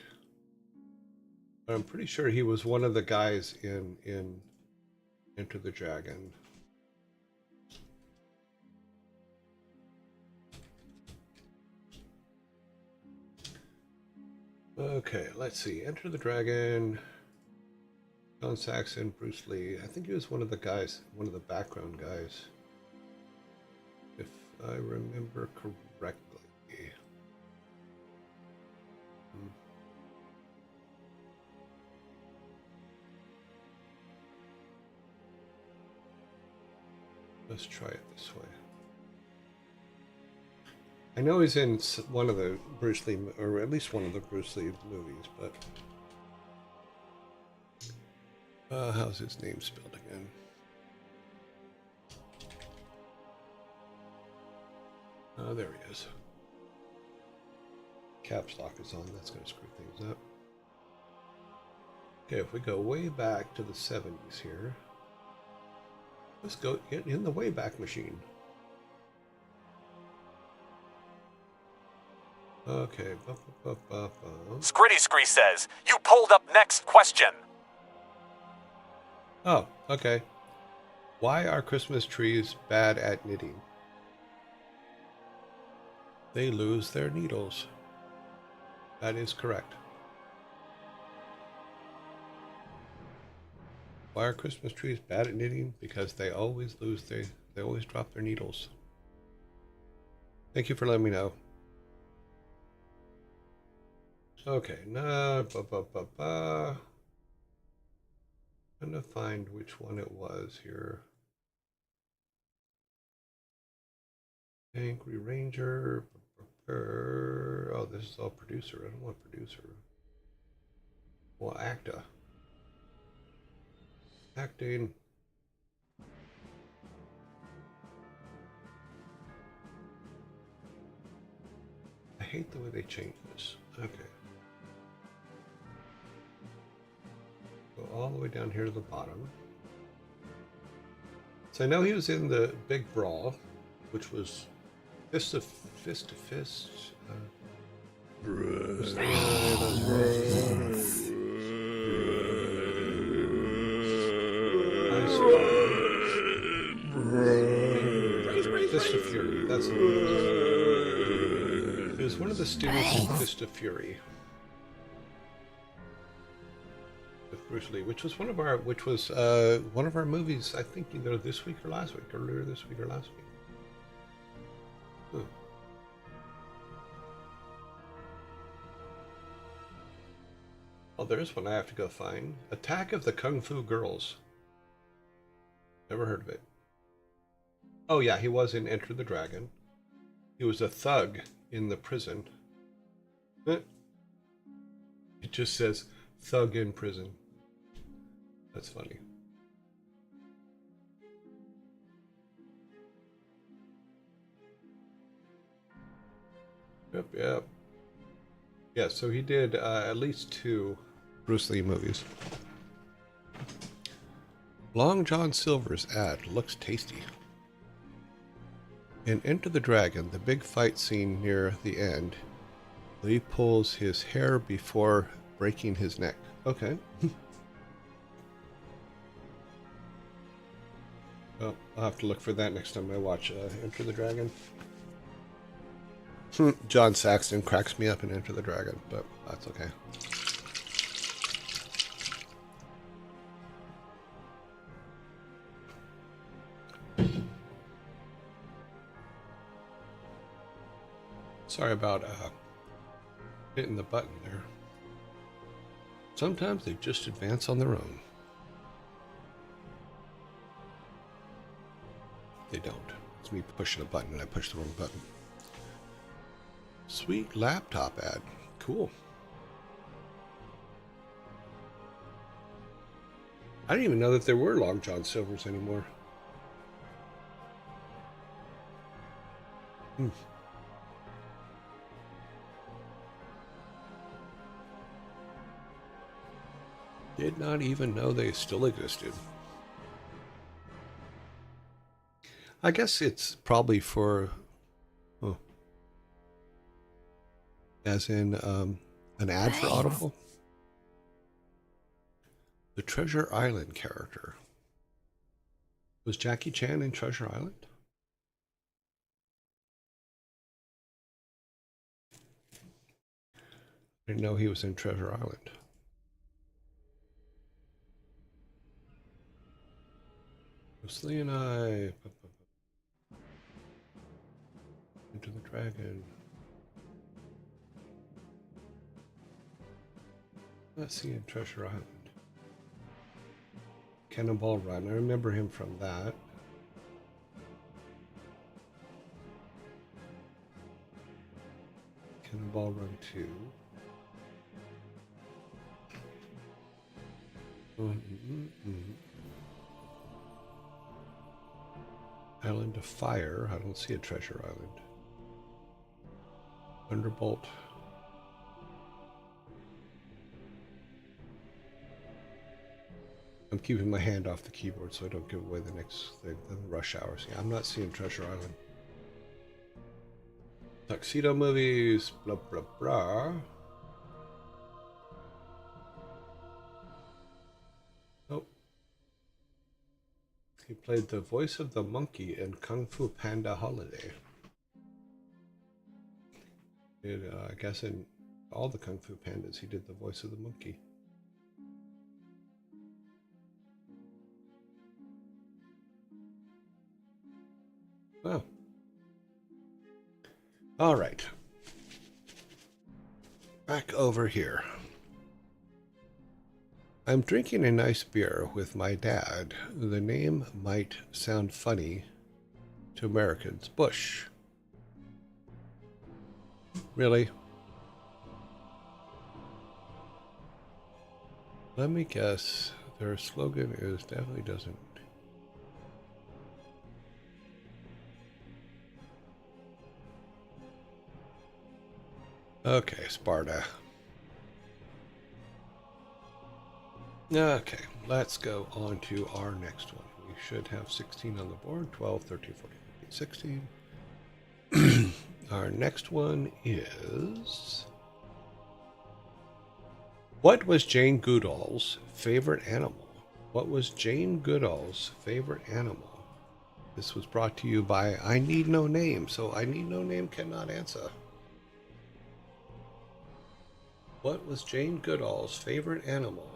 C: But I'm pretty sure he was one of the guys in Enter the Dragon. Okay, let's see. Enter the Dragon. John Saxon, Bruce Lee. I think he was one of the guys, one of the background guys, if I remember correctly. Let's try it this way. I know he's in one of the Bruce Lee, or at least one of the Bruce Lee movies, but how's his name spelled again? Oh, there he is. Caps lock is on. That's going to screw things up. Okay, if we go way back to the 70s here, let's go in the Wayback Machine. Okay.
D: Scritty Scree says, you pulled up next question.
C: Oh, okay. Why are Christmas trees bad at knitting? They lose their needles. That is correct. Why are Christmas trees bad at knitting? Because they always they always drop their needles. Thank you for letting me know. Okay, trying to find which one it was here. Angry Ranger. Oh, this is all producer. I don't want producer. Well, actor. Acting. I hate the way they changed this. Okay. Go all the way down here to the bottom. So I know he was in the Big Brawl, which was Fist to Fist. Fist of Fury. That's what it was. It was one of the students in Fist of Fury with Bruce Lee, which was one of our movies. I think either this week or last week, earlier this week or last week. Oh, there's one I have to go find. Attack of the Kung Fu Girls. Never heard of it. Oh yeah, he was in Enter the Dragon. He was a thug in the prison. It just says thug in prison. That's funny. Yep. Yeah, so he did at least 2 Bruce Lee movies. Long John Silver's ad looks tasty. In Enter the Dragon, the big fight scene near the end, Lee pulls his hair before breaking his neck. Okay. Well, I'll have to look for that next time I watch Enter the Dragon. John Saxon cracks me up in Enter the Dragon, but that's okay. Sorry about hitting the button there. Sometimes they just advance on their own. They don't. It's me pushing a button and I pushed the wrong button. Sweet laptop ad. Cool. I didn't even know that there were Long John Silvers anymore. Hmm. Did not even know they still existed. I guess it's probably for, oh, as in an ad for Audible. The Treasure Island character. Was Jackie Chan in Treasure Island? I didn't know he was in Treasure Island. Bruce Lee and I. Into the Dragon. Let's see in Treasure Island. Cannonball Run. I remember him from that. Cannonball Run 2. Island of Fire. I don't see a Treasure Island. Thunderbolt. I'm keeping my hand off the keyboard so I don't give away the next thing. The Rush Hour. See, I'm not seeing Treasure Island. Tuxedo movies. Blah blah blah. Oh. He played the voice of the monkey in Kung Fu Panda Holiday. I guess in all the Kung Fu Pandas, he did the voice of the monkey. Wow. All right. Back over here. I'm drinking a nice beer with my dad. The name might sound funny to Americans. Bush. Really? Let me guess. Their slogan is definitely doesn't. Okay, Sparta. Okay, let's go on to our next one. We should have 16 on the board. 12, 13, 14, 15, 16. Our next one is... What was Jane Goodall's favorite animal? What was Jane Goodall's favorite animal? This was brought to you by I Need No Name, so I Need No Name cannot answer. What was Jane Goodall's favorite animal?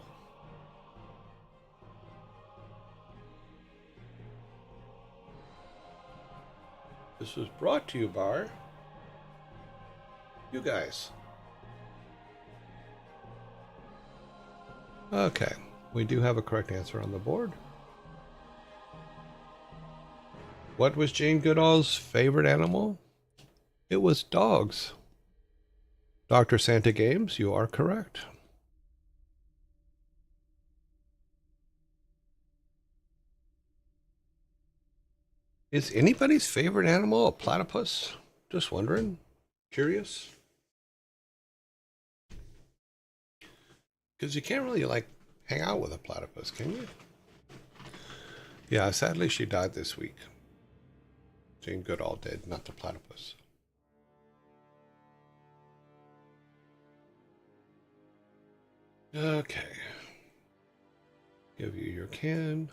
C: This was brought to you by you guys. Okay, we do have a correct answer on the board. What was Jane Goodall's favorite animal? It was dogs. Dr. Santa Games, you are correct. Is anybody's favorite animal a platypus? Just wondering. Curious. Because you can't really, like, hang out with a platypus, can you? Yeah, sadly she died this week. Jane Goodall did, not the platypus. Okay. Give you your can.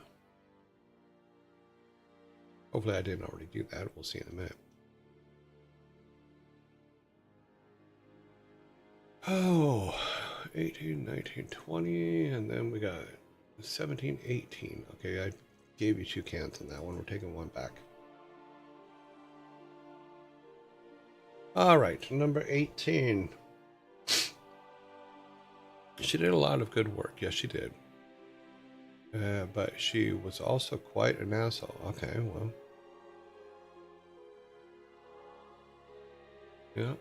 C: Hopefully I didn't already do that. We'll see in a minute. Oh, 18, 19, 20, and then we got 17, 18. Okay, I gave you 2 cans on that one. We're taking 1 back. All right, number 18. She did a lot of good work. Yes, she did. But she was also quite an asshole. Okay, well. Yeah.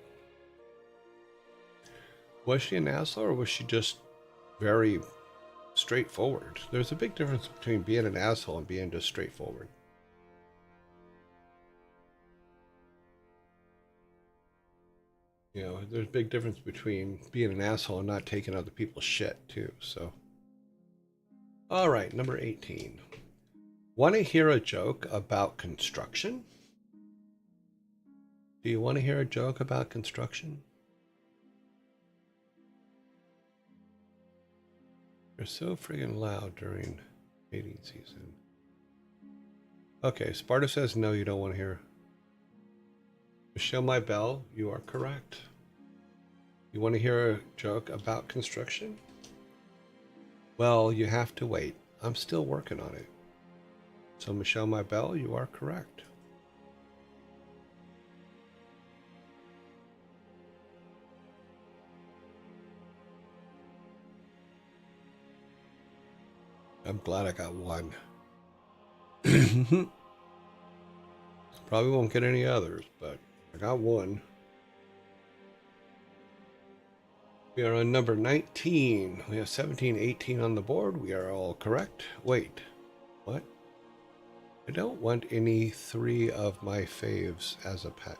C: Was she an asshole or was she just very straightforward? There's a big difference between being an asshole and being just straightforward. You know, there's a big difference between being an asshole and not taking other people's shit, too, so. All right, number 18. Want to hear a joke about construction? Do you want to hear a joke about construction? They're so friggin' loud during mating season. Okay, Sparta says no, you don't want to hear. Michelle My Bell, you are correct. You want to hear a joke about construction? Well, you have to wait. I'm still working on it. So Michelle My Bell, you are correct. I'm glad I got one. Probably won't get any others, but I got one. We are on number 19. We have 17, 18 on the board. We are all correct. Wait, what? I don't want any 3 of my faves as a pet.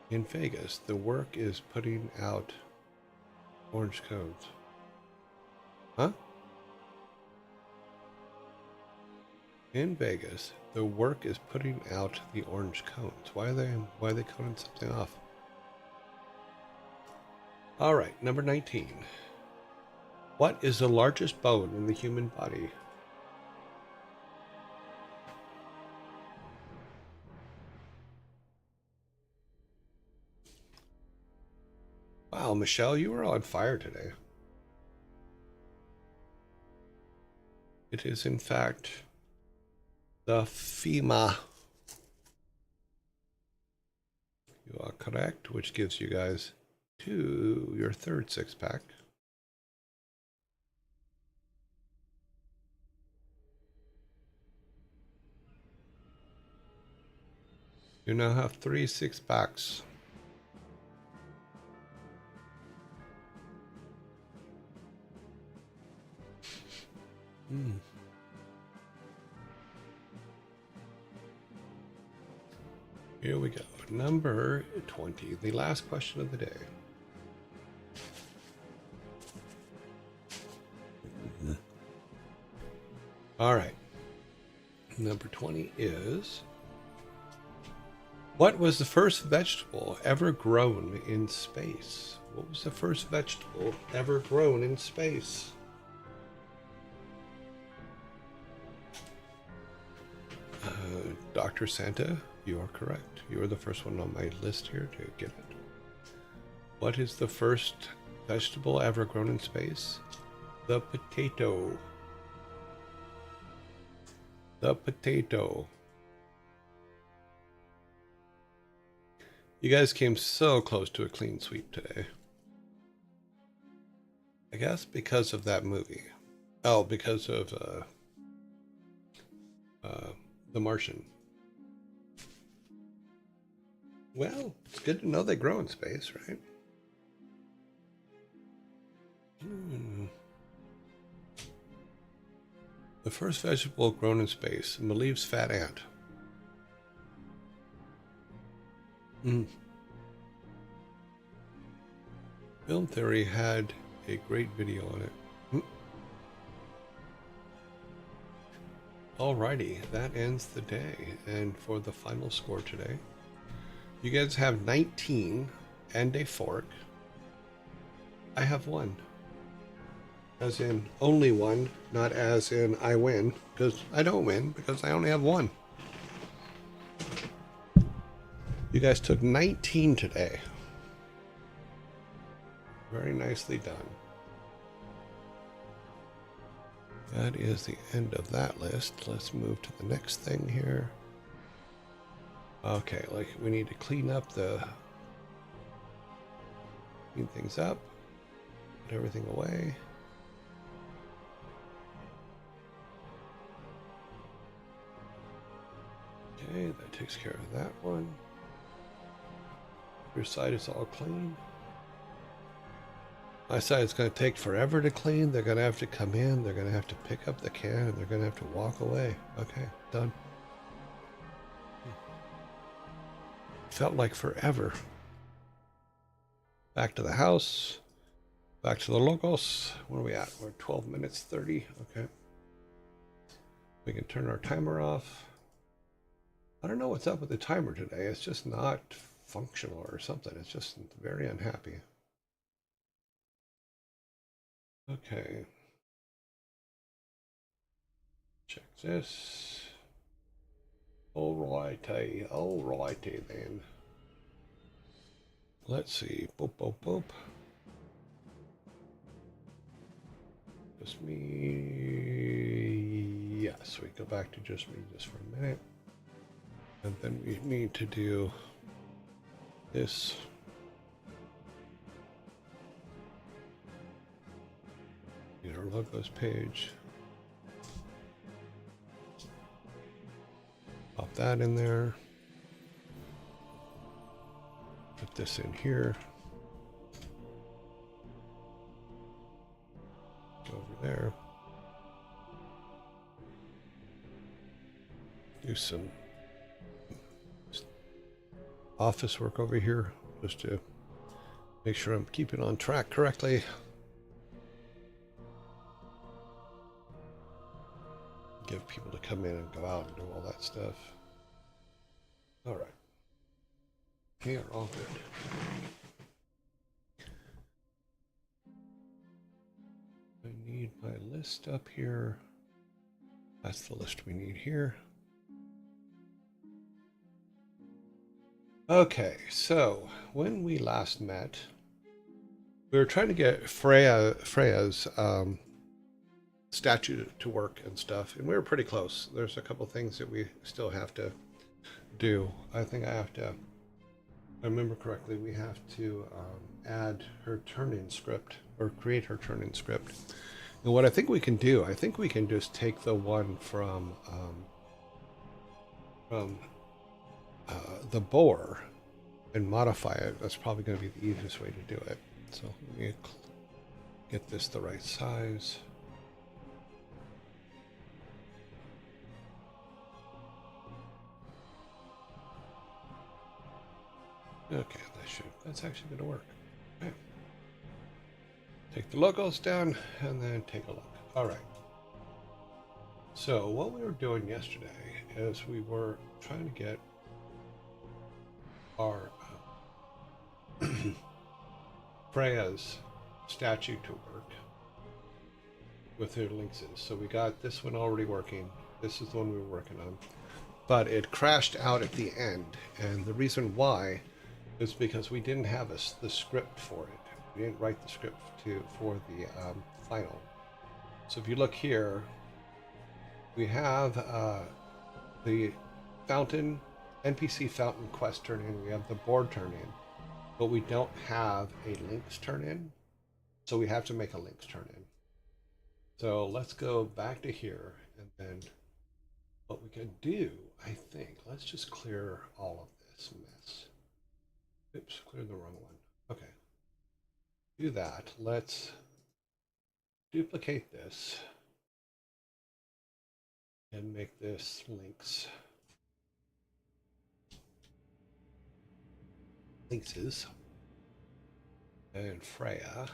C: In Vegas, the work is putting out orange cones. Huh? In Vegas, the work is putting out the orange cones. Why are they coning something off? All right, number 19. What is the largest bone in the human body? Wow, Michelle, you are on fire today. It is, in fact, the FEMA. You are correct, which gives you guys your third 6-pack. You now have 3 6-packs. Here we go. Number 20, the last question of the day. All right. Number 20 is, what was the first vegetable ever grown in space? What was the first vegetable ever grown in space? Dr. Santa, you are correct. You are the first one on my list here to get it. What is the first vegetable ever grown in space? The potato. The potato. You guys came so close to a clean sweep today. I guess because of that movie. Oh, because of The Martian. Well, it's good to know they grow in space, right? The first vegetable grown in space, Malieve's fat ant. Film Theory had a great video on it. Alrighty, that ends the day. And for the final score today, you guys have 19 and a fork. I have 1. As in only 1, not as in I win, because I don't win, because I only have 1. You guys took 19 today. Very nicely done. That is the end of that list. Let's move to the next thing here. Okay, like we need to clean things up, put everything away. Okay, that takes care of that one. Your side is all clean. My side is going to take forever to clean. They're going to have to come in, they're going to have to pick up the can, and they're going to have to walk away. Okay, done. felt like forever. Back to the house. Back to the locals. Where are we at? We're 12 minutes 30. Okay. We can turn our timer off. I don't know what's up with the timer today. It's just not functional or something. It's just very unhappy. Okay. Check this. Alrighty. Alrighty then. Let's see. Boop, boop, boop. Just me. Yes, we go back to just me just for a minute. And then we need to do this. Get our logos page. Pop that in there. Put this in here. Go over there. Do some office work over here just to make sure I'm keeping on track correctly. Give people to come in and go out and do all that stuff. All right. We are all good. I need my list up here. That's the list we need here. Okay, so when we last met, we were trying to get Freya's statue to work and stuff, and we were pretty close. There's a couple things that we still have to do. I think I have to, if I remember correctly, we have to add her turn-in script, or create her turn-in script. And what I think we can do, I think we can just take the one from the boar and modify it. That's probably going to be the easiest way to do it. So let me get this the right size. Okay, that's actually going to work. Okay. Take the logos down and then take a look. All right. So what we were doing yesterday is we were trying to get our Freya's statue to work with her links. So we got this one already working. This is the one we were working on, but it crashed out at the end, and the reason why is because we didn't have the script for it. We didn't write the script for the final. So if you look here, we have the fountain, NPC fountain quest turn in. We have the board turn in, but we don't have a links turn in. So we have to make a links turn in. So let's go back to here, and then what we can do, I think, let's just clear all of this mess. Oops, cleared the wrong one. Okay. Do that. Let's duplicate this and make this links. Linkses. And Freya.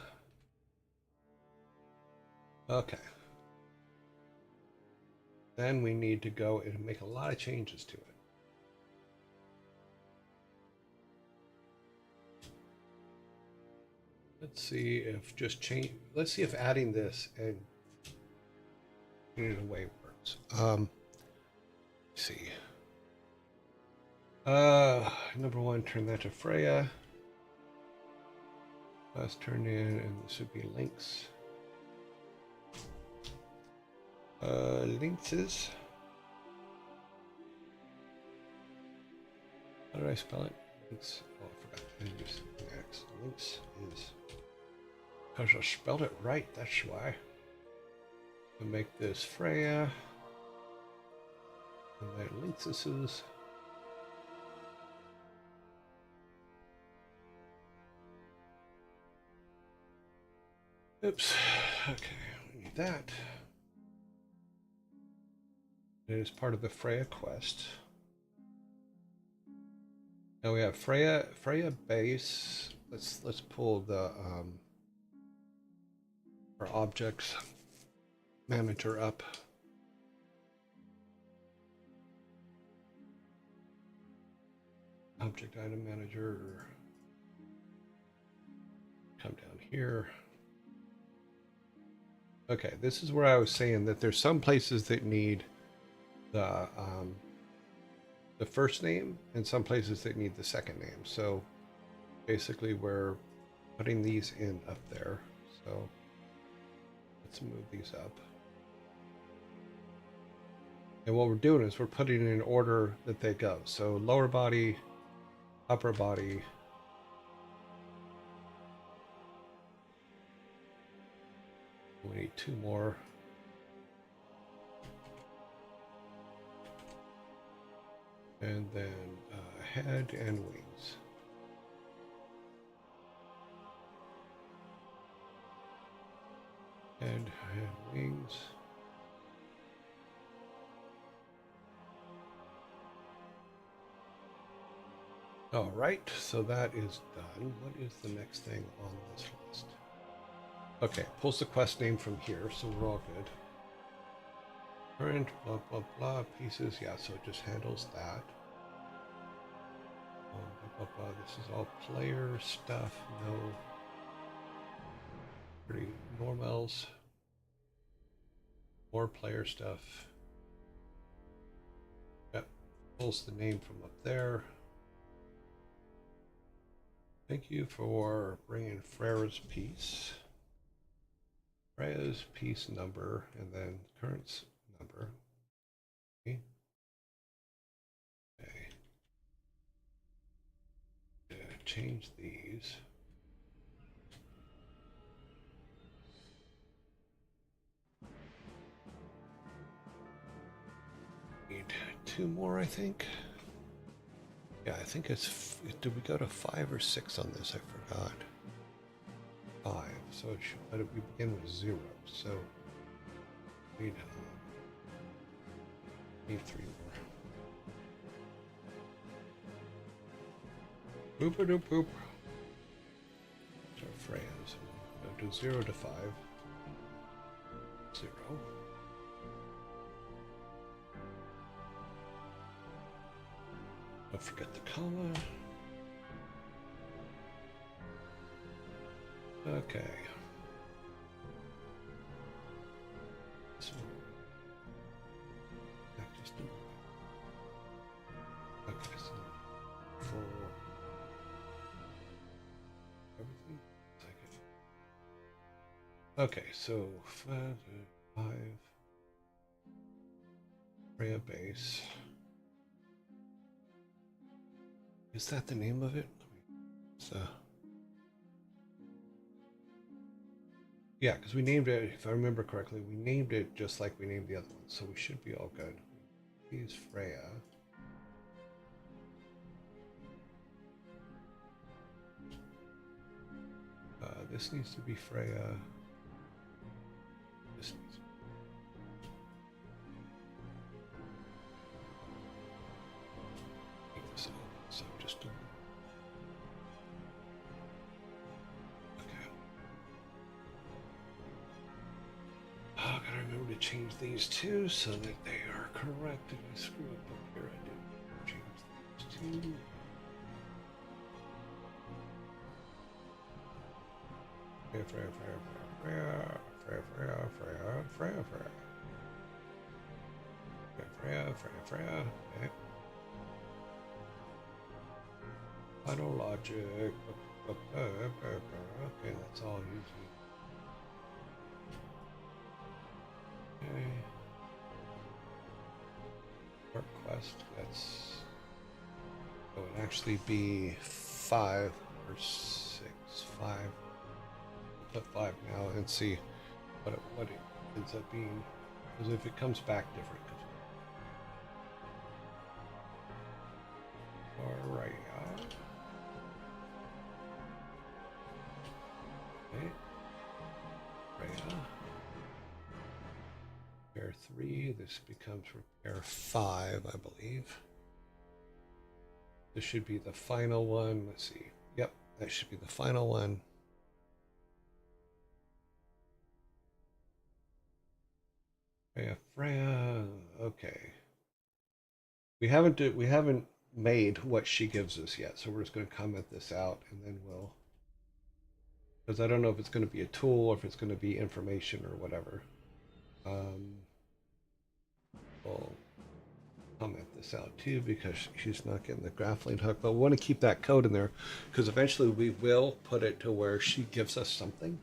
C: Okay. Then we need to go and make a lot of changes to it. Let's see if let's see if adding this and changing it away works. Let's see. Number one, turn that to Freya. Let's turn in, and this would be links. Linkses. How did I spell it? Links. Oh, I forgot to use X. Links is because I spelled it right. That's why. To make this Freya, and then linkses. Oops. Okay, we need that. It is part of the Freya quest. Now we have Freya base. Let's pull the our objects manager up. Object item manager. Come down here. Okay, this is where I was saying that there's some places that need the first name and some places that need the second name. So basically we're putting these in up there. So let's move these up. And what we're doing is we're putting in order that they go. So lower body, upper body, we need 2 more. And then head and wings. Head and wings. All right, so that is done. What is the next thing on this list? Okay, pulls the quest name from here, so we're all good. Current, blah, blah, blah, pieces. Yeah, so it just handles that. Blah, blah, blah. This is all player stuff. No. Pretty normals. More player stuff. Yep, pulls the name from up there. Thank you for bringing Freya's piece. Freya's piece number and then current number. Okay. Change these. Need 2 more, I think. Yeah, I think it's. Did we go to 5 or 6 on this? I forgot. 5. So it should, but we begin with 0. So we need 3 more. Boop a doop boop. These are Freya's. Go to 0 to 5. 0. Don't forget the comma. Okay. So, back just a moment. Okay, so for everything. Okay, so 5 Freya base. Is that the name of it? So. Yeah, because we named it, if I remember correctly, we named it just like we named the other one, so we should be all good. Here's Freya. This needs to be Freya. This needs to be this out. So just okay. Oh, I gotta remember to change these two so that they are correct. If I screw up here, I did change these two. Freya. Okay. Final logic. Okay, that's all easy. Okay. Work quest. That's. It would actually be 5 or 6. 5. Put 5 now and see what it ends up being, because if it comes back different. All right. Okay. Repair 3. This becomes repair 5, I believe. This should be the final one. Let's see. Yep, that should be the final one. Freya. Okay. We haven't made what she gives us yet, so we're just going to comment this out, and then we'll, because I don't know if it's going to be a tool or if it's going to be information or whatever. We'll comment this out too because she's not getting the grappling hook, but we want to keep that code in there because eventually we will put it to where she gives us something.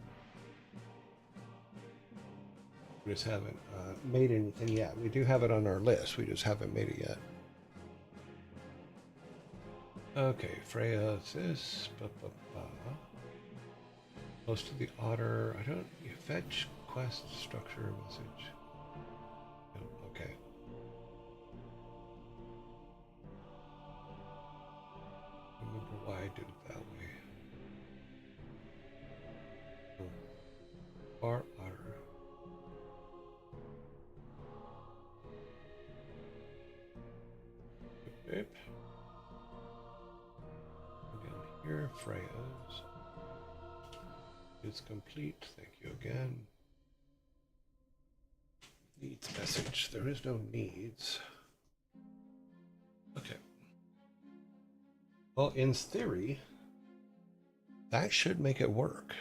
C: We just haven't made anything yet. We do have it on our list. We just haven't made it yet. Okay, Freya is this. Close to the otter. I don't. You fetch quest structure message. Okay. Remember why I did it that way. Bar otter. Yep. Down here, Freya's. It's complete. Thank you again. Needs message. There is no needs. Okay. Well, in theory, that should make it work.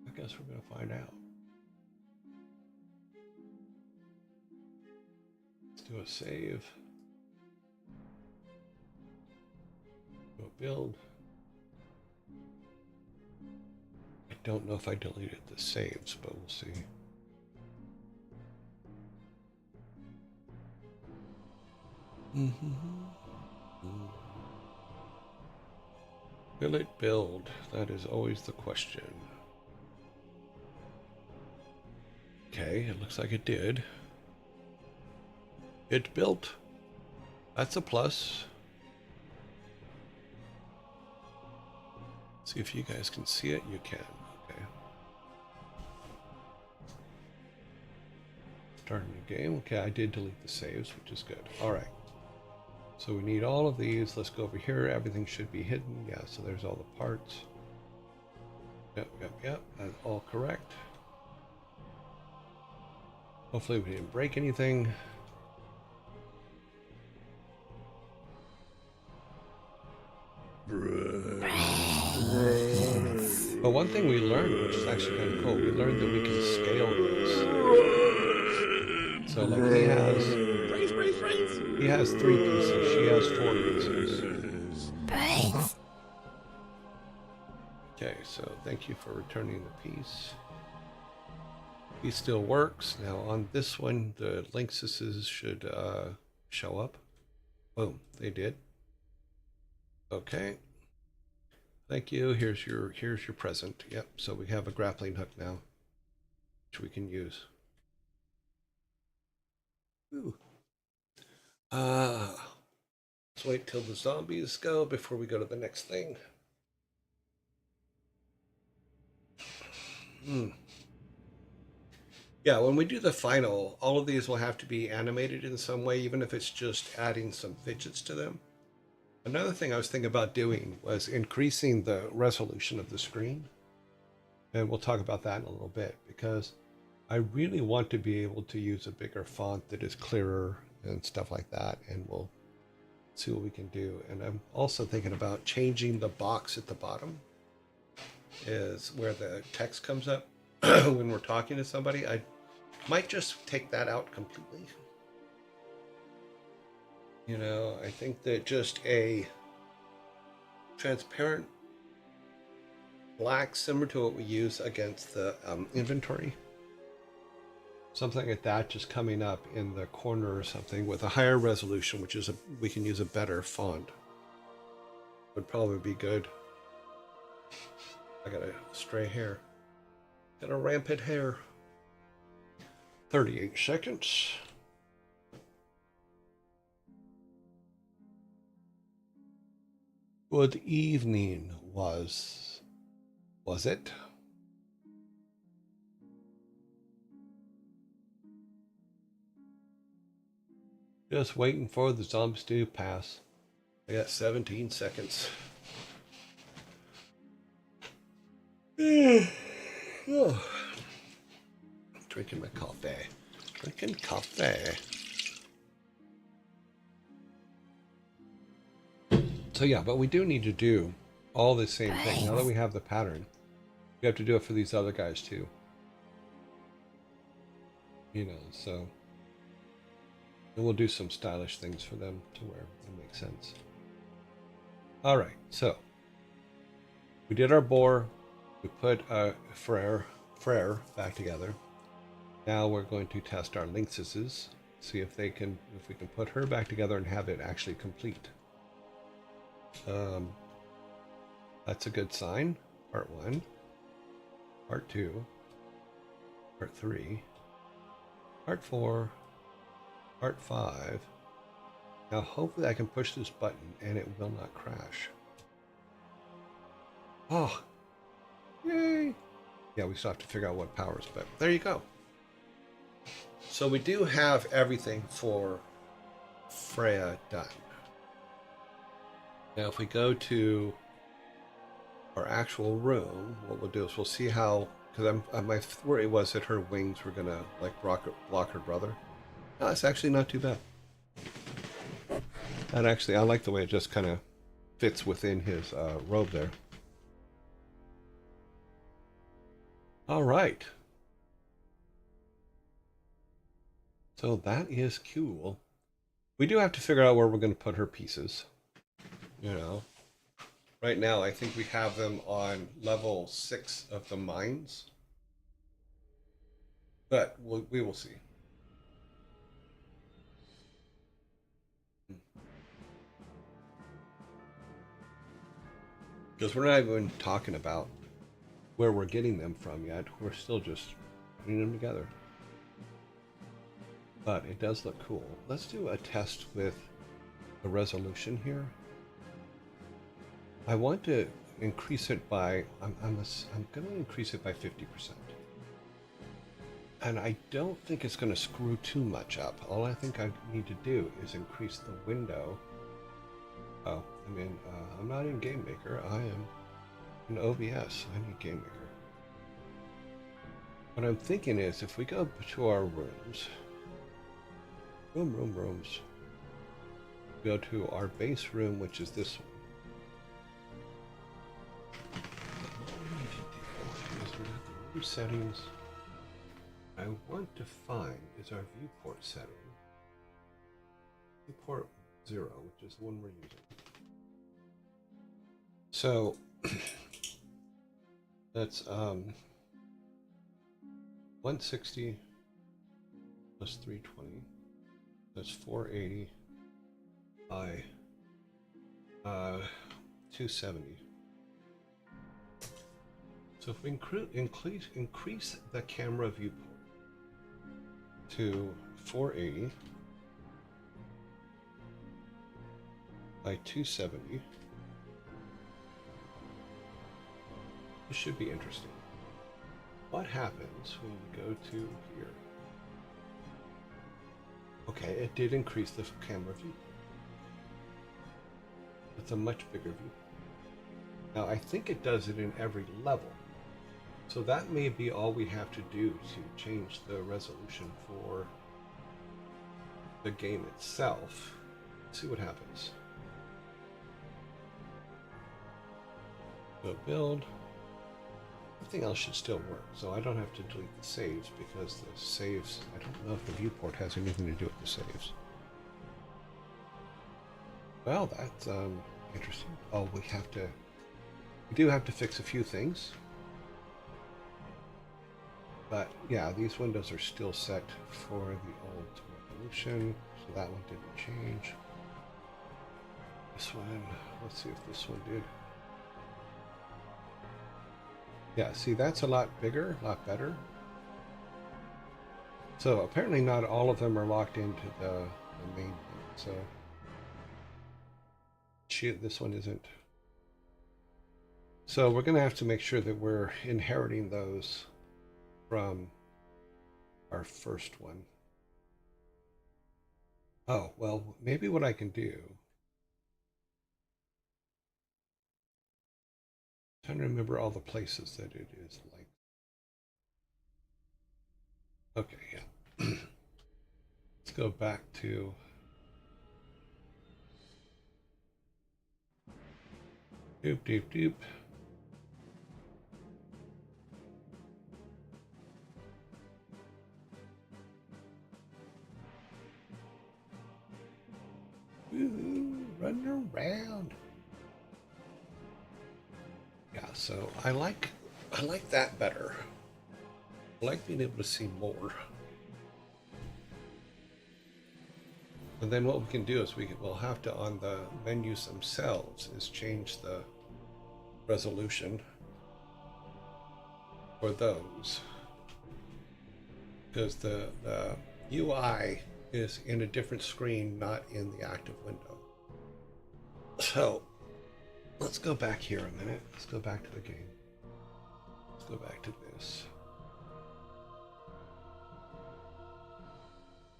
C: I guess we're going to find out. Let's do a save. Do a build. I don't know if I deleted the saves, but we'll see. Will it build? That is always the question. Okay, it looks like it did. It built. That's a plus. See if you guys can see it. You can. Okay. Start a new game. Okay, I did delete the saves, which is good. All right. So we need all of these. Let's go over here. Everything should be hidden. Yeah, so there's all the parts. Yep. That's all correct. Hopefully we didn't break anything. But one thing we learned, which is actually kind of cool, we learned that we can scale this. So like he has 3 pieces, she has 4 pieces. Okay, so thank you for returning the piece. He still works. Now on this one, the Linksys should show up. Boom, they did. Okay. Thank you. Here's your present. Yep. So we have a grappling hook now, which we can use. Ooh. Let's wait till the zombies go before we go to the next thing. Yeah, when we do the final, all of these will have to be animated in some way, even if it's just adding some fidgets to them. Another thing I was thinking about doing was increasing the resolution of the screen. And we'll talk about that in a little bit, because I really want to be able to use a bigger font that is clearer and stuff like that. And we'll see what we can do. And I'm also thinking about changing the box at the bottom, is where the text comes up when we're talking to somebody. I might just take that out completely. You know, I think that just a transparent black, similar to what we use against the inventory, something like that, just coming up in the corner or something with a higher resolution, which is we can use a better font, would probably be good. I got a stray hair. Got a rampant hair. 38 seconds. Good evening, was it? Just waiting for the zombies to pass. I got 17 seconds. Oh. Drinking my coffee. Drinking coffee. So yeah, but we do need to do all the same thing. Now that we have the pattern, we have to do it for these other guys too. You know, so and we'll do some stylish things for them to where it makes sense. All right, so we did our boar. We put Frere back together. Now we're going to test our lynxes, see if we can put her back together and have it actually complete. That's a good sign. Part 1, part 2, part 3, part 4, part 5. Now hopefully I can push this button and it will not crash. Oh, yay! Yeah, we still have to figure out what powers, but there you go. So we do have everything for Freya done. Now if we go to our actual room, what we'll do is we'll see how, because my worry was that her wings were gonna like block her brother. No, it's actually not too bad. And actually, I like the way it just kind of fits within his robe there. All right. So that is cool. We do have to figure out where we're going to put her pieces. You know, right now I think we have them on level 6 of the mines, but we will see. Because we're not even talking about where we're getting them from yet. We're still just putting them together. But it does look cool. Let's do a test with the resolution here. I want to increase it by, I'm going to increase it by 50%. And I don't think it's going to screw too much up. All I think I need to do is increase the window. Oh, I mean, I'm not in Game Maker. I am in OBS. I need Game Maker. What I'm thinking is if we go to our rooms, rooms, go to our base room, which is this one. Room settings. I want to find is our viewport setting. Viewport 0, which is the one we're using. So that's 160 plus 320. That's 480 by 270. So if we increase the camera viewport to 480 by 270, this should be interesting. What happens when you go to here? Okay, it did increase the camera view. It's a much bigger view. Now I think it does it in every level. So that may be all we have to do to change the resolution for the game itself. Let's see what happens. Go build. Everything else should still work, so I don't have to delete the saves because the saves, I don't know if the viewport has anything to do with the saves. Well, that's interesting. Oh, we do have to fix a few things. But yeah, these windows are still set for the old resolution, so that one didn't change. This one, let's see if this one did. Yeah, see, that's a lot bigger, a lot better. So apparently not all of them are locked into the main one. So this one isn't. So we're going to have to make sure that we're inheriting those from our first one. Oh, well, maybe what I can do. I'm trying to remember all the places that it is like. Okay, yeah. Let's go back to doop doop doop. Woohoo, running around. Yeah, so I like that better. I like being able to see more. And then what we can do is we'll have to, on the menus themselves, is change the resolution for those. Because the UI is in a different screen, not in the active window. So let's go back here a minute. Let's go back to the game. Let's go back to this.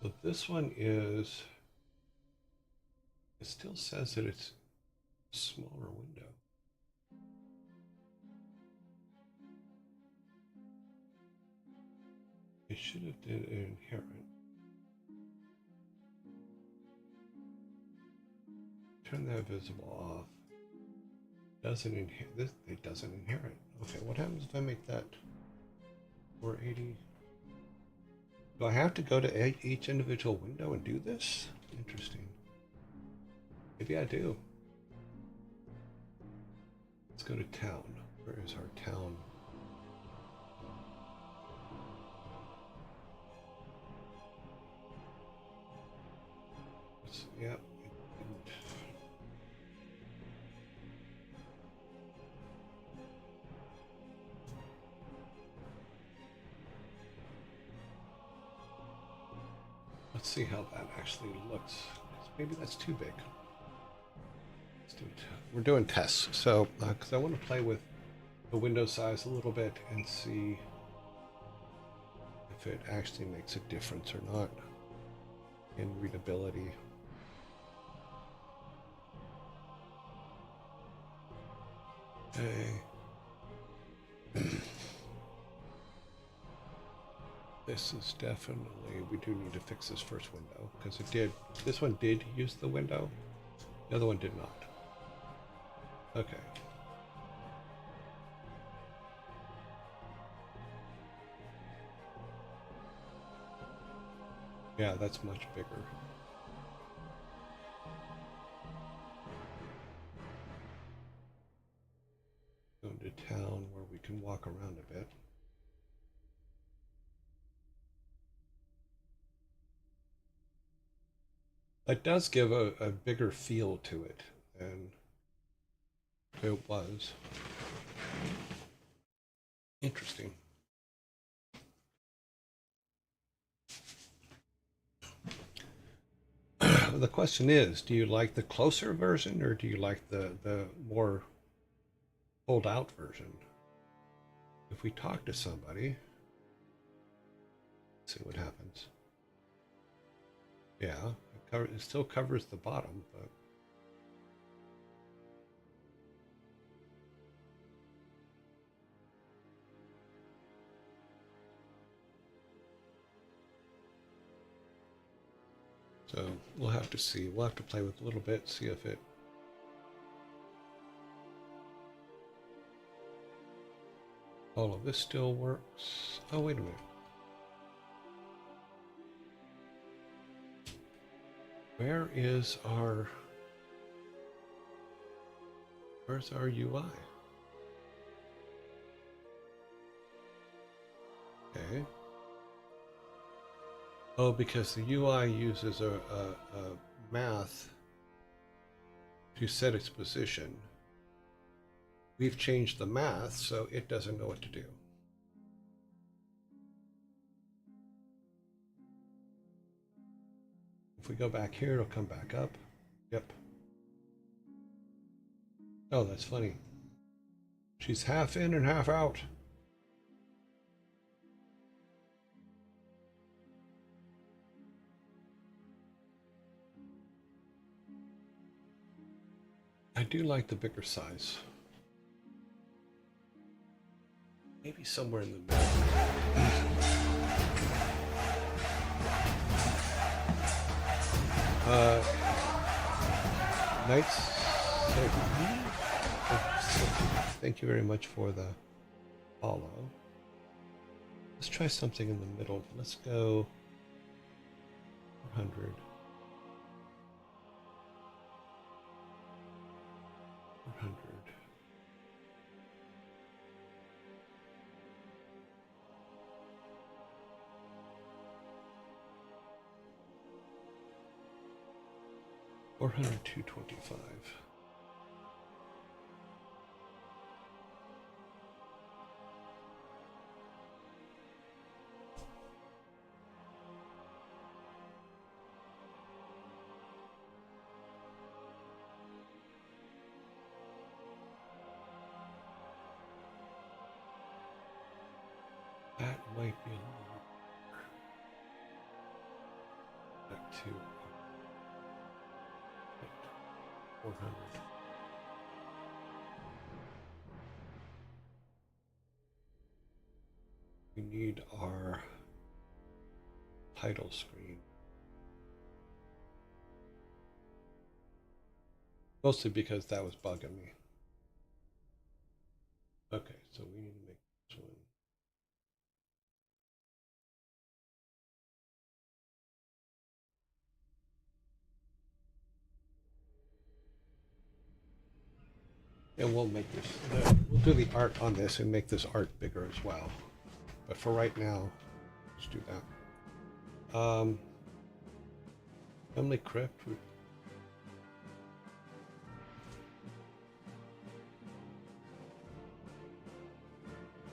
C: So this one is, it still says that it's a smaller window. It should have did an inherent. Turn that visible off. Doesn't inherit this. It doesn't inherit. Okay, what happens if I make that 480? Do I have to go to each individual window and do this? Interesting. Maybe I do. Let's go to town. Where is our town? Yeah, it didn't. Let's see how that actually looks. Maybe that's too big. Let's do it. We're doing tests, so because I want to play with the window size a little bit and see if it actually makes a difference or not in readability. Okay. This is definitely, we do need to fix this first window because this one did use the window, the other one did not. Okay. Yeah, that's much bigger. Going to town where we can walk around a bit. That does give a bigger feel to it than it was. Interesting. The question is, do you like the closer version or do you like the more pulled out version? If we talk to somebody, let's see what happens. Yeah, it still covers the bottom, but so we'll have to see. We'll have to play with it a little bit, see if it. All of this still works. Oh, wait a minute. Where's our UI? Okay. Oh, because the UI uses a math to set its position. We've changed the math, so it doesn't know what to do. If we go back here, it'll come back up. Yep. Oh, that's funny. She's half in and half out. I do like the bigger size. Maybe somewhere in the middle. Knights, thank you very much for the follow. Let's try something in the middle. Let's go 400. 400. $402.25. That might be a little back to 400. We need our title screen. Mostly because that was bugging me. Okay, so we need to make this one. And we'll make this, we'll do the art on this and make this art bigger as well. But for right now, let's do that. Family Crypt.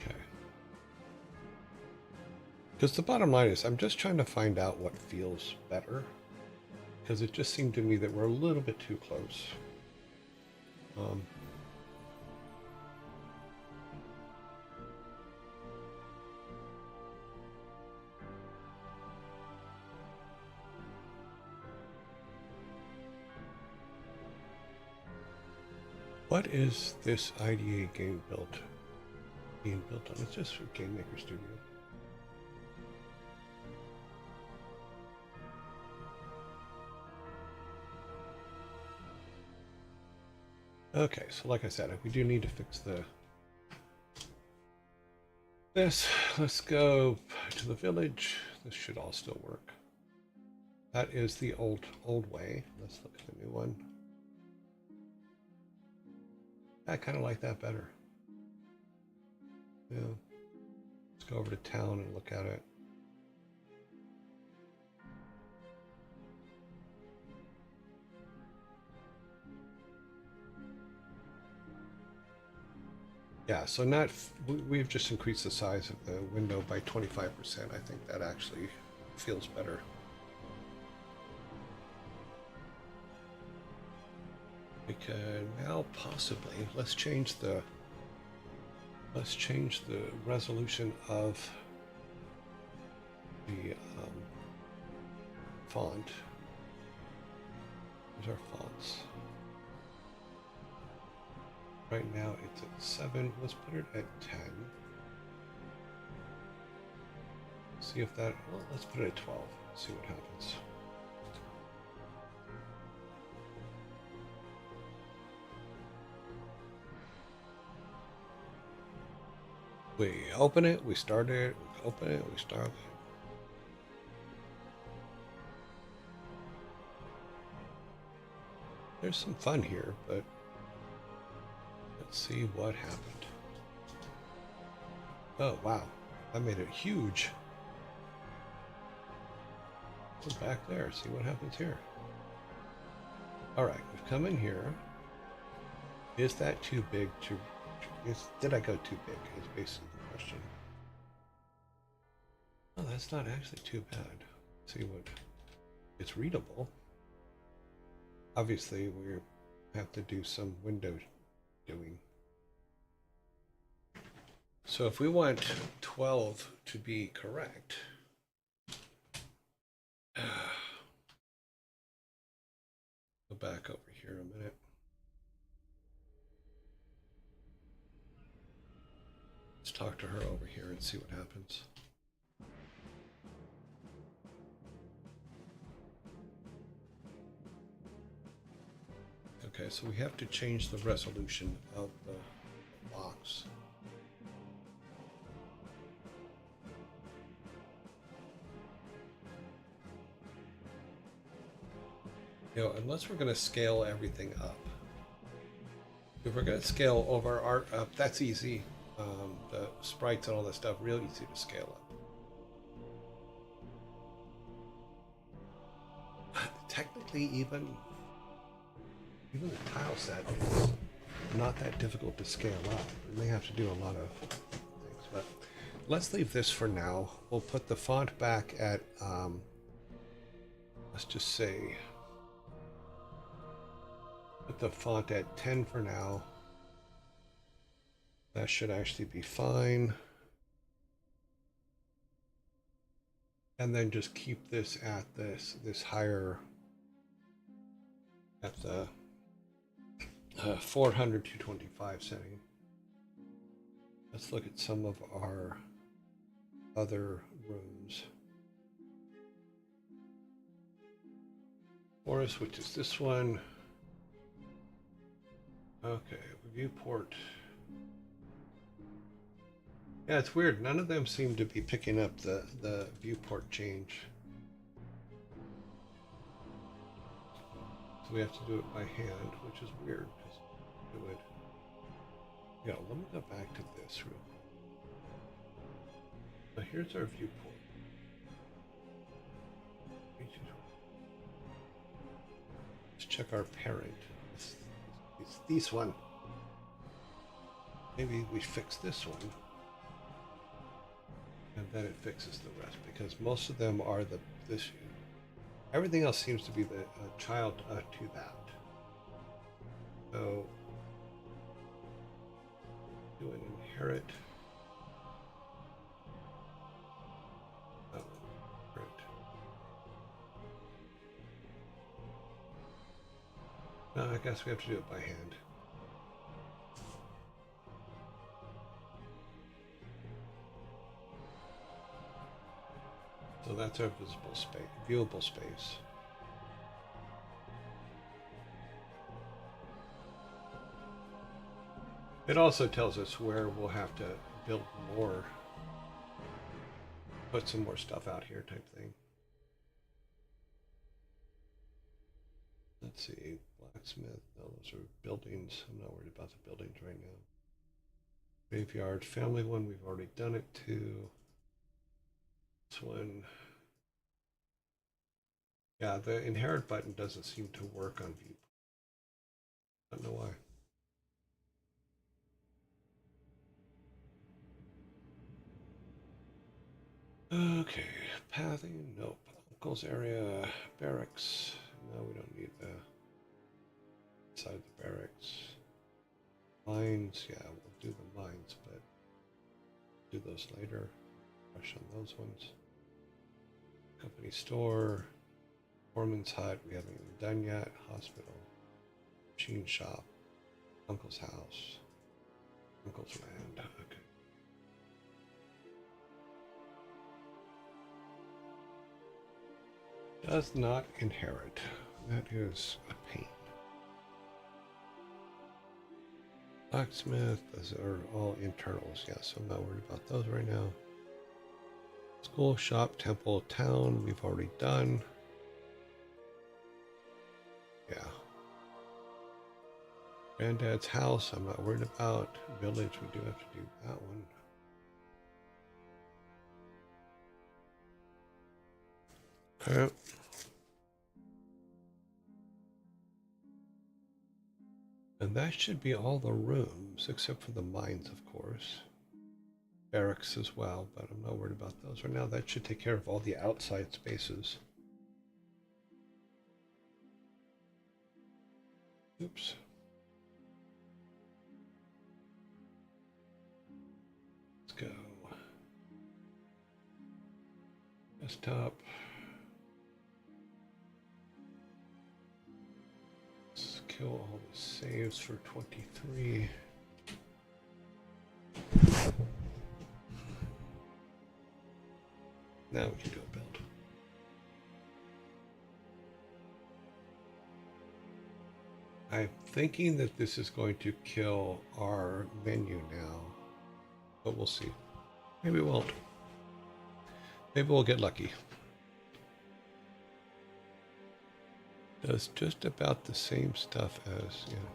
C: Okay. Because the bottom line is, I'm just trying to find out what feels better. Because it just seemed to me that we're a little bit too close. What is this IDA game being built on? It's just for Game Maker Studio. Okay, so like I said, we do need to fix this. Let's go to the village. This should all still work. That is the old way. Let's look at the new one. I kind of like that better. Yeah. Let's go over to town and look at it. Yeah, so we've just increased the size of the window by 25%. I think that actually feels better. We could now possibly let's change the resolution of the font. Here's our fonts. Right now it's at 7. Let's put it at 10. See if that. Well, let's put it at 12. See what happens. We open it, we start it, we open it, we start it. There's some fun here, but let's see what happened. Oh, wow. I made it huge. Go back there, see what happens here. All right, we've come in here. Is that too big to... Did I go too big is basically the question. Oh, that's not actually too bad. Let's see what... It's readable. Obviously, we have to do some window doing. So if we want 12 to be correct, go back over here a minute. Let's talk to her over here and see what happens. Okay, so we have to change the resolution of the box. You know, unless we're going to scale everything up. If we're going to scale over art up, that's easy. The sprites and all that stuff, real easy to scale up. Technically, even the tile set is not that difficult to scale up. We may have to do a lot of things, but let's leave this for now. We'll put the font back at, let's just say, put the font at 10 for now. That should actually be fine. And then just keep this at this higher, at the 400 to 225 setting. Let's look at some of our other rooms. Forest, which is this one. Okay, viewport. Yeah, it's weird. None of them seem to be picking up the viewport change. So we have to do it by hand, which is weird. Because it would. Yeah, let me go back to this real quick. Now here's our viewport. Let's check our parent. It's this one. Maybe we fix this one. And then it fixes the rest, because most of them are this. Everything else seems to be the child to that. So do an inherit. Inherit. No, I guess we have to do it by hand. So that's our visible space, viewable space. It also tells us where we'll have to build more, put some more stuff out here type thing. Let's see, blacksmith, no, those are buildings. I'm not worried about the buildings right now. Graveyard, family one, we've already done it too. This one. Yeah, the inherit button doesn't seem to work on view. I don't know why. Okay, pathing, nope. Uncle's area, barracks. No, we don't need the inside the barracks. Mines, yeah, we'll do the mines, but do those later. Rush on those ones. Company store, foreman's hut, we haven't even done yet. Hospital, machine shop, uncle's house, uncle's land. Okay. Does not inherit. That is a pain. Blacksmith, those are all internals. Yes, I'm not worried about those right now. School, shop, temple, town, we've already done. Yeah. Granddad's house, I'm not worried about. Village, we do have to do that one. Okay. And that should be all the rooms, except for the mines, of course. Barracks as well, but I'm not worried about those right now. That should take care of all the outside spaces. Oops. Let's go. Desktop. Let's kill all the saves for 23. Now we can do a build. I'm thinking that this is going to kill our menu now, but we'll see. Maybe it won't. Maybe we'll get lucky. Does just about the same stuff as, you know.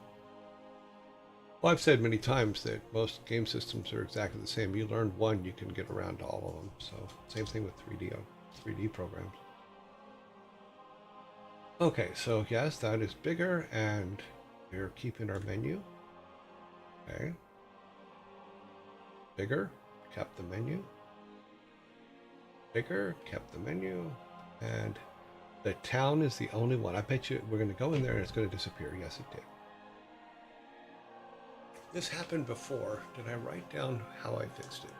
C: Well, I've said many times that most game systems are exactly the same. You learn one, you can get around to all of them. So same thing with 3D programs. Okay, so yes, that is bigger, and we're keeping our menu. Okay. Bigger, kept the menu. Bigger, kept the menu. And the town is the only one. I bet you we're going to go in there and it's going to disappear. Yes, it did. This happened before. Did I write down how I fixed it?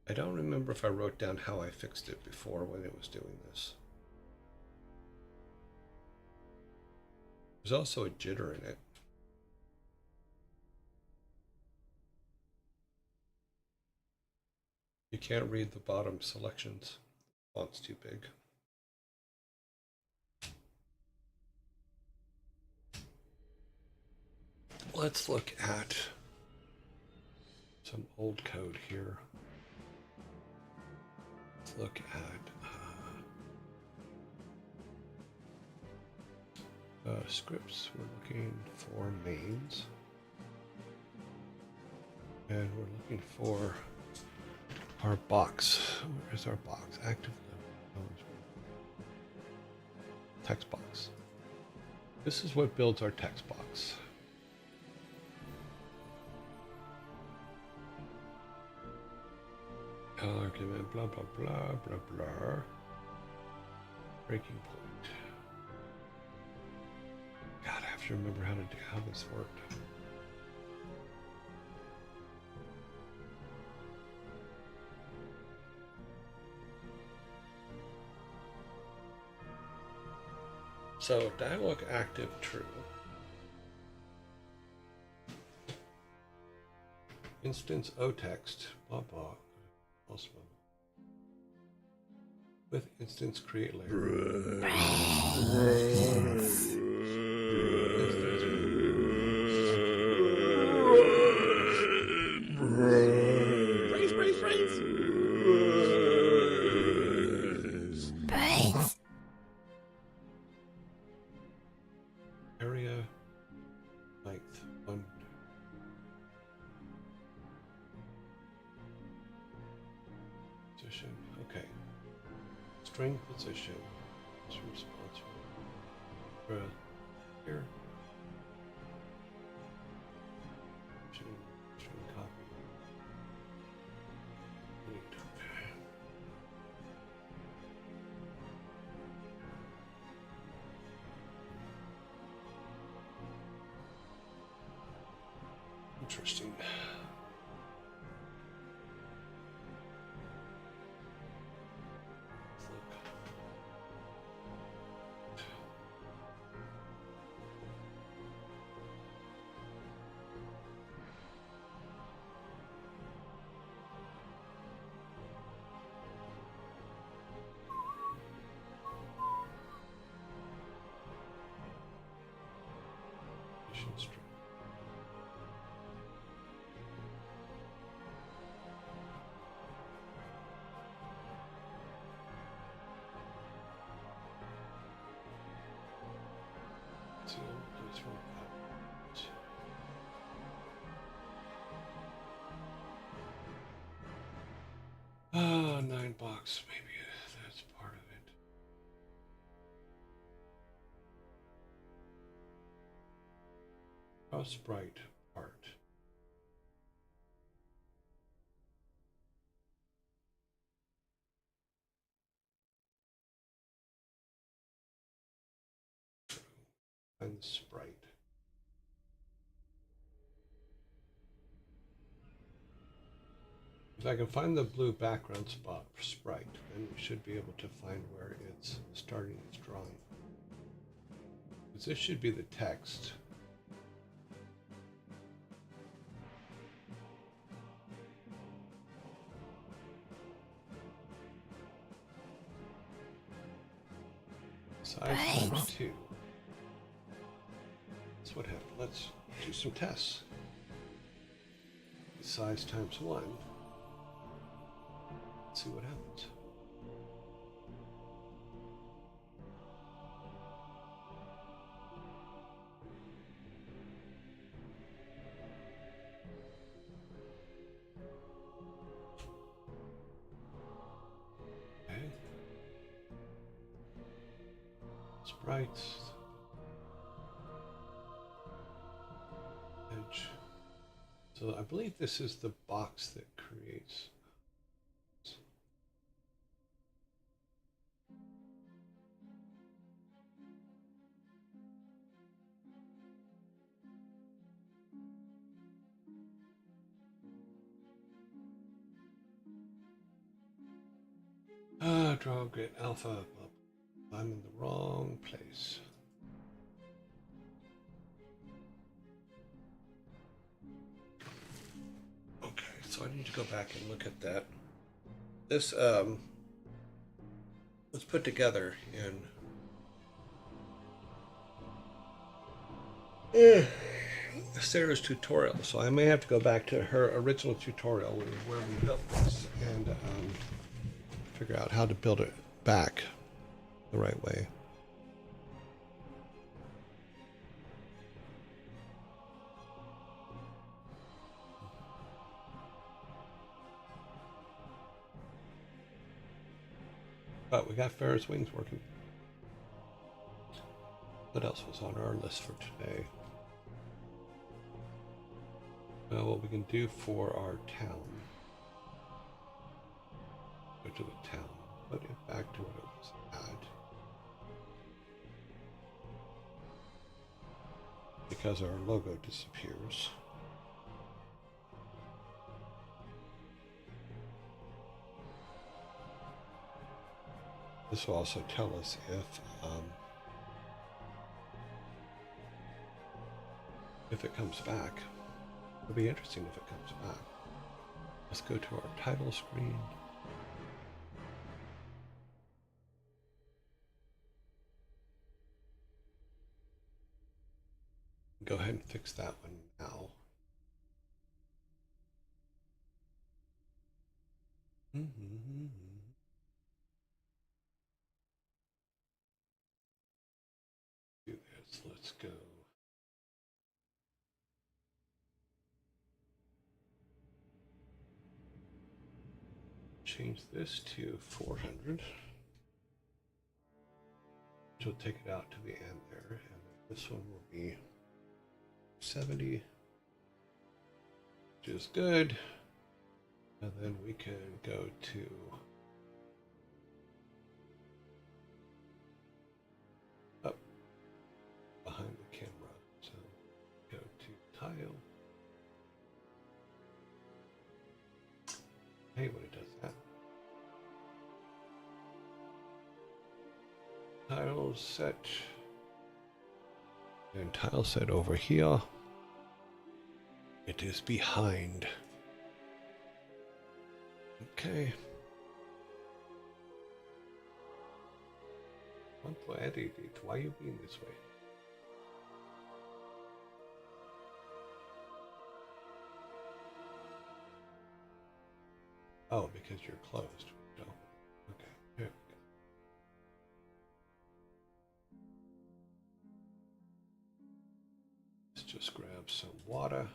C: I don't remember if I wrote down how I fixed it before when it was doing this. There's also a jitter in it. You can't read the bottom selections. Font's too big. Let's look at some old code here. Let's look at scripts. We're looking for mains. And we're looking for our box. Where is our box? Active text box. This is what builds our text box. Argument, blah, blah, blah, blah, blah. Breaking point. God, I have to remember how this worked. So dialog active true. Instance otext, blah blah. Also with instance create layer. Area length 1. Position. Okay. String position. Response. Here. String copy. Okay. Interesting. String. So this one out. 9 box, maybe that's part of it. Sprite part. And sprite. If I can find the blue background spot for sprite, then we should be able to find where it's starting its drawing. Because this should be the text. Size times 2. That's what happened. Let's do some tests. Size times 1. Let's see what happens. Okay. Sprites. Edge. So I believe this is the box that creates. Draw grid alpha. I'm in the wrong place. Okay, so I need to go back and look at that. This was put together in Sarah's tutorial, so I may have to go back to her original tutorial where we built this and figure out how to build it back the right way. But we got Ferris wings working. What else was on our list for today? Well, what we can do for our town. Go to the town. Put it back to what it was at. Because our logo disappears. This will also tell us if it comes back. It'll be interesting if it comes back. Let's go to our title screen. Go ahead and fix that one now. Do this. Let's go. Change this to 400. Which will take it out to the end there. And this one will be 70, which is good. And then we can go to up behind the camera. So go to tile. Hey, when it does that. Tile set. And tile set over here. It is behind. Okay. Why are you being this way? Oh, because you're closed. No. Okay. Here we go. Let's just grab some water.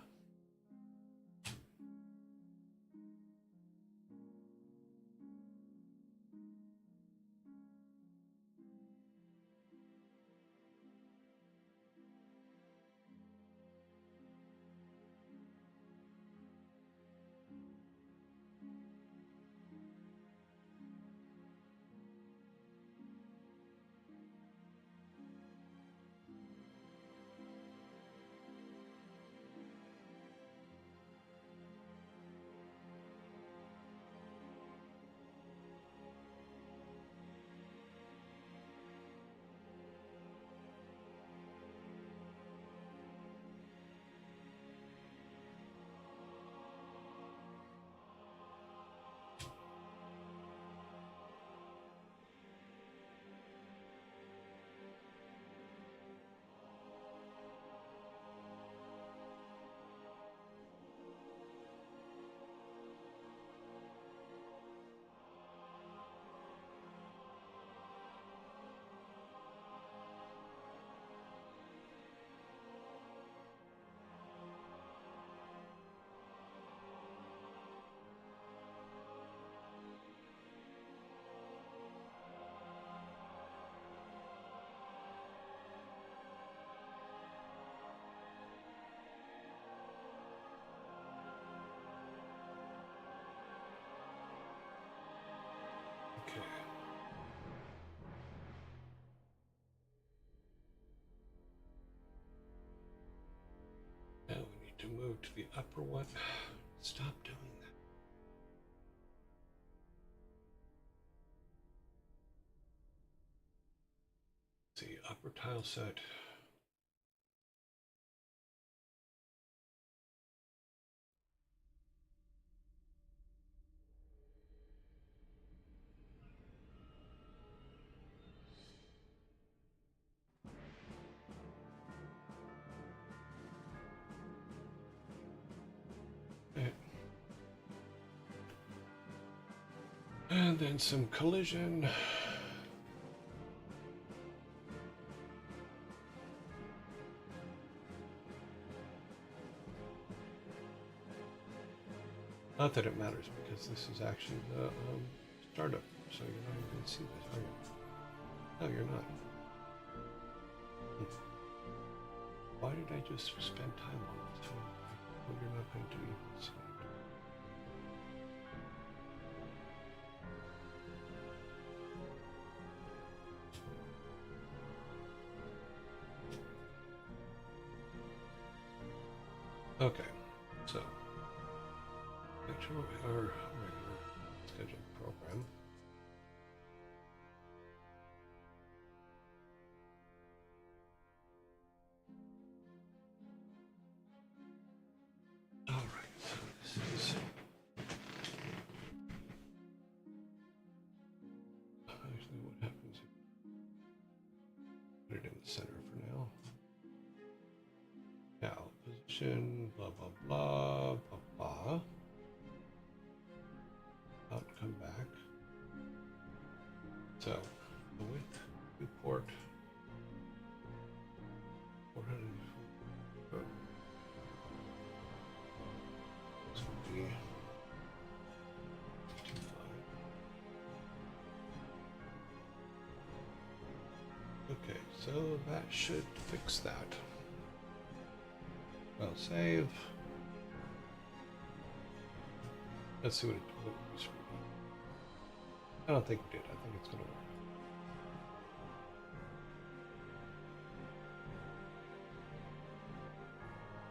C: to the upper one. Stop doing that. Let's see, upper tile set. And then some collision. Not that it matters, because this is actually the startup, so you're not even going to see this, are you? No, you're not. Why did I just spend time on this one? Well, you're not going to even see it. Okay, so actual or regular scheduled program. All right, so this is actually what happens if put it in the center for now. Now position, blah blah blah blah blah. Out, come back. So the width, report 400. This would be 55. Okay, so that should fix that. Well, save. Let's see what it was. I don't think we did. I think it's going to work.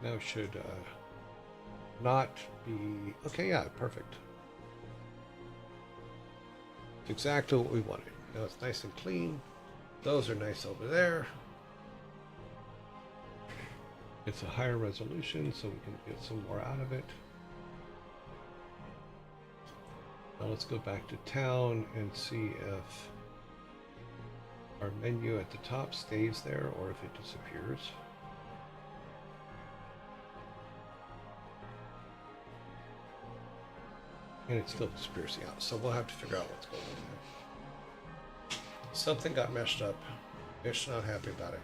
C: Now it should not be... Okay, yeah, perfect. It's exactly what we wanted. Now it's nice and clean. Those are nice over there. It's a higher resolution, so we can get some more out of it. Now let's go back to town and see if our menu at the top stays there or if it disappears. And it still disappears, yeah. So we'll have to figure out what's going on there. Something got messed up. It's not happy about it.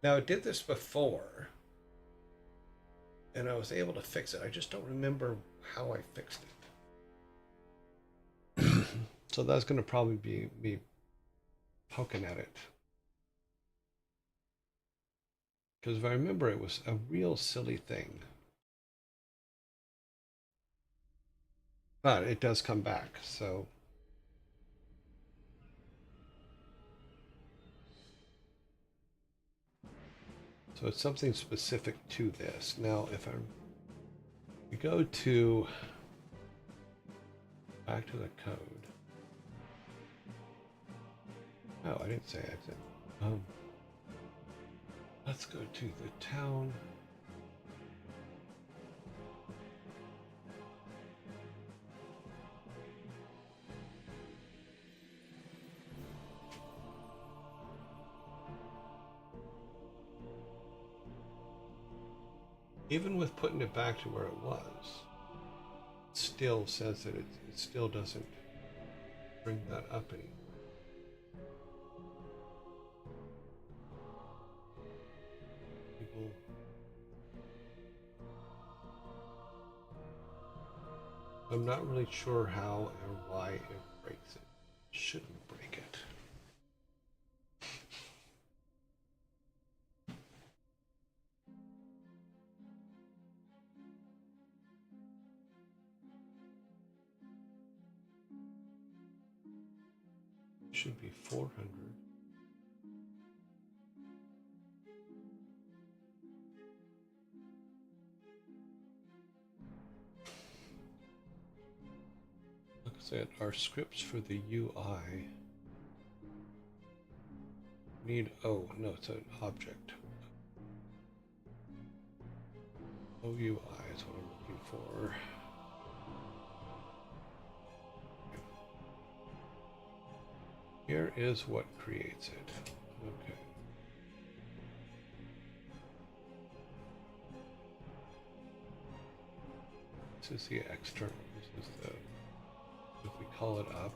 C: Now, I did this before, and I was able to fix it. I just don't remember how I fixed it. So that's going to probably be me poking at it. Because if I remember, it was a real silly thing. But it does come back, so... So it's something specific to this. Now, if we go to back to the code. Oh, I didn't say exit. Let's go to the town. Even with putting it back to where it was, it still says that it still doesn't bring that up anymore. People, I'm not really sure how or why it breaks it. It shouldn't break it. Should be 400. Said our scripts for the UI need, oh no, it's an object. OUI is what I'm looking for. Here is what creates it. Okay. This is the external. This is the, if we call it up.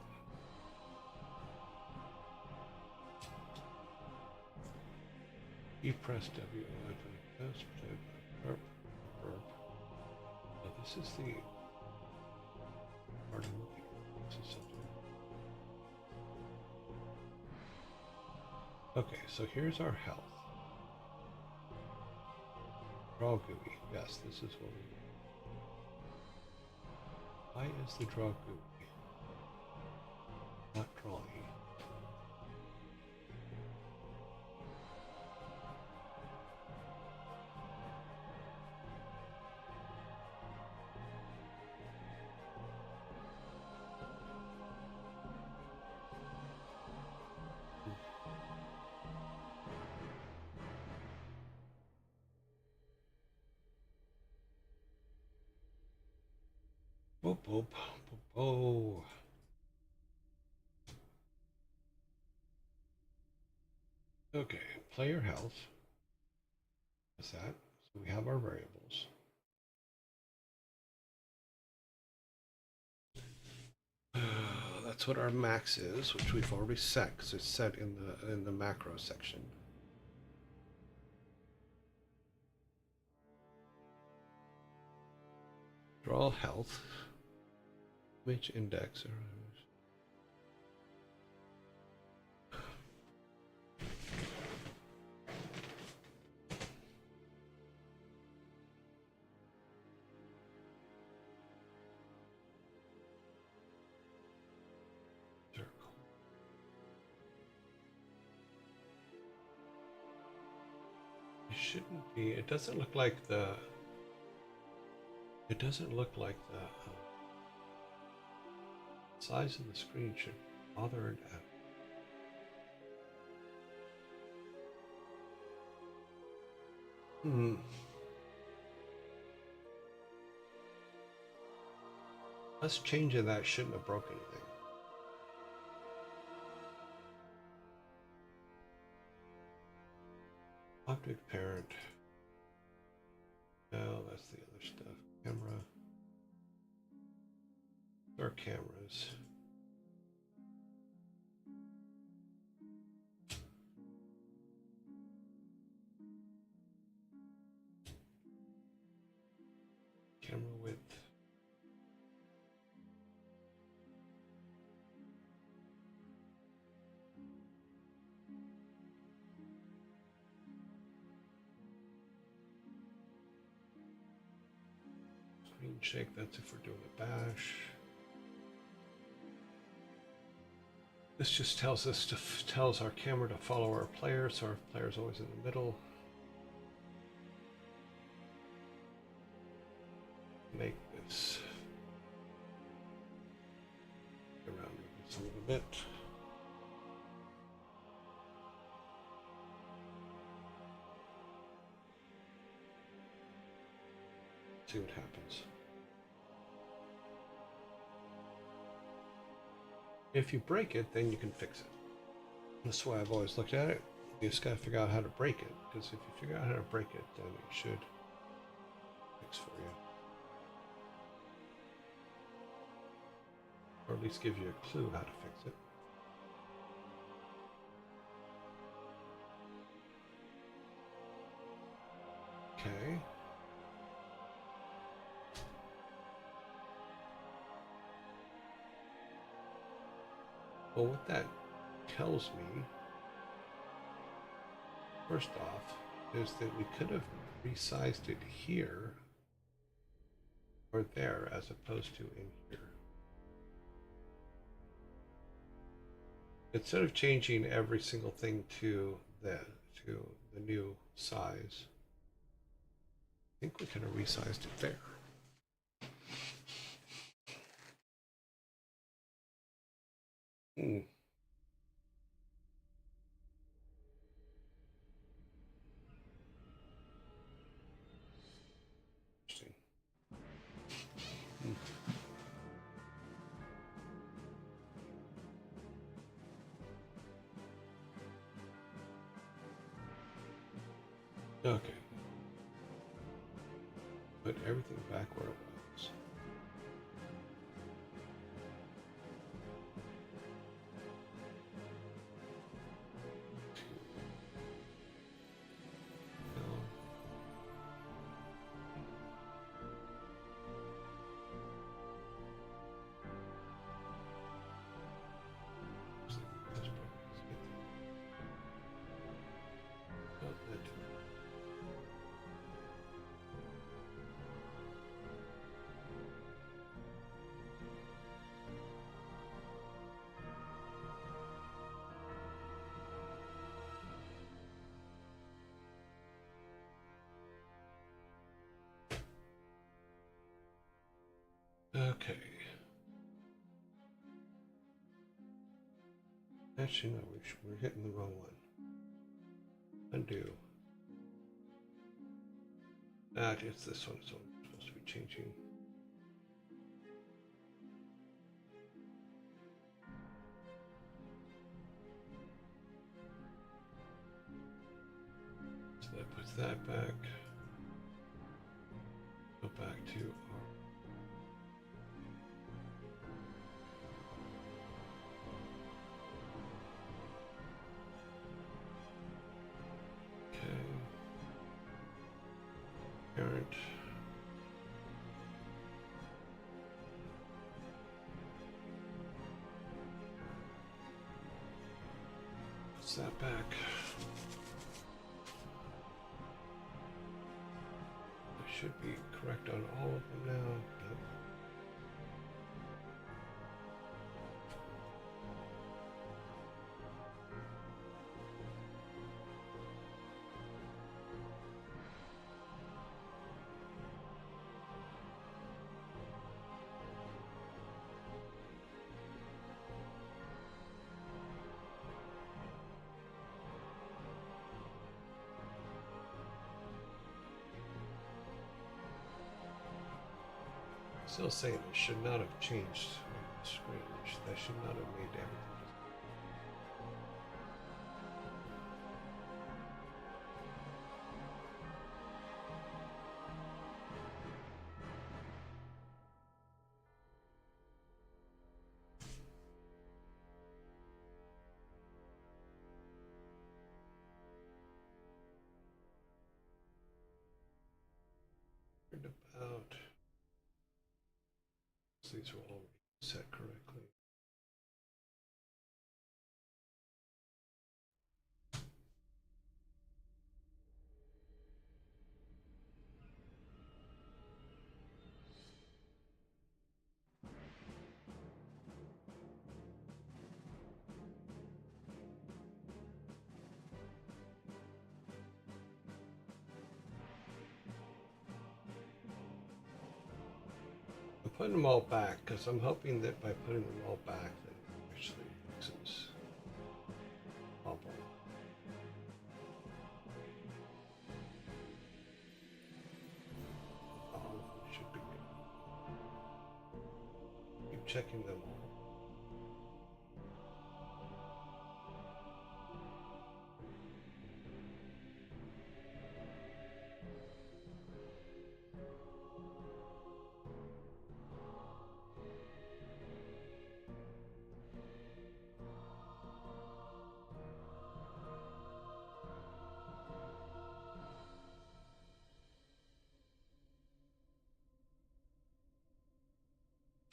C: You press W. Now this is the part I'm looking for. This is something. Okay, so here's our health. Draw GUI. Yes, this is what we. Why is the draw GUI not drawing? Boop, boop, boop, oh. Okay, player health. What's that? So we have our variables. That's what our max is, which we've already set because it's set in the macro section. Draw health. Which index? It shouldn't be. It doesn't look like the. It doesn't look like the. Size of the screen should bother it out. Us changing that shouldn't have broken anything. Object parent. No, that's the other stuff. Camera. Our cameras. Camera width. Screen shake, that's if we're doing a bash. This just tells us tells our camera to follow our player, so our player's always in the middle. Make this around this a little bit. See what happens. If you break it, then you can fix it. That's why I've always looked at it. You just gotta figure out how to break it, because if you figure out how to break it, then it should fix for you. Or at least give you a clue how to fix it. Okay. Well, what that tells me, first off, is that we could have resized it here or there as opposed to in here. Instead of changing every single thing to the new size, I think we could have resized it there. Hmm. Interesting. Hmm. Okay. Put everything back where it was. Okay. Actually, no, we're hitting the wrong one. Undo. It's this one, so I'm supposed to be changing. So that puts that back. Go back to our. Okay. Parent. Puts that back. I should be correct on all of them now. Nope. Still saying it should not have changed on the screen. That should not have made everything. About these are all set correctly. I'm putting them all back because I'm hoping that by putting them all back that it actually fixes the problem. All of them should be good. Keep checking them all.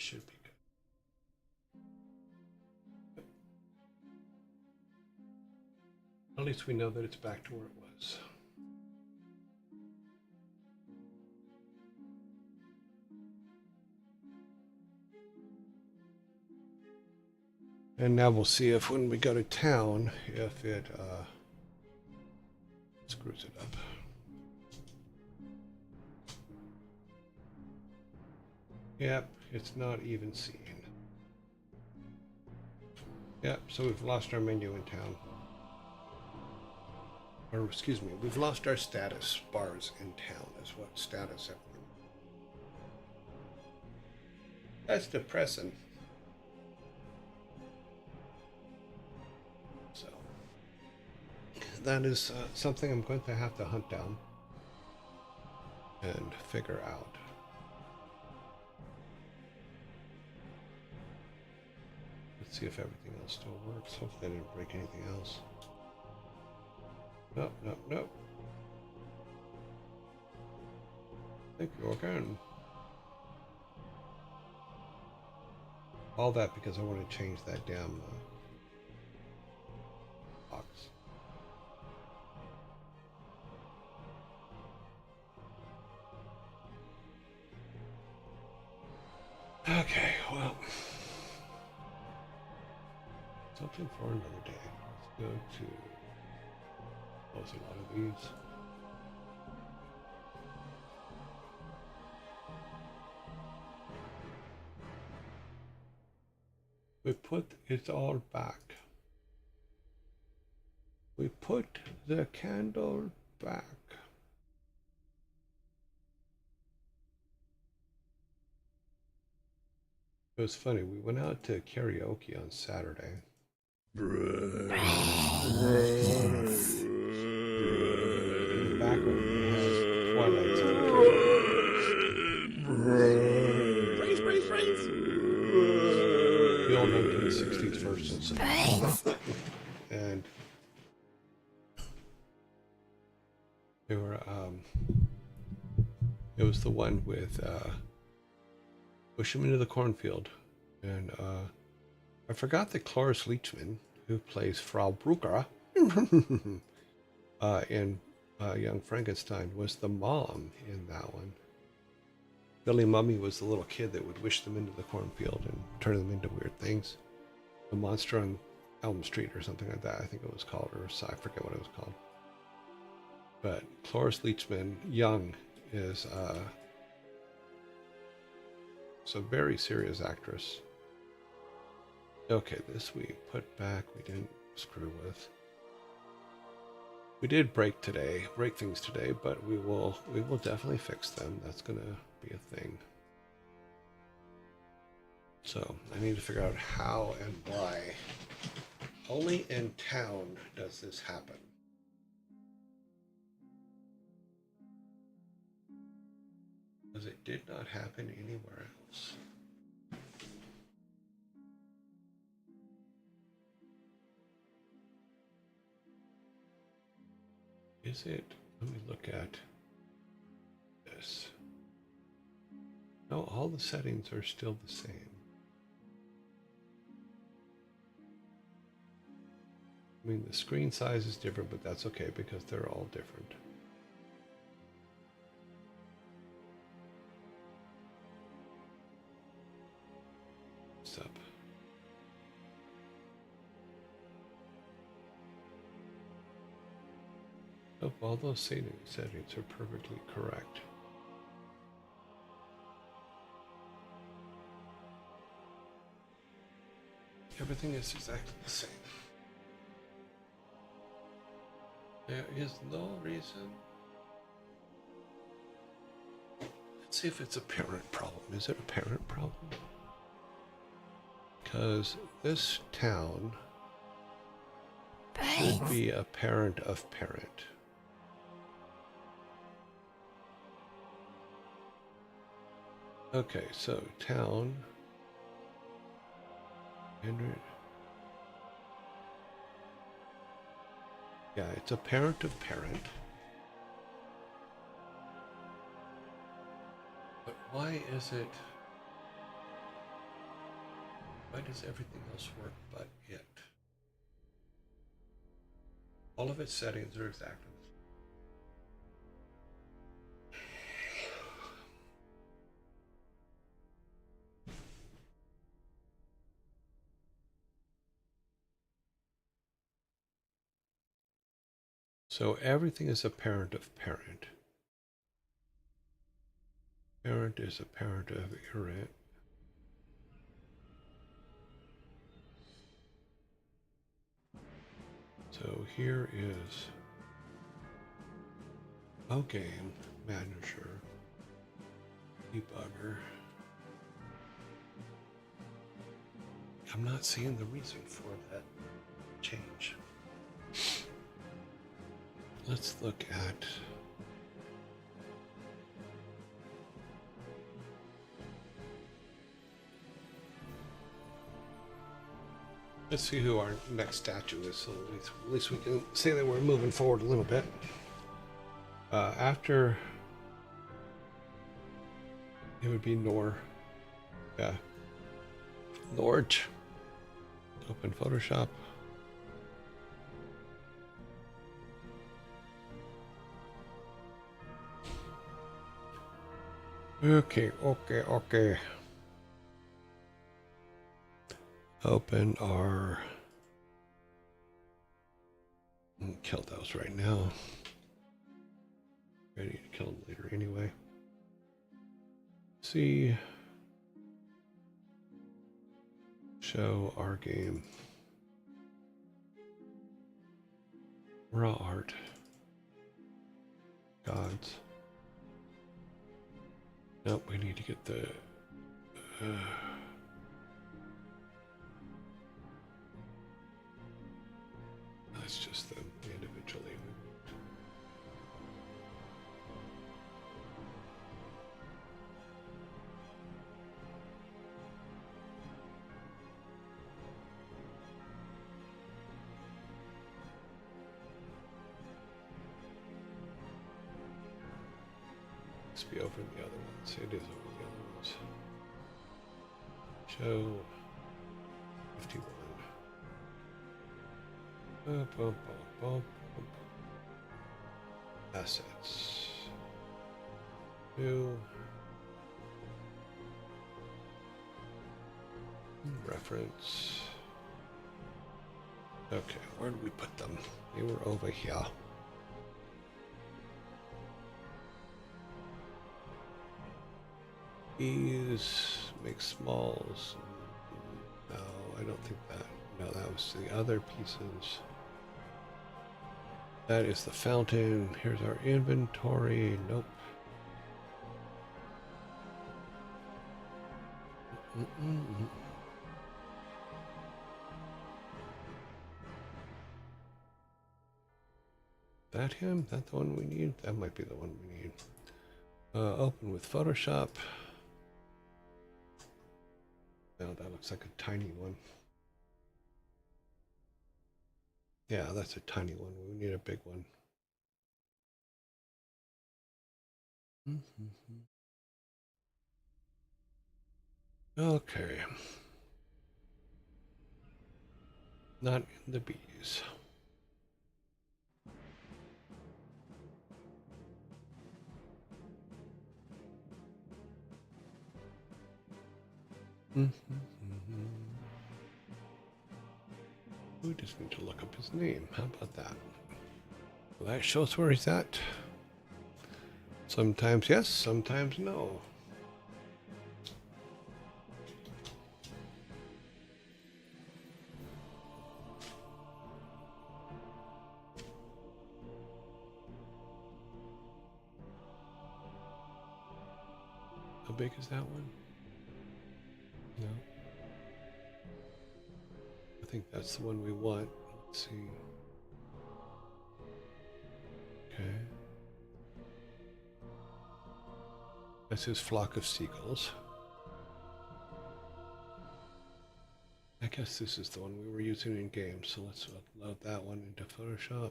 C: Should be good. At least we know that it's back to where it was. And now we'll see if when we go to town, if it screws it up. Yep, it's not even seen. Yeah, so we've lost our menu in town. Or, excuse me, we've lost our status bars in town, is what status everyone. That's depressing. So, that is something I'm going to have to hunt down and figure out. Let's see if everything else still works. Hopefully I didn't break anything else. Nope, nope, nope. Thank you again. All that because I want to change that damn box. Okay, well, something for another day. Let's go to close a lot of these. We put it all back. We put the candle back. It was funny. We went out to karaoke on Saturday. In the background, it has Twilight Zone. The old 1960s versions. And they were, it was the one with, Push Him Into the Cornfield. And, I forgot that Cloris Leachman, who plays Frau Brucker in Young Frankenstein, was the mom in that one. Billy Mummy was the little kid that would wish them into the cornfield and turn them into weird things. The Monster on Elm Street or something like that, I think it was called, or I forget what it was called. But Cloris Leachman, young, is a very serious actress. Okay, this we put back, we didn't screw with. We did break things today, but we will definitely fix them. That's gonna be a thing. So I need to figure out how and why. Only in town does this happen. Because it did not happen anywhere else. Is it? Let me look at this. No, all the settings are still the same. I mean, the screen size is different, but that's okay because they're all different. What's up? Oh, all those settings are perfectly correct. Everything is exactly the same. There is no reason. Let's see if it's a parent problem. Is it a parent problem? Because this town should be a parent of parent. Okay, so town. Yeah, it's a parent of parent. But why is it? Why does everything else work but it? All of its settings are exactly the same. So everything is a parent of parent. Parent is a parent of parent. here is game manager debugger. I'm not seeing the reason for that change. Let's look at let's see who our next statue is, so at least we can say that we're moving forward a little bit. After it would be Nor. Yeah. Norge. Open Photoshop. Okay. Open our... kill those right now. I need to kill them later anyway. See. Show our game. Raw art. Gods. Nope, we need to get the... that's just them individually. Must be over the other ones. It is over the other ones. Show 51. Assets. New. Reference. Okay, where did we put them? They were over here. These make smalls. No, I don't think that. No, that was the other pieces. That is the fountain. Here's our inventory. Nope. That him? That the one we need? That might be the one we need. Open with Photoshop. No, that looks like a tiny one. Yeah, that's a tiny one. We need a big one. Okay. Not in the bees. We just need to look up his name. How about that? Will that show us where he's at? Sometimes yes, sometimes no. How big is that one? No. I think that's the one we want. Let's see. Okay. That's his flock of seagulls. I guess this is the one we were using in game, so let's upload that one into Photoshop.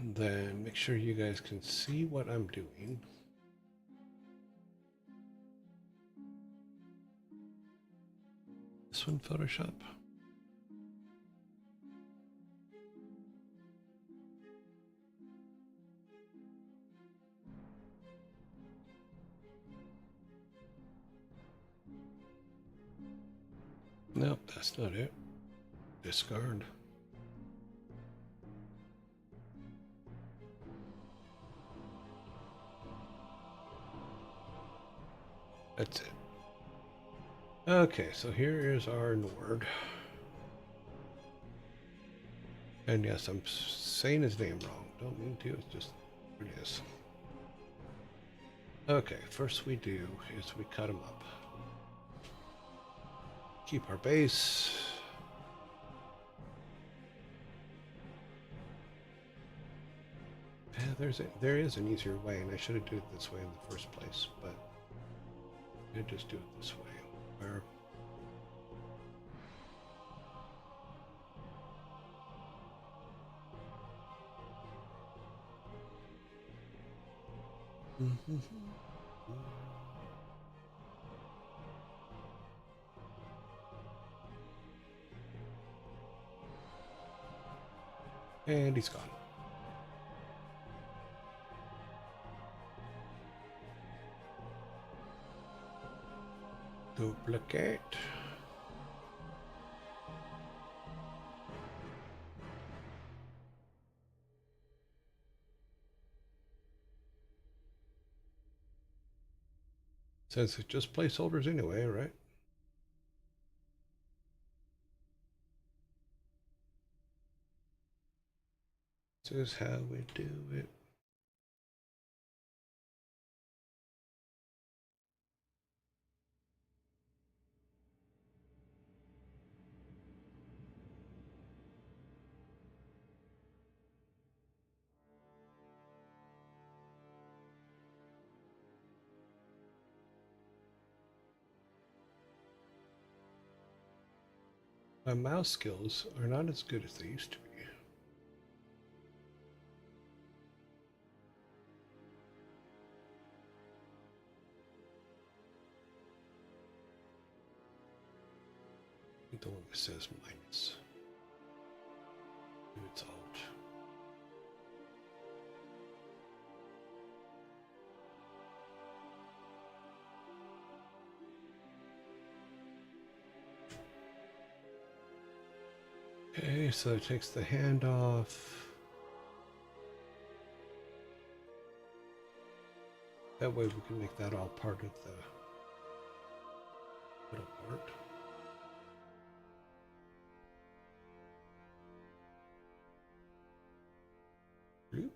C: And then make sure you guys can see what I'm doing. This one, Photoshop. Nope, that's not it. Discard. That's it. Okay, so here is our Nord. And yes, I'm saying his name wrong. Don't mean to, it's just what it is. Okay, first we do is we cut him up. Keep our base. Yeah, there is an easier way, and I should have done it this way in the first place, but I just do it this way. Where and he's gone. Duplicate. Since it's just placeholders anyway, right? This is how we do it. My mouse skills are not as good as they used to be. The one that says minus. Maybe it's alt. Okay, so it takes the hand off. That way we can make that all part of the middle part. Bloop.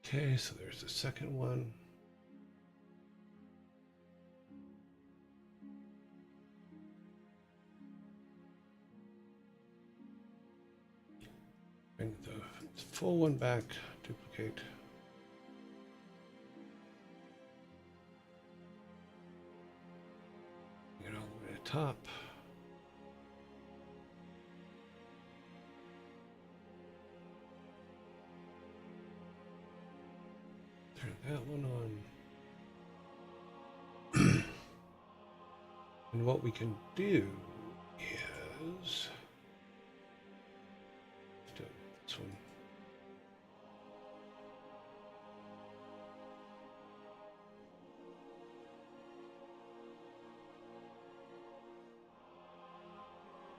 C: Okay, so there's the second one. Bring the full one back, duplicate. Get all the way to the top. Turn that one on. And what we can do is do this one.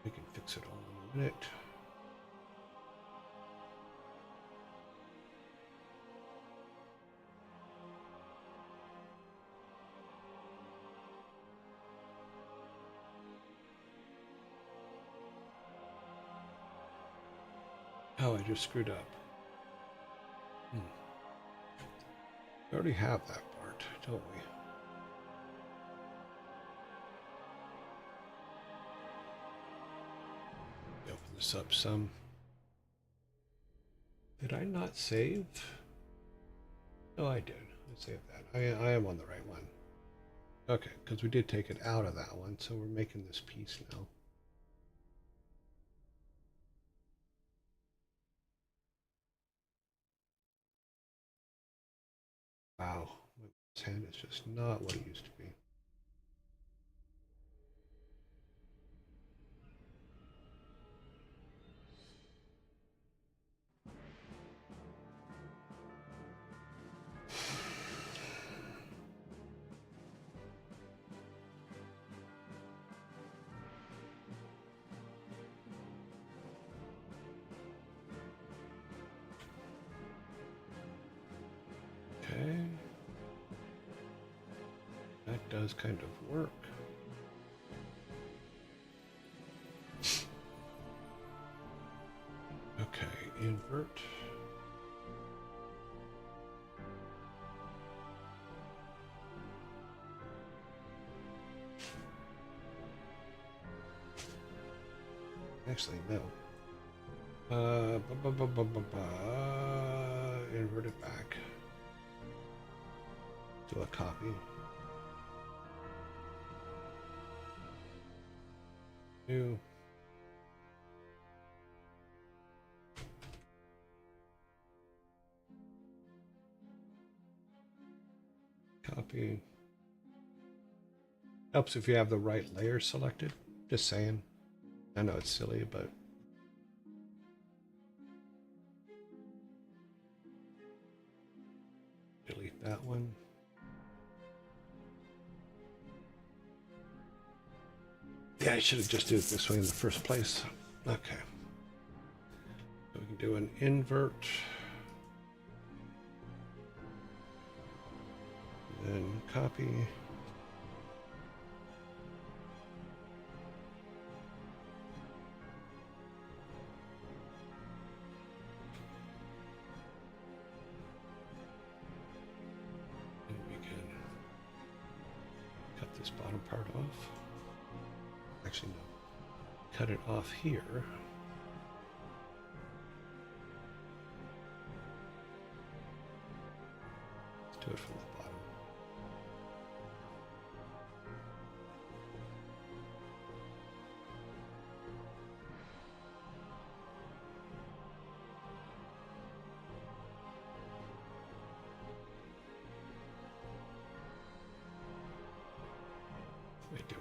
C: We can fix it all in a minute. Oh, I just screwed up. We already have that part, don't we? Open this up some. Did I not save? No, I did. I saved that. I am on the right one. Okay, because we did take it out of that one, so we're making this piece now. Wow, my hand is just not what it used to be. Okay. That does kind of work. Okay, invert. Actually, no. Invert it back. Do a copy. New. Copy. Helps if you have the right layer selected. Just saying. I know it's silly, but delete that one. Yeah, I should have just did it this way in the first place. Okay. So we can do an invert. Then copy. And we can cut this bottom part off. Actually, no. Cut it off here. Let's do it from the bottom. We do it.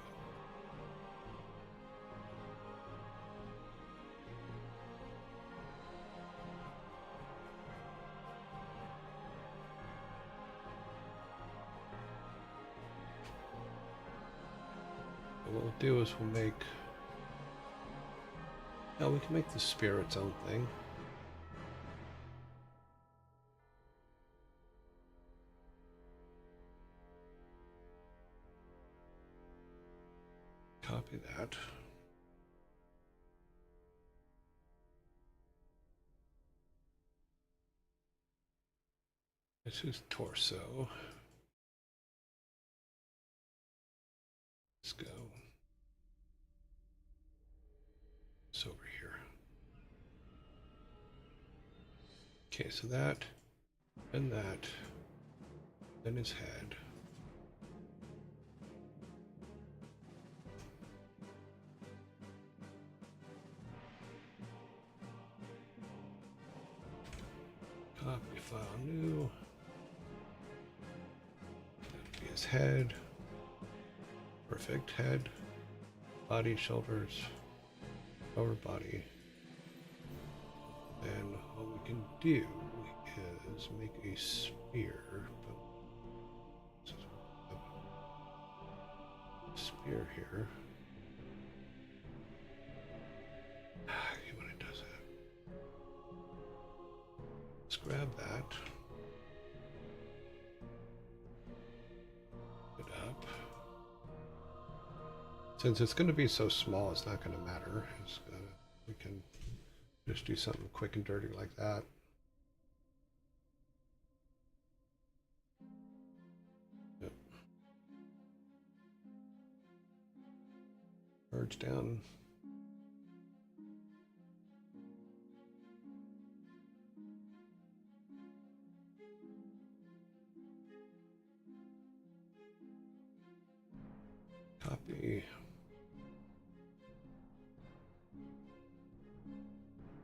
C: What we'll do is we'll make, now we can make the spear its own thing. Copy that. This is torso. Let's go. It's over here. Okay, so that, and that, then his head. Copy file new. That'll be his head. Perfect head. Body, shoulders, lower body. Then what we can do is make a spear. Spear here. I hate when it does that. Let's grab that. Put it up. Since it's going to be so small, it's not going to matter. We can just do something quick and dirty like that. Yep. Merge down. Copy.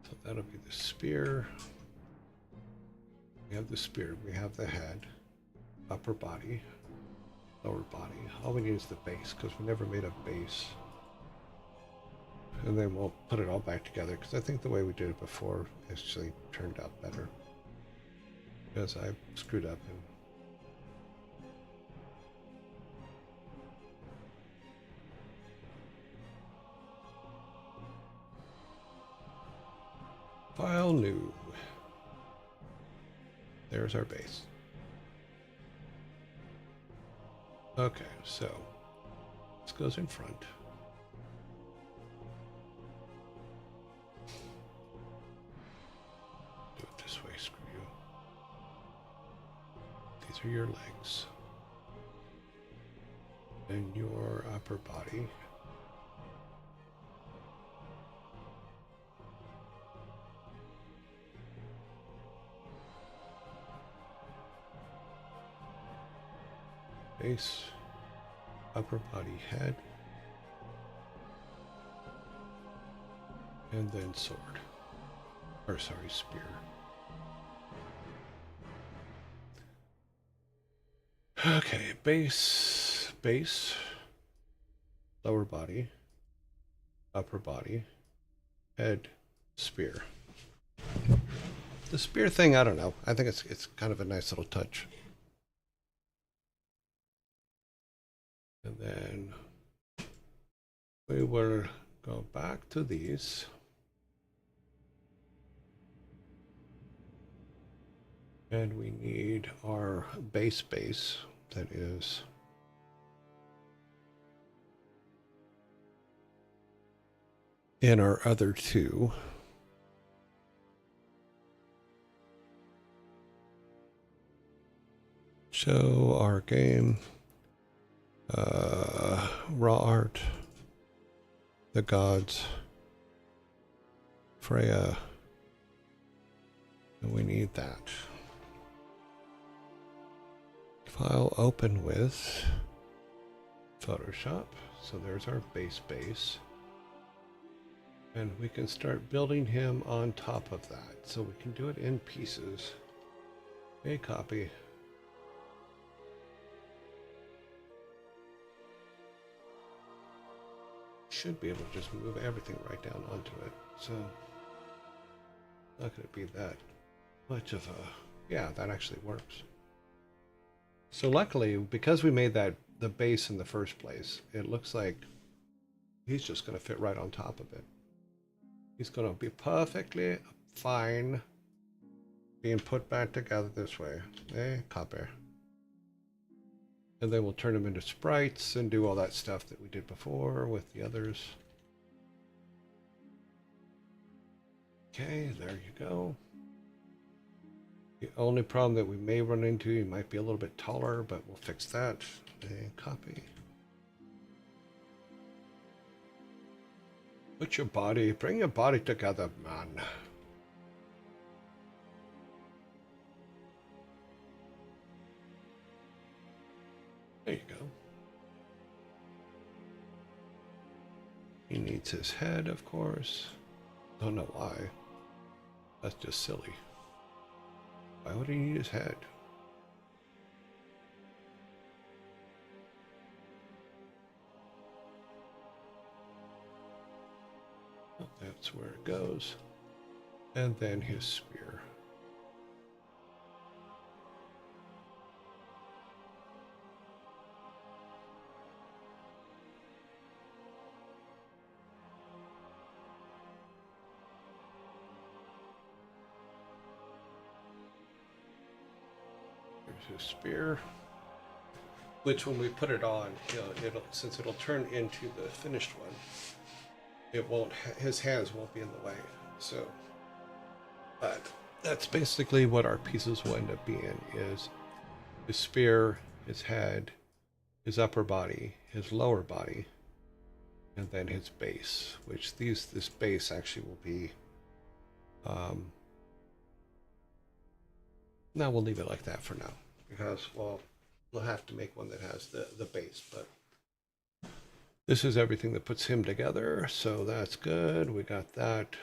C: So that'll be the spear. We have the spear, we have the head, upper body, lower body. All we need is the base, because we never made a base. And then we'll put it all back together, because I think the way we did it before actually turned out better. Because I screwed up and file new. There's our base. Okay, so this goes in front. Do it this way, screw you. These are your legs. And your upper body. Base, upper body, head, and then sword. Or sorry, spear. Okay, base, lower body, upper body, head, spear. The spear thing, I don't know. I think it's kind of a nice little touch. And then we will go back to these. And we need our base that is in our other two. Show our game. Raw art, the gods, Freya, and we need that. File open with Photoshop. So there's our base. And we can start building him on top of that. So we can do it in pieces. A copy. Should be able to just move everything right down onto it, so not going to be that much of a, yeah, that actually works. So luckily, because we made that the base in the first place, it looks like he's just going to fit right on top of it. He's going to be perfectly fine being put back together this way. Copy. And then we'll turn them into sprites and do all that stuff that we did before with the others. Okay, there you go. The only problem that we may run into, you might be a little bit taller, but we'll fix that. And copy. Put your body, bring your body together, man. There you go. He needs his head, of course. Don't know why. That's just silly. Why would he need his head? Oh, that's where it goes. And then his spear. His spear, which when we put it on, since it'll turn into the finished one, it won't, his hands won't be in the way. So, but that's basically what our pieces will end up being: is his spear, his head, his upper body, his lower body, and then his base. Which this base actually will be. Now we'll leave it like that for now. Because, well, we'll have to make one that has the base, but this is everything that puts him together, so that's good. We got that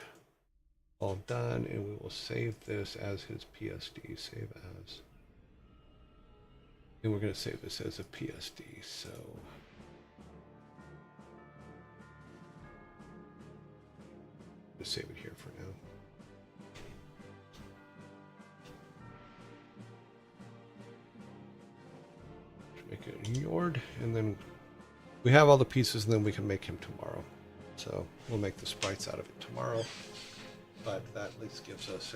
C: all done, and we will save this as his PSD, save as. And we're going to save this as a PSD, so. Just save it here for now. Make it a yard, and then we have all the pieces, and then we can make him tomorrow. So we'll make the sprites out of it tomorrow, but that at least gives us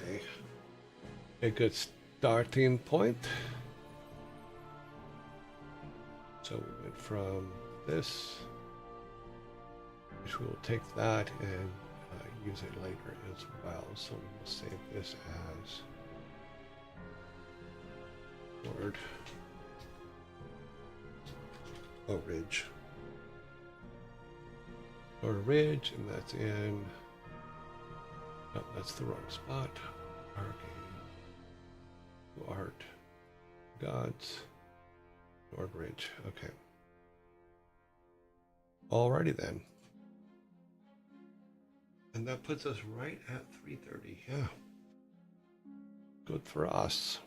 C: a good starting point. So So we went from this, which we'll take that and use it later as well. So we will save this as Lord Ridge. Lord Ridge, and that's in. Oh, that's the wrong spot. Art Gods. Lord Ridge. Okay. Alrighty then. And that puts us right at 3:30. Yeah. Good for us.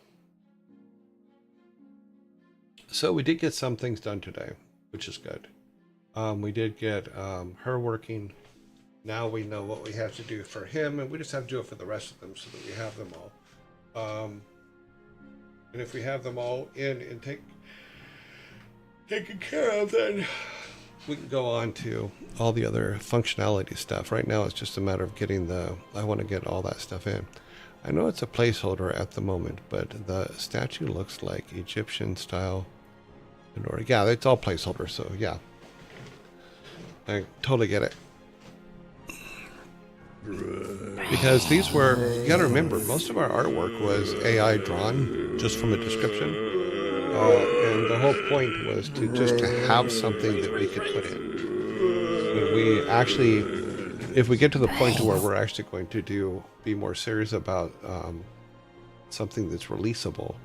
C: So we did get some things done today, which is good. We did get her working. Now we know what we have to do for him, and we just have to do it for the rest of them so that we have them all. And if we have them all in and taken care of, then we can go on to all the other functionality stuff. Right now, it's just a matter of getting I want to get all that stuff in. I know it's a placeholder at the moment, but the statue looks like Egyptian style. Yeah, it's all placeholder, so yeah. I totally get it. Because these were, you gotta remember, most of our artwork was AI drawn just from a description. And the whole point was to have something that we could put in. When we actually, if we get to the point to where we're actually going to be more serious about something that's releasable,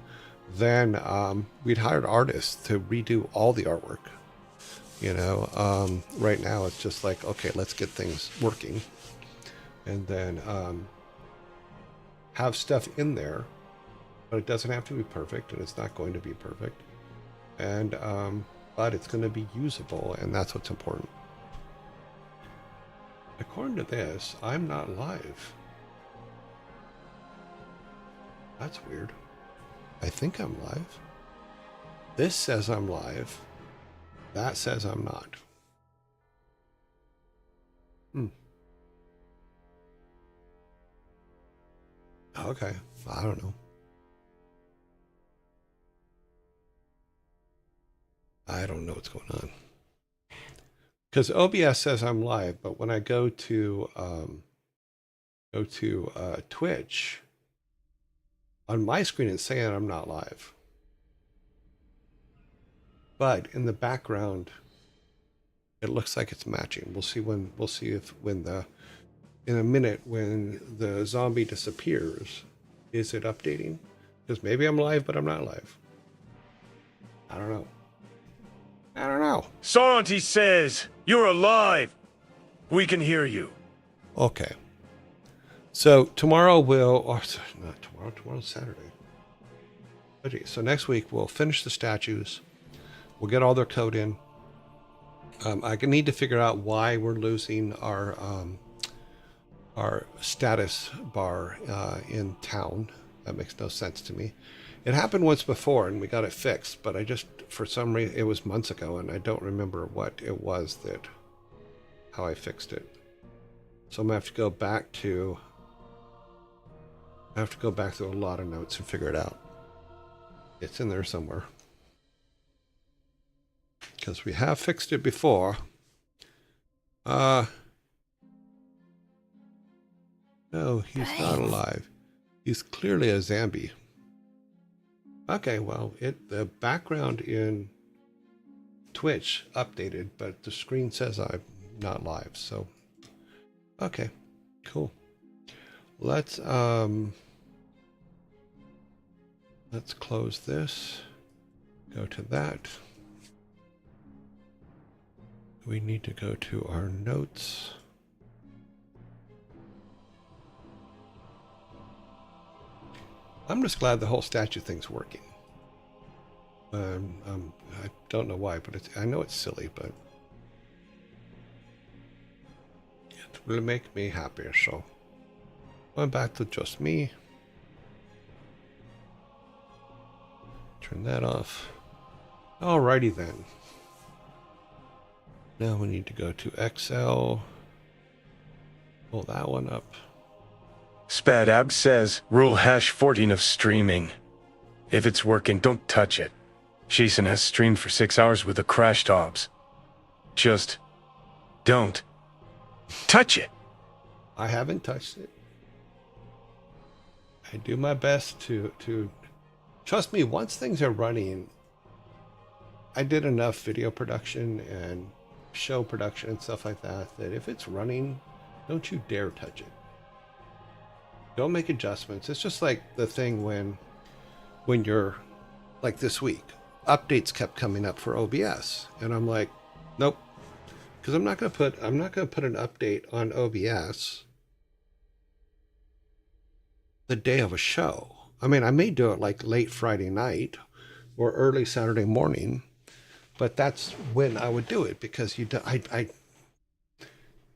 C: then we'd hired artists to redo all the artwork. You know, right now it's just like, okay, let's get things working. And then have stuff in there, but it doesn't have to be perfect, and it's not going to be perfect. And but it's going to be usable, and that's what's important. According to this, I'm not live. That's weird. I think I'm live. This says I'm live. That says I'm not. Okay, I don't know. I don't know what's going on. Because OBS says I'm live, but when I go to Twitch, on my screen it's saying I'm not live. But in the background, it looks like it's matching. We'll see in a minute when the zombie disappears, is it updating? Because maybe I'm live, but I'm not live. I don't know.
B: Soranti says, you're alive. We can hear you.
C: Okay. So tomorrow tomorrow's Saturday. Okay, so next week we'll finish the statues. We'll get all their code in. I need to figure out why we're losing our status bar in town. That makes no sense to me. It happened once before and we got it fixed, but for some reason, it was months ago and I don't remember what it was how I fixed it. So I'm gonna have to go back through a lot of notes and figure it out. It's in there somewhere. Because we have fixed it before. No, he's not alive. He's clearly a zombie. Okay, well, the background in Twitch updated, but the screen says I'm not live, so okay, cool. Let's close this. Go to that. We need to go to our notes. I'm just glad the whole statue thing's working. I don't know why, but I know it's silly, but it will make me happier. So going back to just me. Turn that off. Alrighty then. Now we need to go to Excel. Pull that one up.
B: Spadab says, rule #14 of streaming. If it's working, don't touch it. Jason has streamed for 6 hours with the crash tops. Just don't touch it.
C: I haven't touched it. I do my best to trust me, once things are running, I did enough video production and show production and stuff like that, that if it's running, don't you dare touch it. Don't make adjustments. It's just like the thing when you're like this week, updates kept coming up for OBS, and I'm like, nope, because I'm not gonna put an update on OBS the day of a show. I mean, I may do it like late Friday night or early Saturday morning, but that's when I would do it, because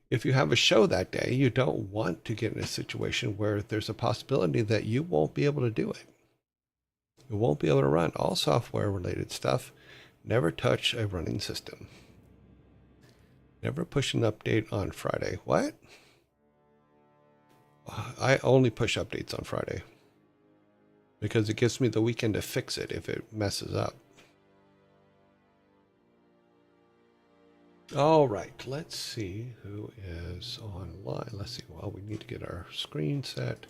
C: if you have a show that day, you don't want to get in a situation where there's a possibility that you won't be able to do it. You won't be able to run all software related stuff. Never touch a running system. Never push an update on Friday. What? I only push updates on Friday because it gives me the weekend to fix it if it messes up. All right, let's see who is online. Let's see. Well, we need to get our screen set.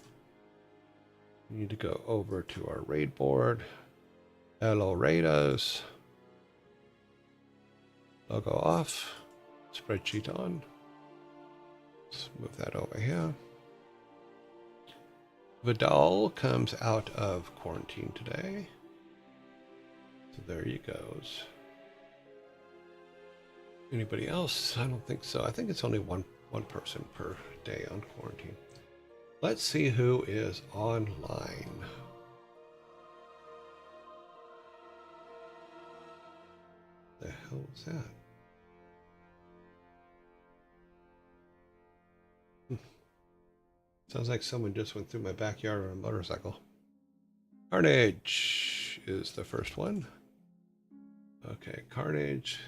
C: We need to go over to our raid board. Hello, raiders. Logo off. Spreadsheet on. Let's move that over here. Vidal comes out of quarantine today. So there he goes. Anybody else? I don't think so. I think it's only one person per day on quarantine. Let's see who is online. The hell was that? Sounds like someone just went through my backyard on a motorcycle. Carnage is the first one. Okay, Carnage,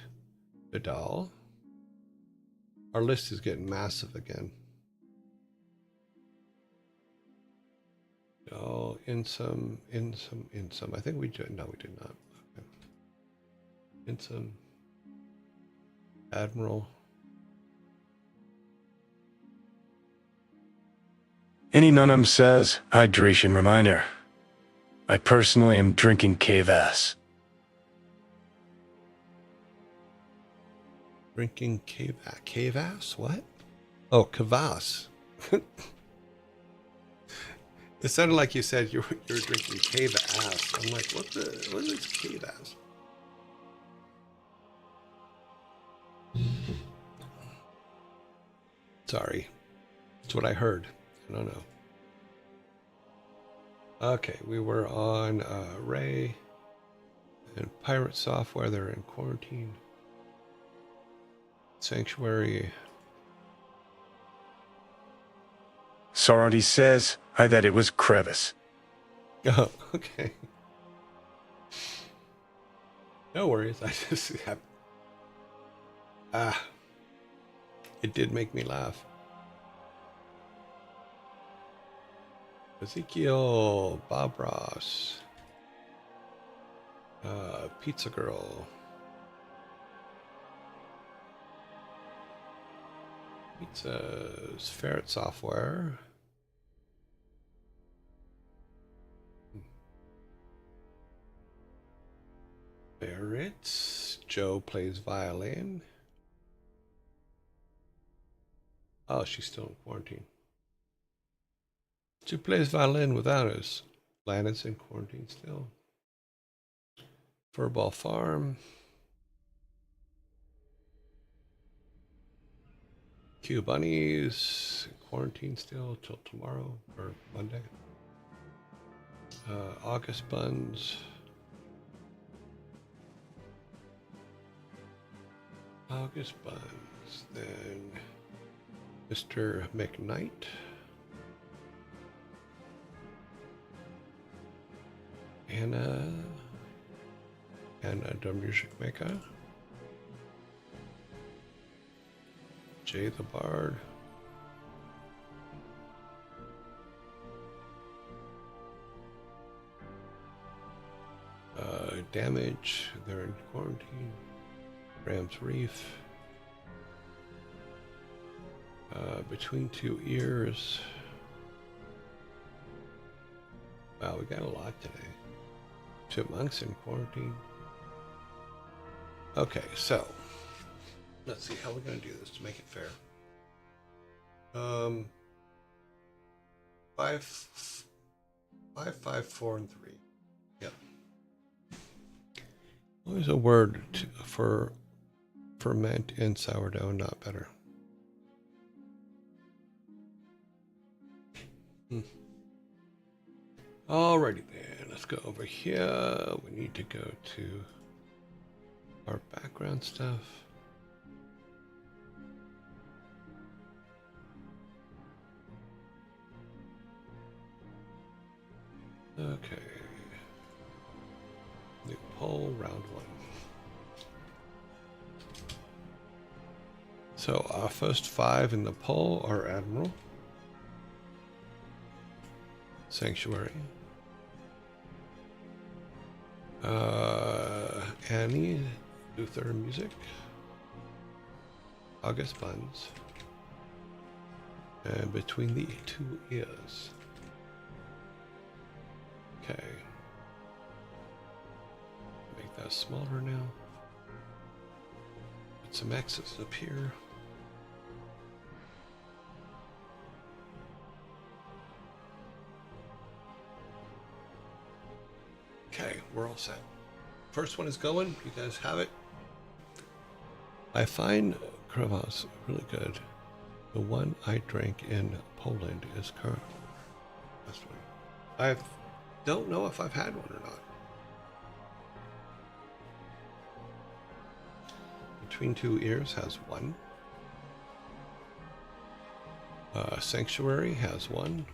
C: Vidal. Our list is getting massive again. Oh, in some. I think we did. No, we did not. Okay. In some. Admiral.
B: Any Nunum says, hydration reminder. I personally am drinking Kvass.
C: Drinking Kvass? What? Oh, Kvass. It sounded like you said you're drinking Kvass. I'm like, what is Kvass? Sorry. That's what I heard. I don't know. Okay, we were on Ray and Pirate Software. They're in quarantine. Sanctuary.
B: Sorority says that it was Crevice.
C: Oh, okay. No worries. I just have. It did make me laugh. Ezekiel, Bob Ross, Pizza Girl, Pizzas, Ferret Software, Ferrets, Joe plays violin. Oh, she's still in quarantine. She plays violin without us. Lana's in quarantine still. Furball Farm. Q Bunnies. Quarantine still till tomorrow or Monday. August Buns. August Buns. Then Mr. McKnight. Anna the Music Maker. Jay the Bard. damage. They're in quarantine. Ram's Reef. Between two ears. Wow, we got a lot today. Chipmunks in quarantine. Okay, so let's see how we're going to do this to make it fair. 5, 4, and 3. Yep. What was a word for ferment and sourdough? Not better. Alrighty then, let's go over here. We need to go to our background stuff. Okay. New poll, round 1. So our first 5 in the poll are Admiral, Sanctuary, Annie, Luther Music, August Buns, and Between the Two Ears. Okay. Make that smaller now. Put some X's up here. Okay, we're all set. First one is going. You guys have it. I find Kravas really good. The one I drank in Poland is currently the best one. I don't know if I've had one or not. Between Two Ears has 1. Sanctuary has 1.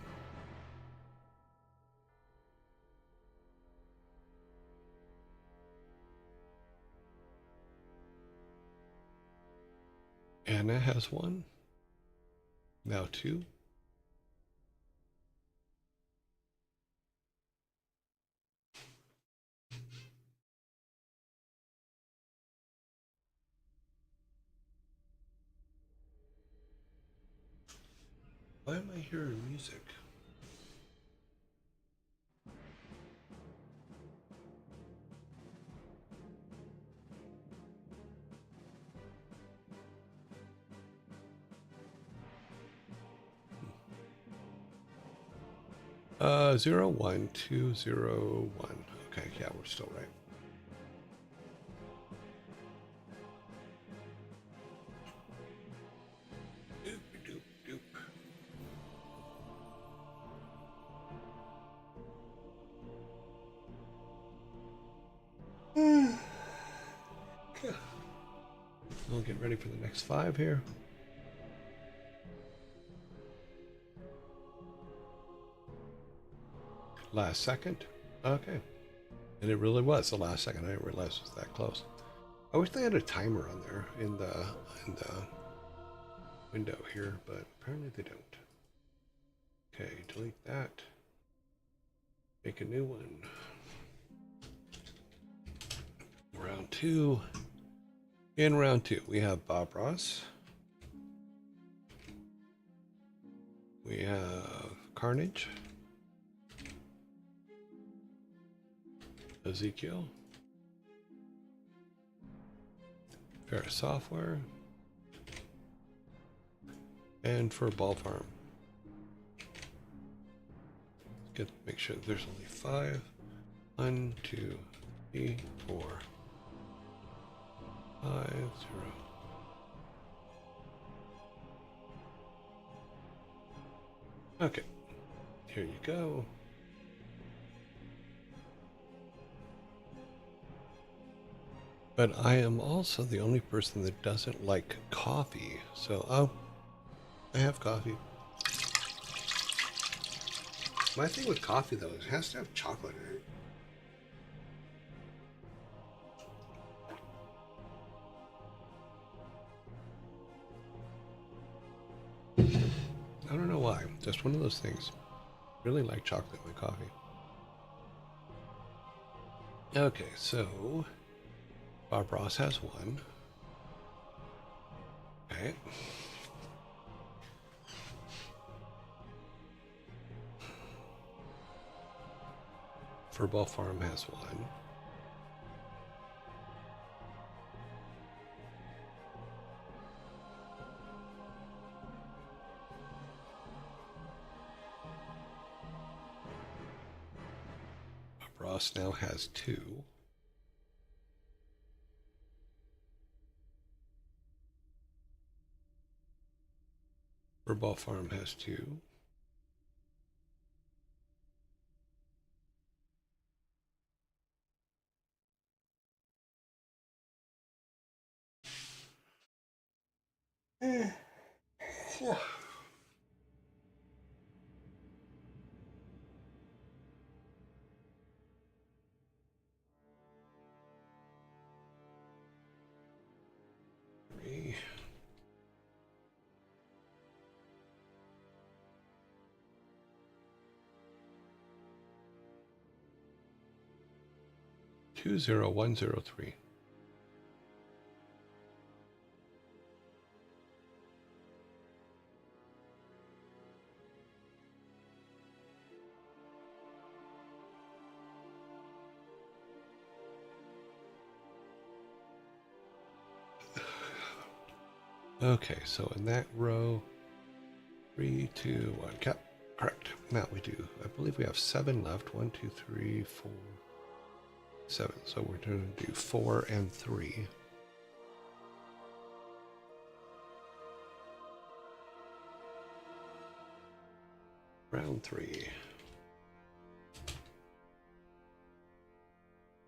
C: Anna has 1. Now 2. Why am I hearing music? Uh, 0, 1, 2, 0, 1. Okay, yeah, we're still right. Doop, doop, doop. We'll get ready for the next 5 here. Last second. Okay. And it really was the last second. I didn't realize it was that close. I wish they had a timer on there in the window here, but apparently they don't. Okay, delete that. Make a new one. Round 2. In round 2, we have Bob Ross. We have Carnage. Ezekiel. Fair Software. And for Ball Farm. Make sure there's only 5. 1, 2, 3, 4, 5, 0. Okay, here you go. But I am also the only person that doesn't like coffee. So, I have coffee. My thing with coffee, though, is it has to have chocolate in it. I don't know why. Just one of those things. Really like chocolate in my coffee. Okay, so Bob Ross has one. Okay. Furball Farm has one. Bob Ross now has two. Furball Farm has two. Yeah. 3. Two 0103. Okay, so in that row, 3, 2, 1. Correct. Now we do. I believe we have 7 left. 1, 2, 3, 4, 7. So we're going to do 4 and 3. Round 3.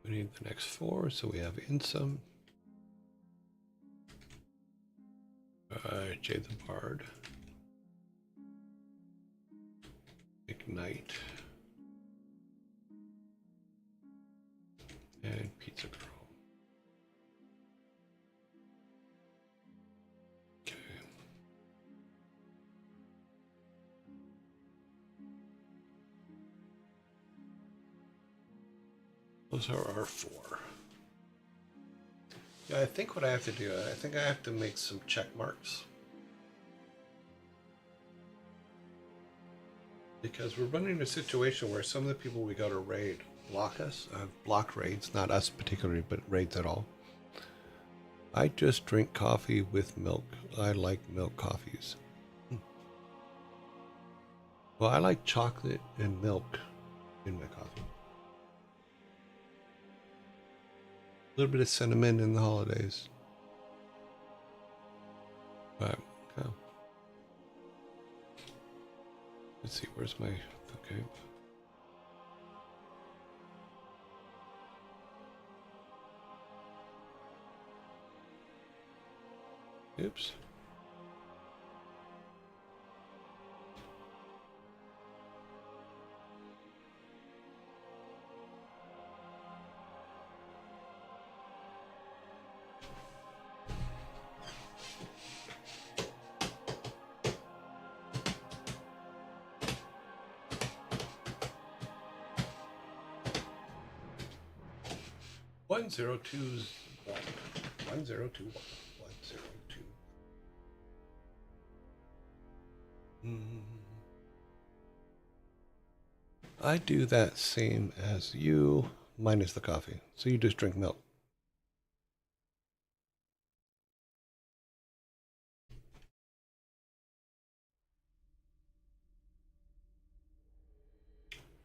C: We need the next 4, so we have Insum, Jade the Bard, Ignite, and Pizza Girl. Okay. Those are our 4. Yeah, I think what I have to do, I think I have to make some check marks. Because we're running a situation where some of the people we go to raid block us, block raids, not us particularly, but raids at all. I just drink coffee with milk. I like milk coffees. Well, I like chocolate and milk in my coffee. A little bit of cinnamon in the holidays. But, okay. Let's see, where's my, okay. Oops. One zero two one. 1021. 1021. I do that same as you, minus the coffee. So you just drink milk.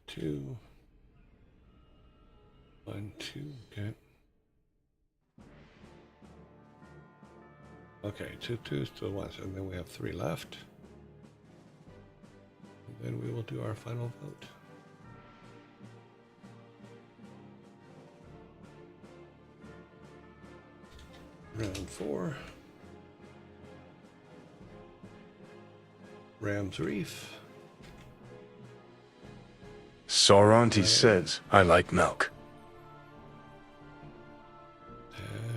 C: Two. 1, 2, okay. Okay, 2 2s to 1, and then we have 3 left. And then we will do our final vote. Round 4. Rams Reef.
B: Soranti says, I like milk.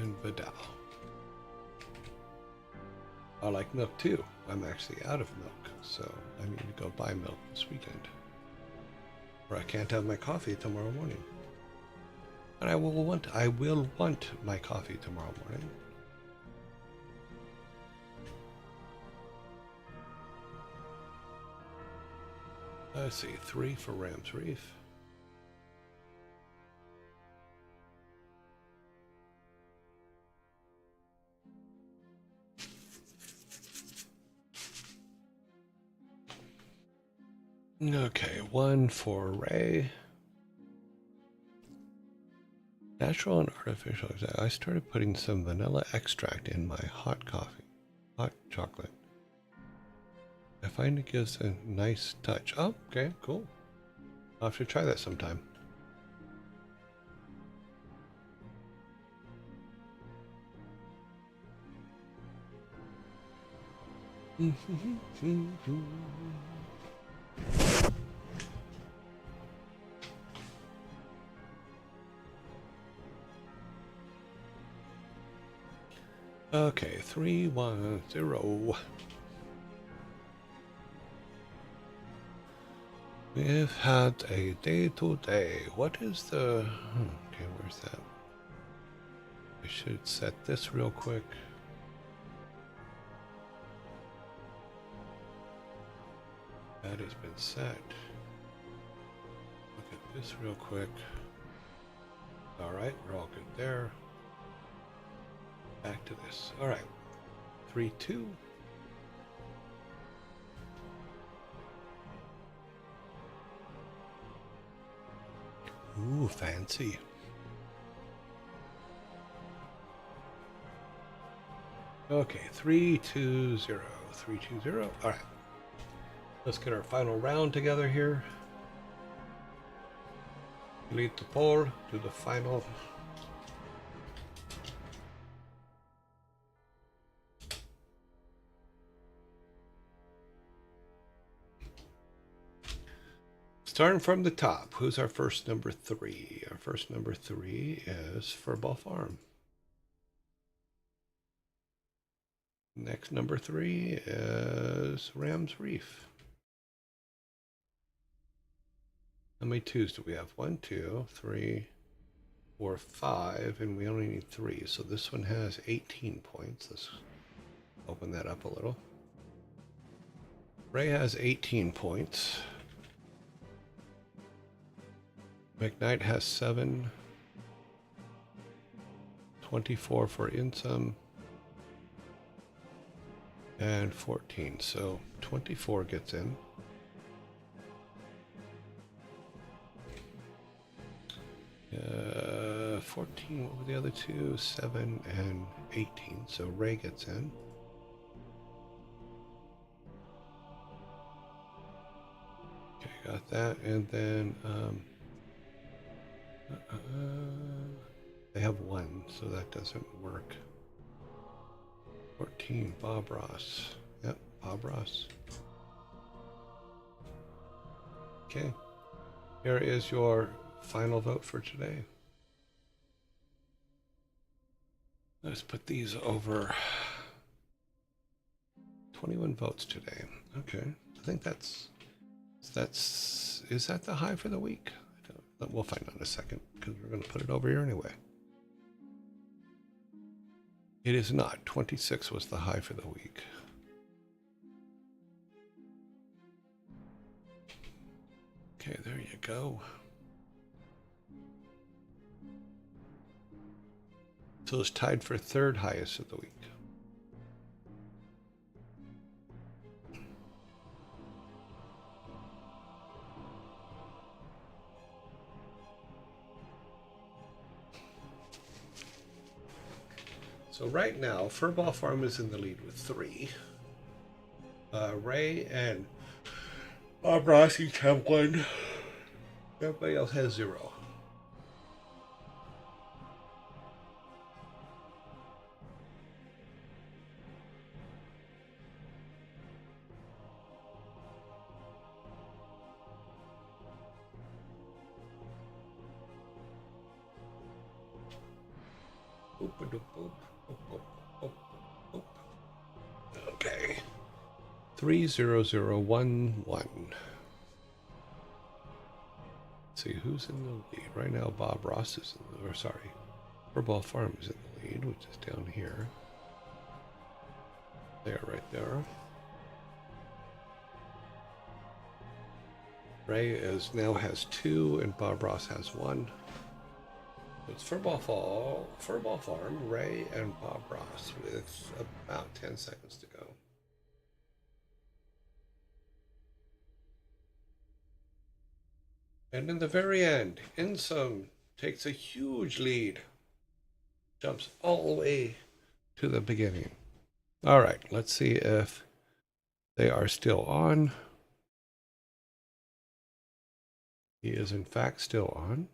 C: And Vidal. I like milk too. I'm actually out of milk, so I need to go buy milk this weekend. Or I can't have my coffee tomorrow morning. But I will want my coffee tomorrow morning. Let's see, 3 for Rams Reef. Okay, 1 for Ray. Natural and artificial. I started putting some vanilla extract in my hot coffee, hot chocolate. I find it gives a nice touch. Oh, okay, cool. I'll have to try that sometime. Okay, 310. We've had a day today. What is the... okay, where's that? I should set this real quick. That has been set. Look at this real quick. Alright, we're all good there. Back to this. Alright. 3-2. Ooh, fancy. Okay, 3-2-0. 3-2-0. Alright. Let's get our final round together here. Delete the poll. Do the final. Starting from the top, who's our first number 3? Our first number 3 is Furball Farm. Next number 3 is Rams Reef. How many 2s do we have? 1, 2, 3, 4, 5, and we only need 3. So this one has 18 points. Let's open that up a little. Ray has 18 points. McKnight has 7. 24 for Insum. And 14. So 24 gets in. 14, what were the other two? 7 and 18. So Ray gets in. Okay, got that. And then they have 1, so that doesn't work. 14, Bob Ross. Yep, Bob Ross. Okay, here is your final vote for today. Let's put these over. 21 votes today. Okay, I think that's is that the high for the week? We'll find out in a second because we're going to put it over here anyway. It is not. 26 was the high for the week. Okay, there you go. So it's tied for 3rd highest of the week. So right now, Furball Farm is in the lead with 3. Ray and Bob Ross each have 1. Everybody else has 0. Okay. 30011. let's see who's in the lead right now. Bob Ross is in the, or sorry, Furball Farm is in the lead, which is down here. There, right there. Ray is now has 2, and Bob Ross has 1. It's Furball Farm, Ray, and Bob Ross with about 10 seconds to go. And in the very end, Insum takes a huge lead. Jumps all the way to the beginning. All right, let's see if they are still on. He is in fact still on.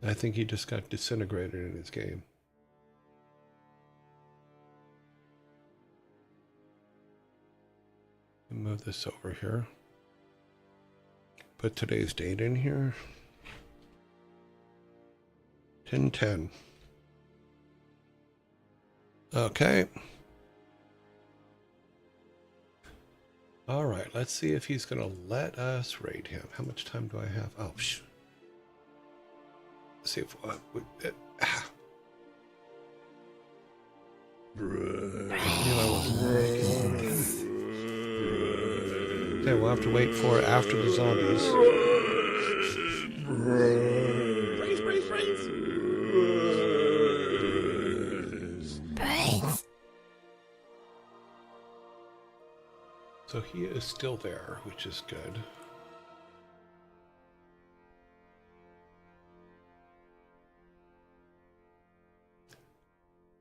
C: I think he just got disintegrated in his game. Move this over here. Put today's date in here. 10/10. Okay. All right, let's see if he's going to let us raid him. How much time do I have? Oh, let's see if Okay, we'll have to wait for after the zombies. So he is still there, which is good.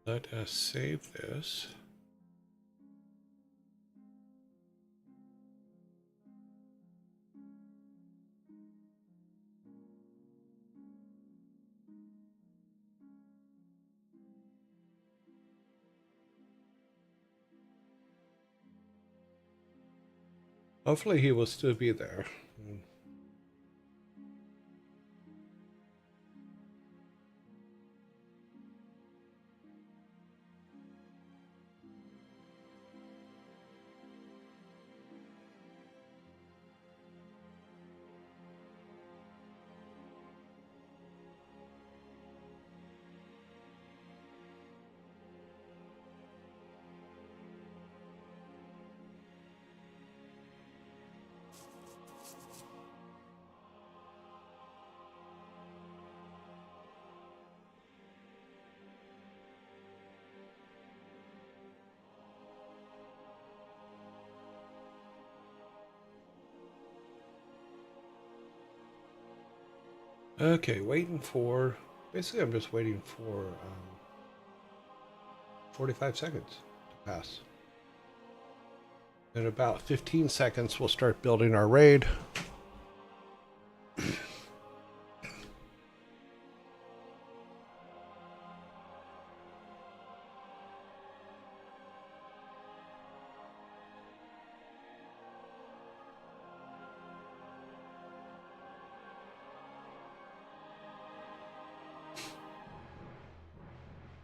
C: Let us save this. Hopefully he will still be there. Okay, waiting for, basically I'm just waiting for 45 seconds to pass. In about 15 seconds, we'll start building our raid.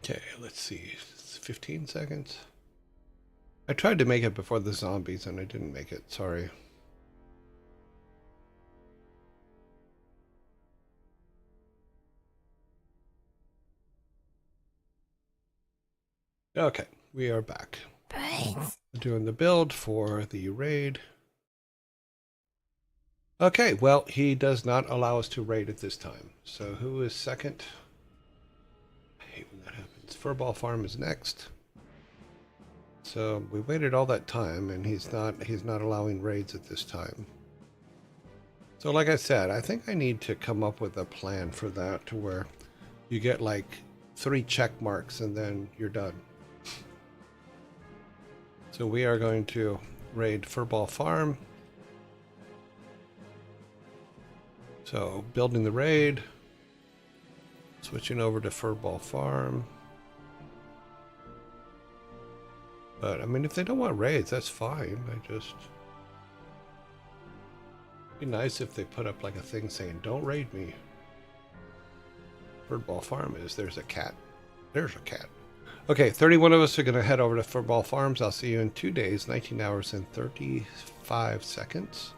C: Okay, let's see. It's 15 seconds. I tried to make it before the zombies and I didn't make it. Sorry. Okay, we are back. Doing the build for the raid. Okay, well, he does not allow us to raid at this time. So who is second? I hate when that happens. Furball Farm is next. So we waited all that time and he's not allowing raids at this time. So like I said, I think I need to come up with a plan for that to where you get like 3 check marks and then you're done. So we are going to raid Furball Farm. So building the raid, switching over to Furball Farm. But I mean, if they don't want raids, that's fine. It'd be nice if they put up like a thing saying, "Don't raid me." Furball Farm is, there's a cat. There's a cat. Okay, 31 of us are going to head over to Football Farms. I'll see you in 2 days, 19 hours and 35 seconds.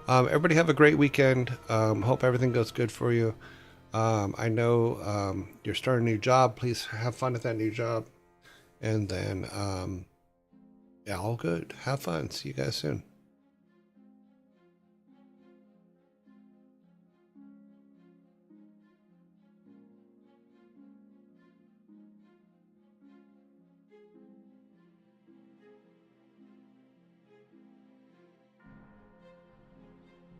C: Everybody have a great weekend. Hope everything goes good for you. I know you're starting a new job. Please have fun at that new job. And then, yeah, all good. Have fun. See you guys soon.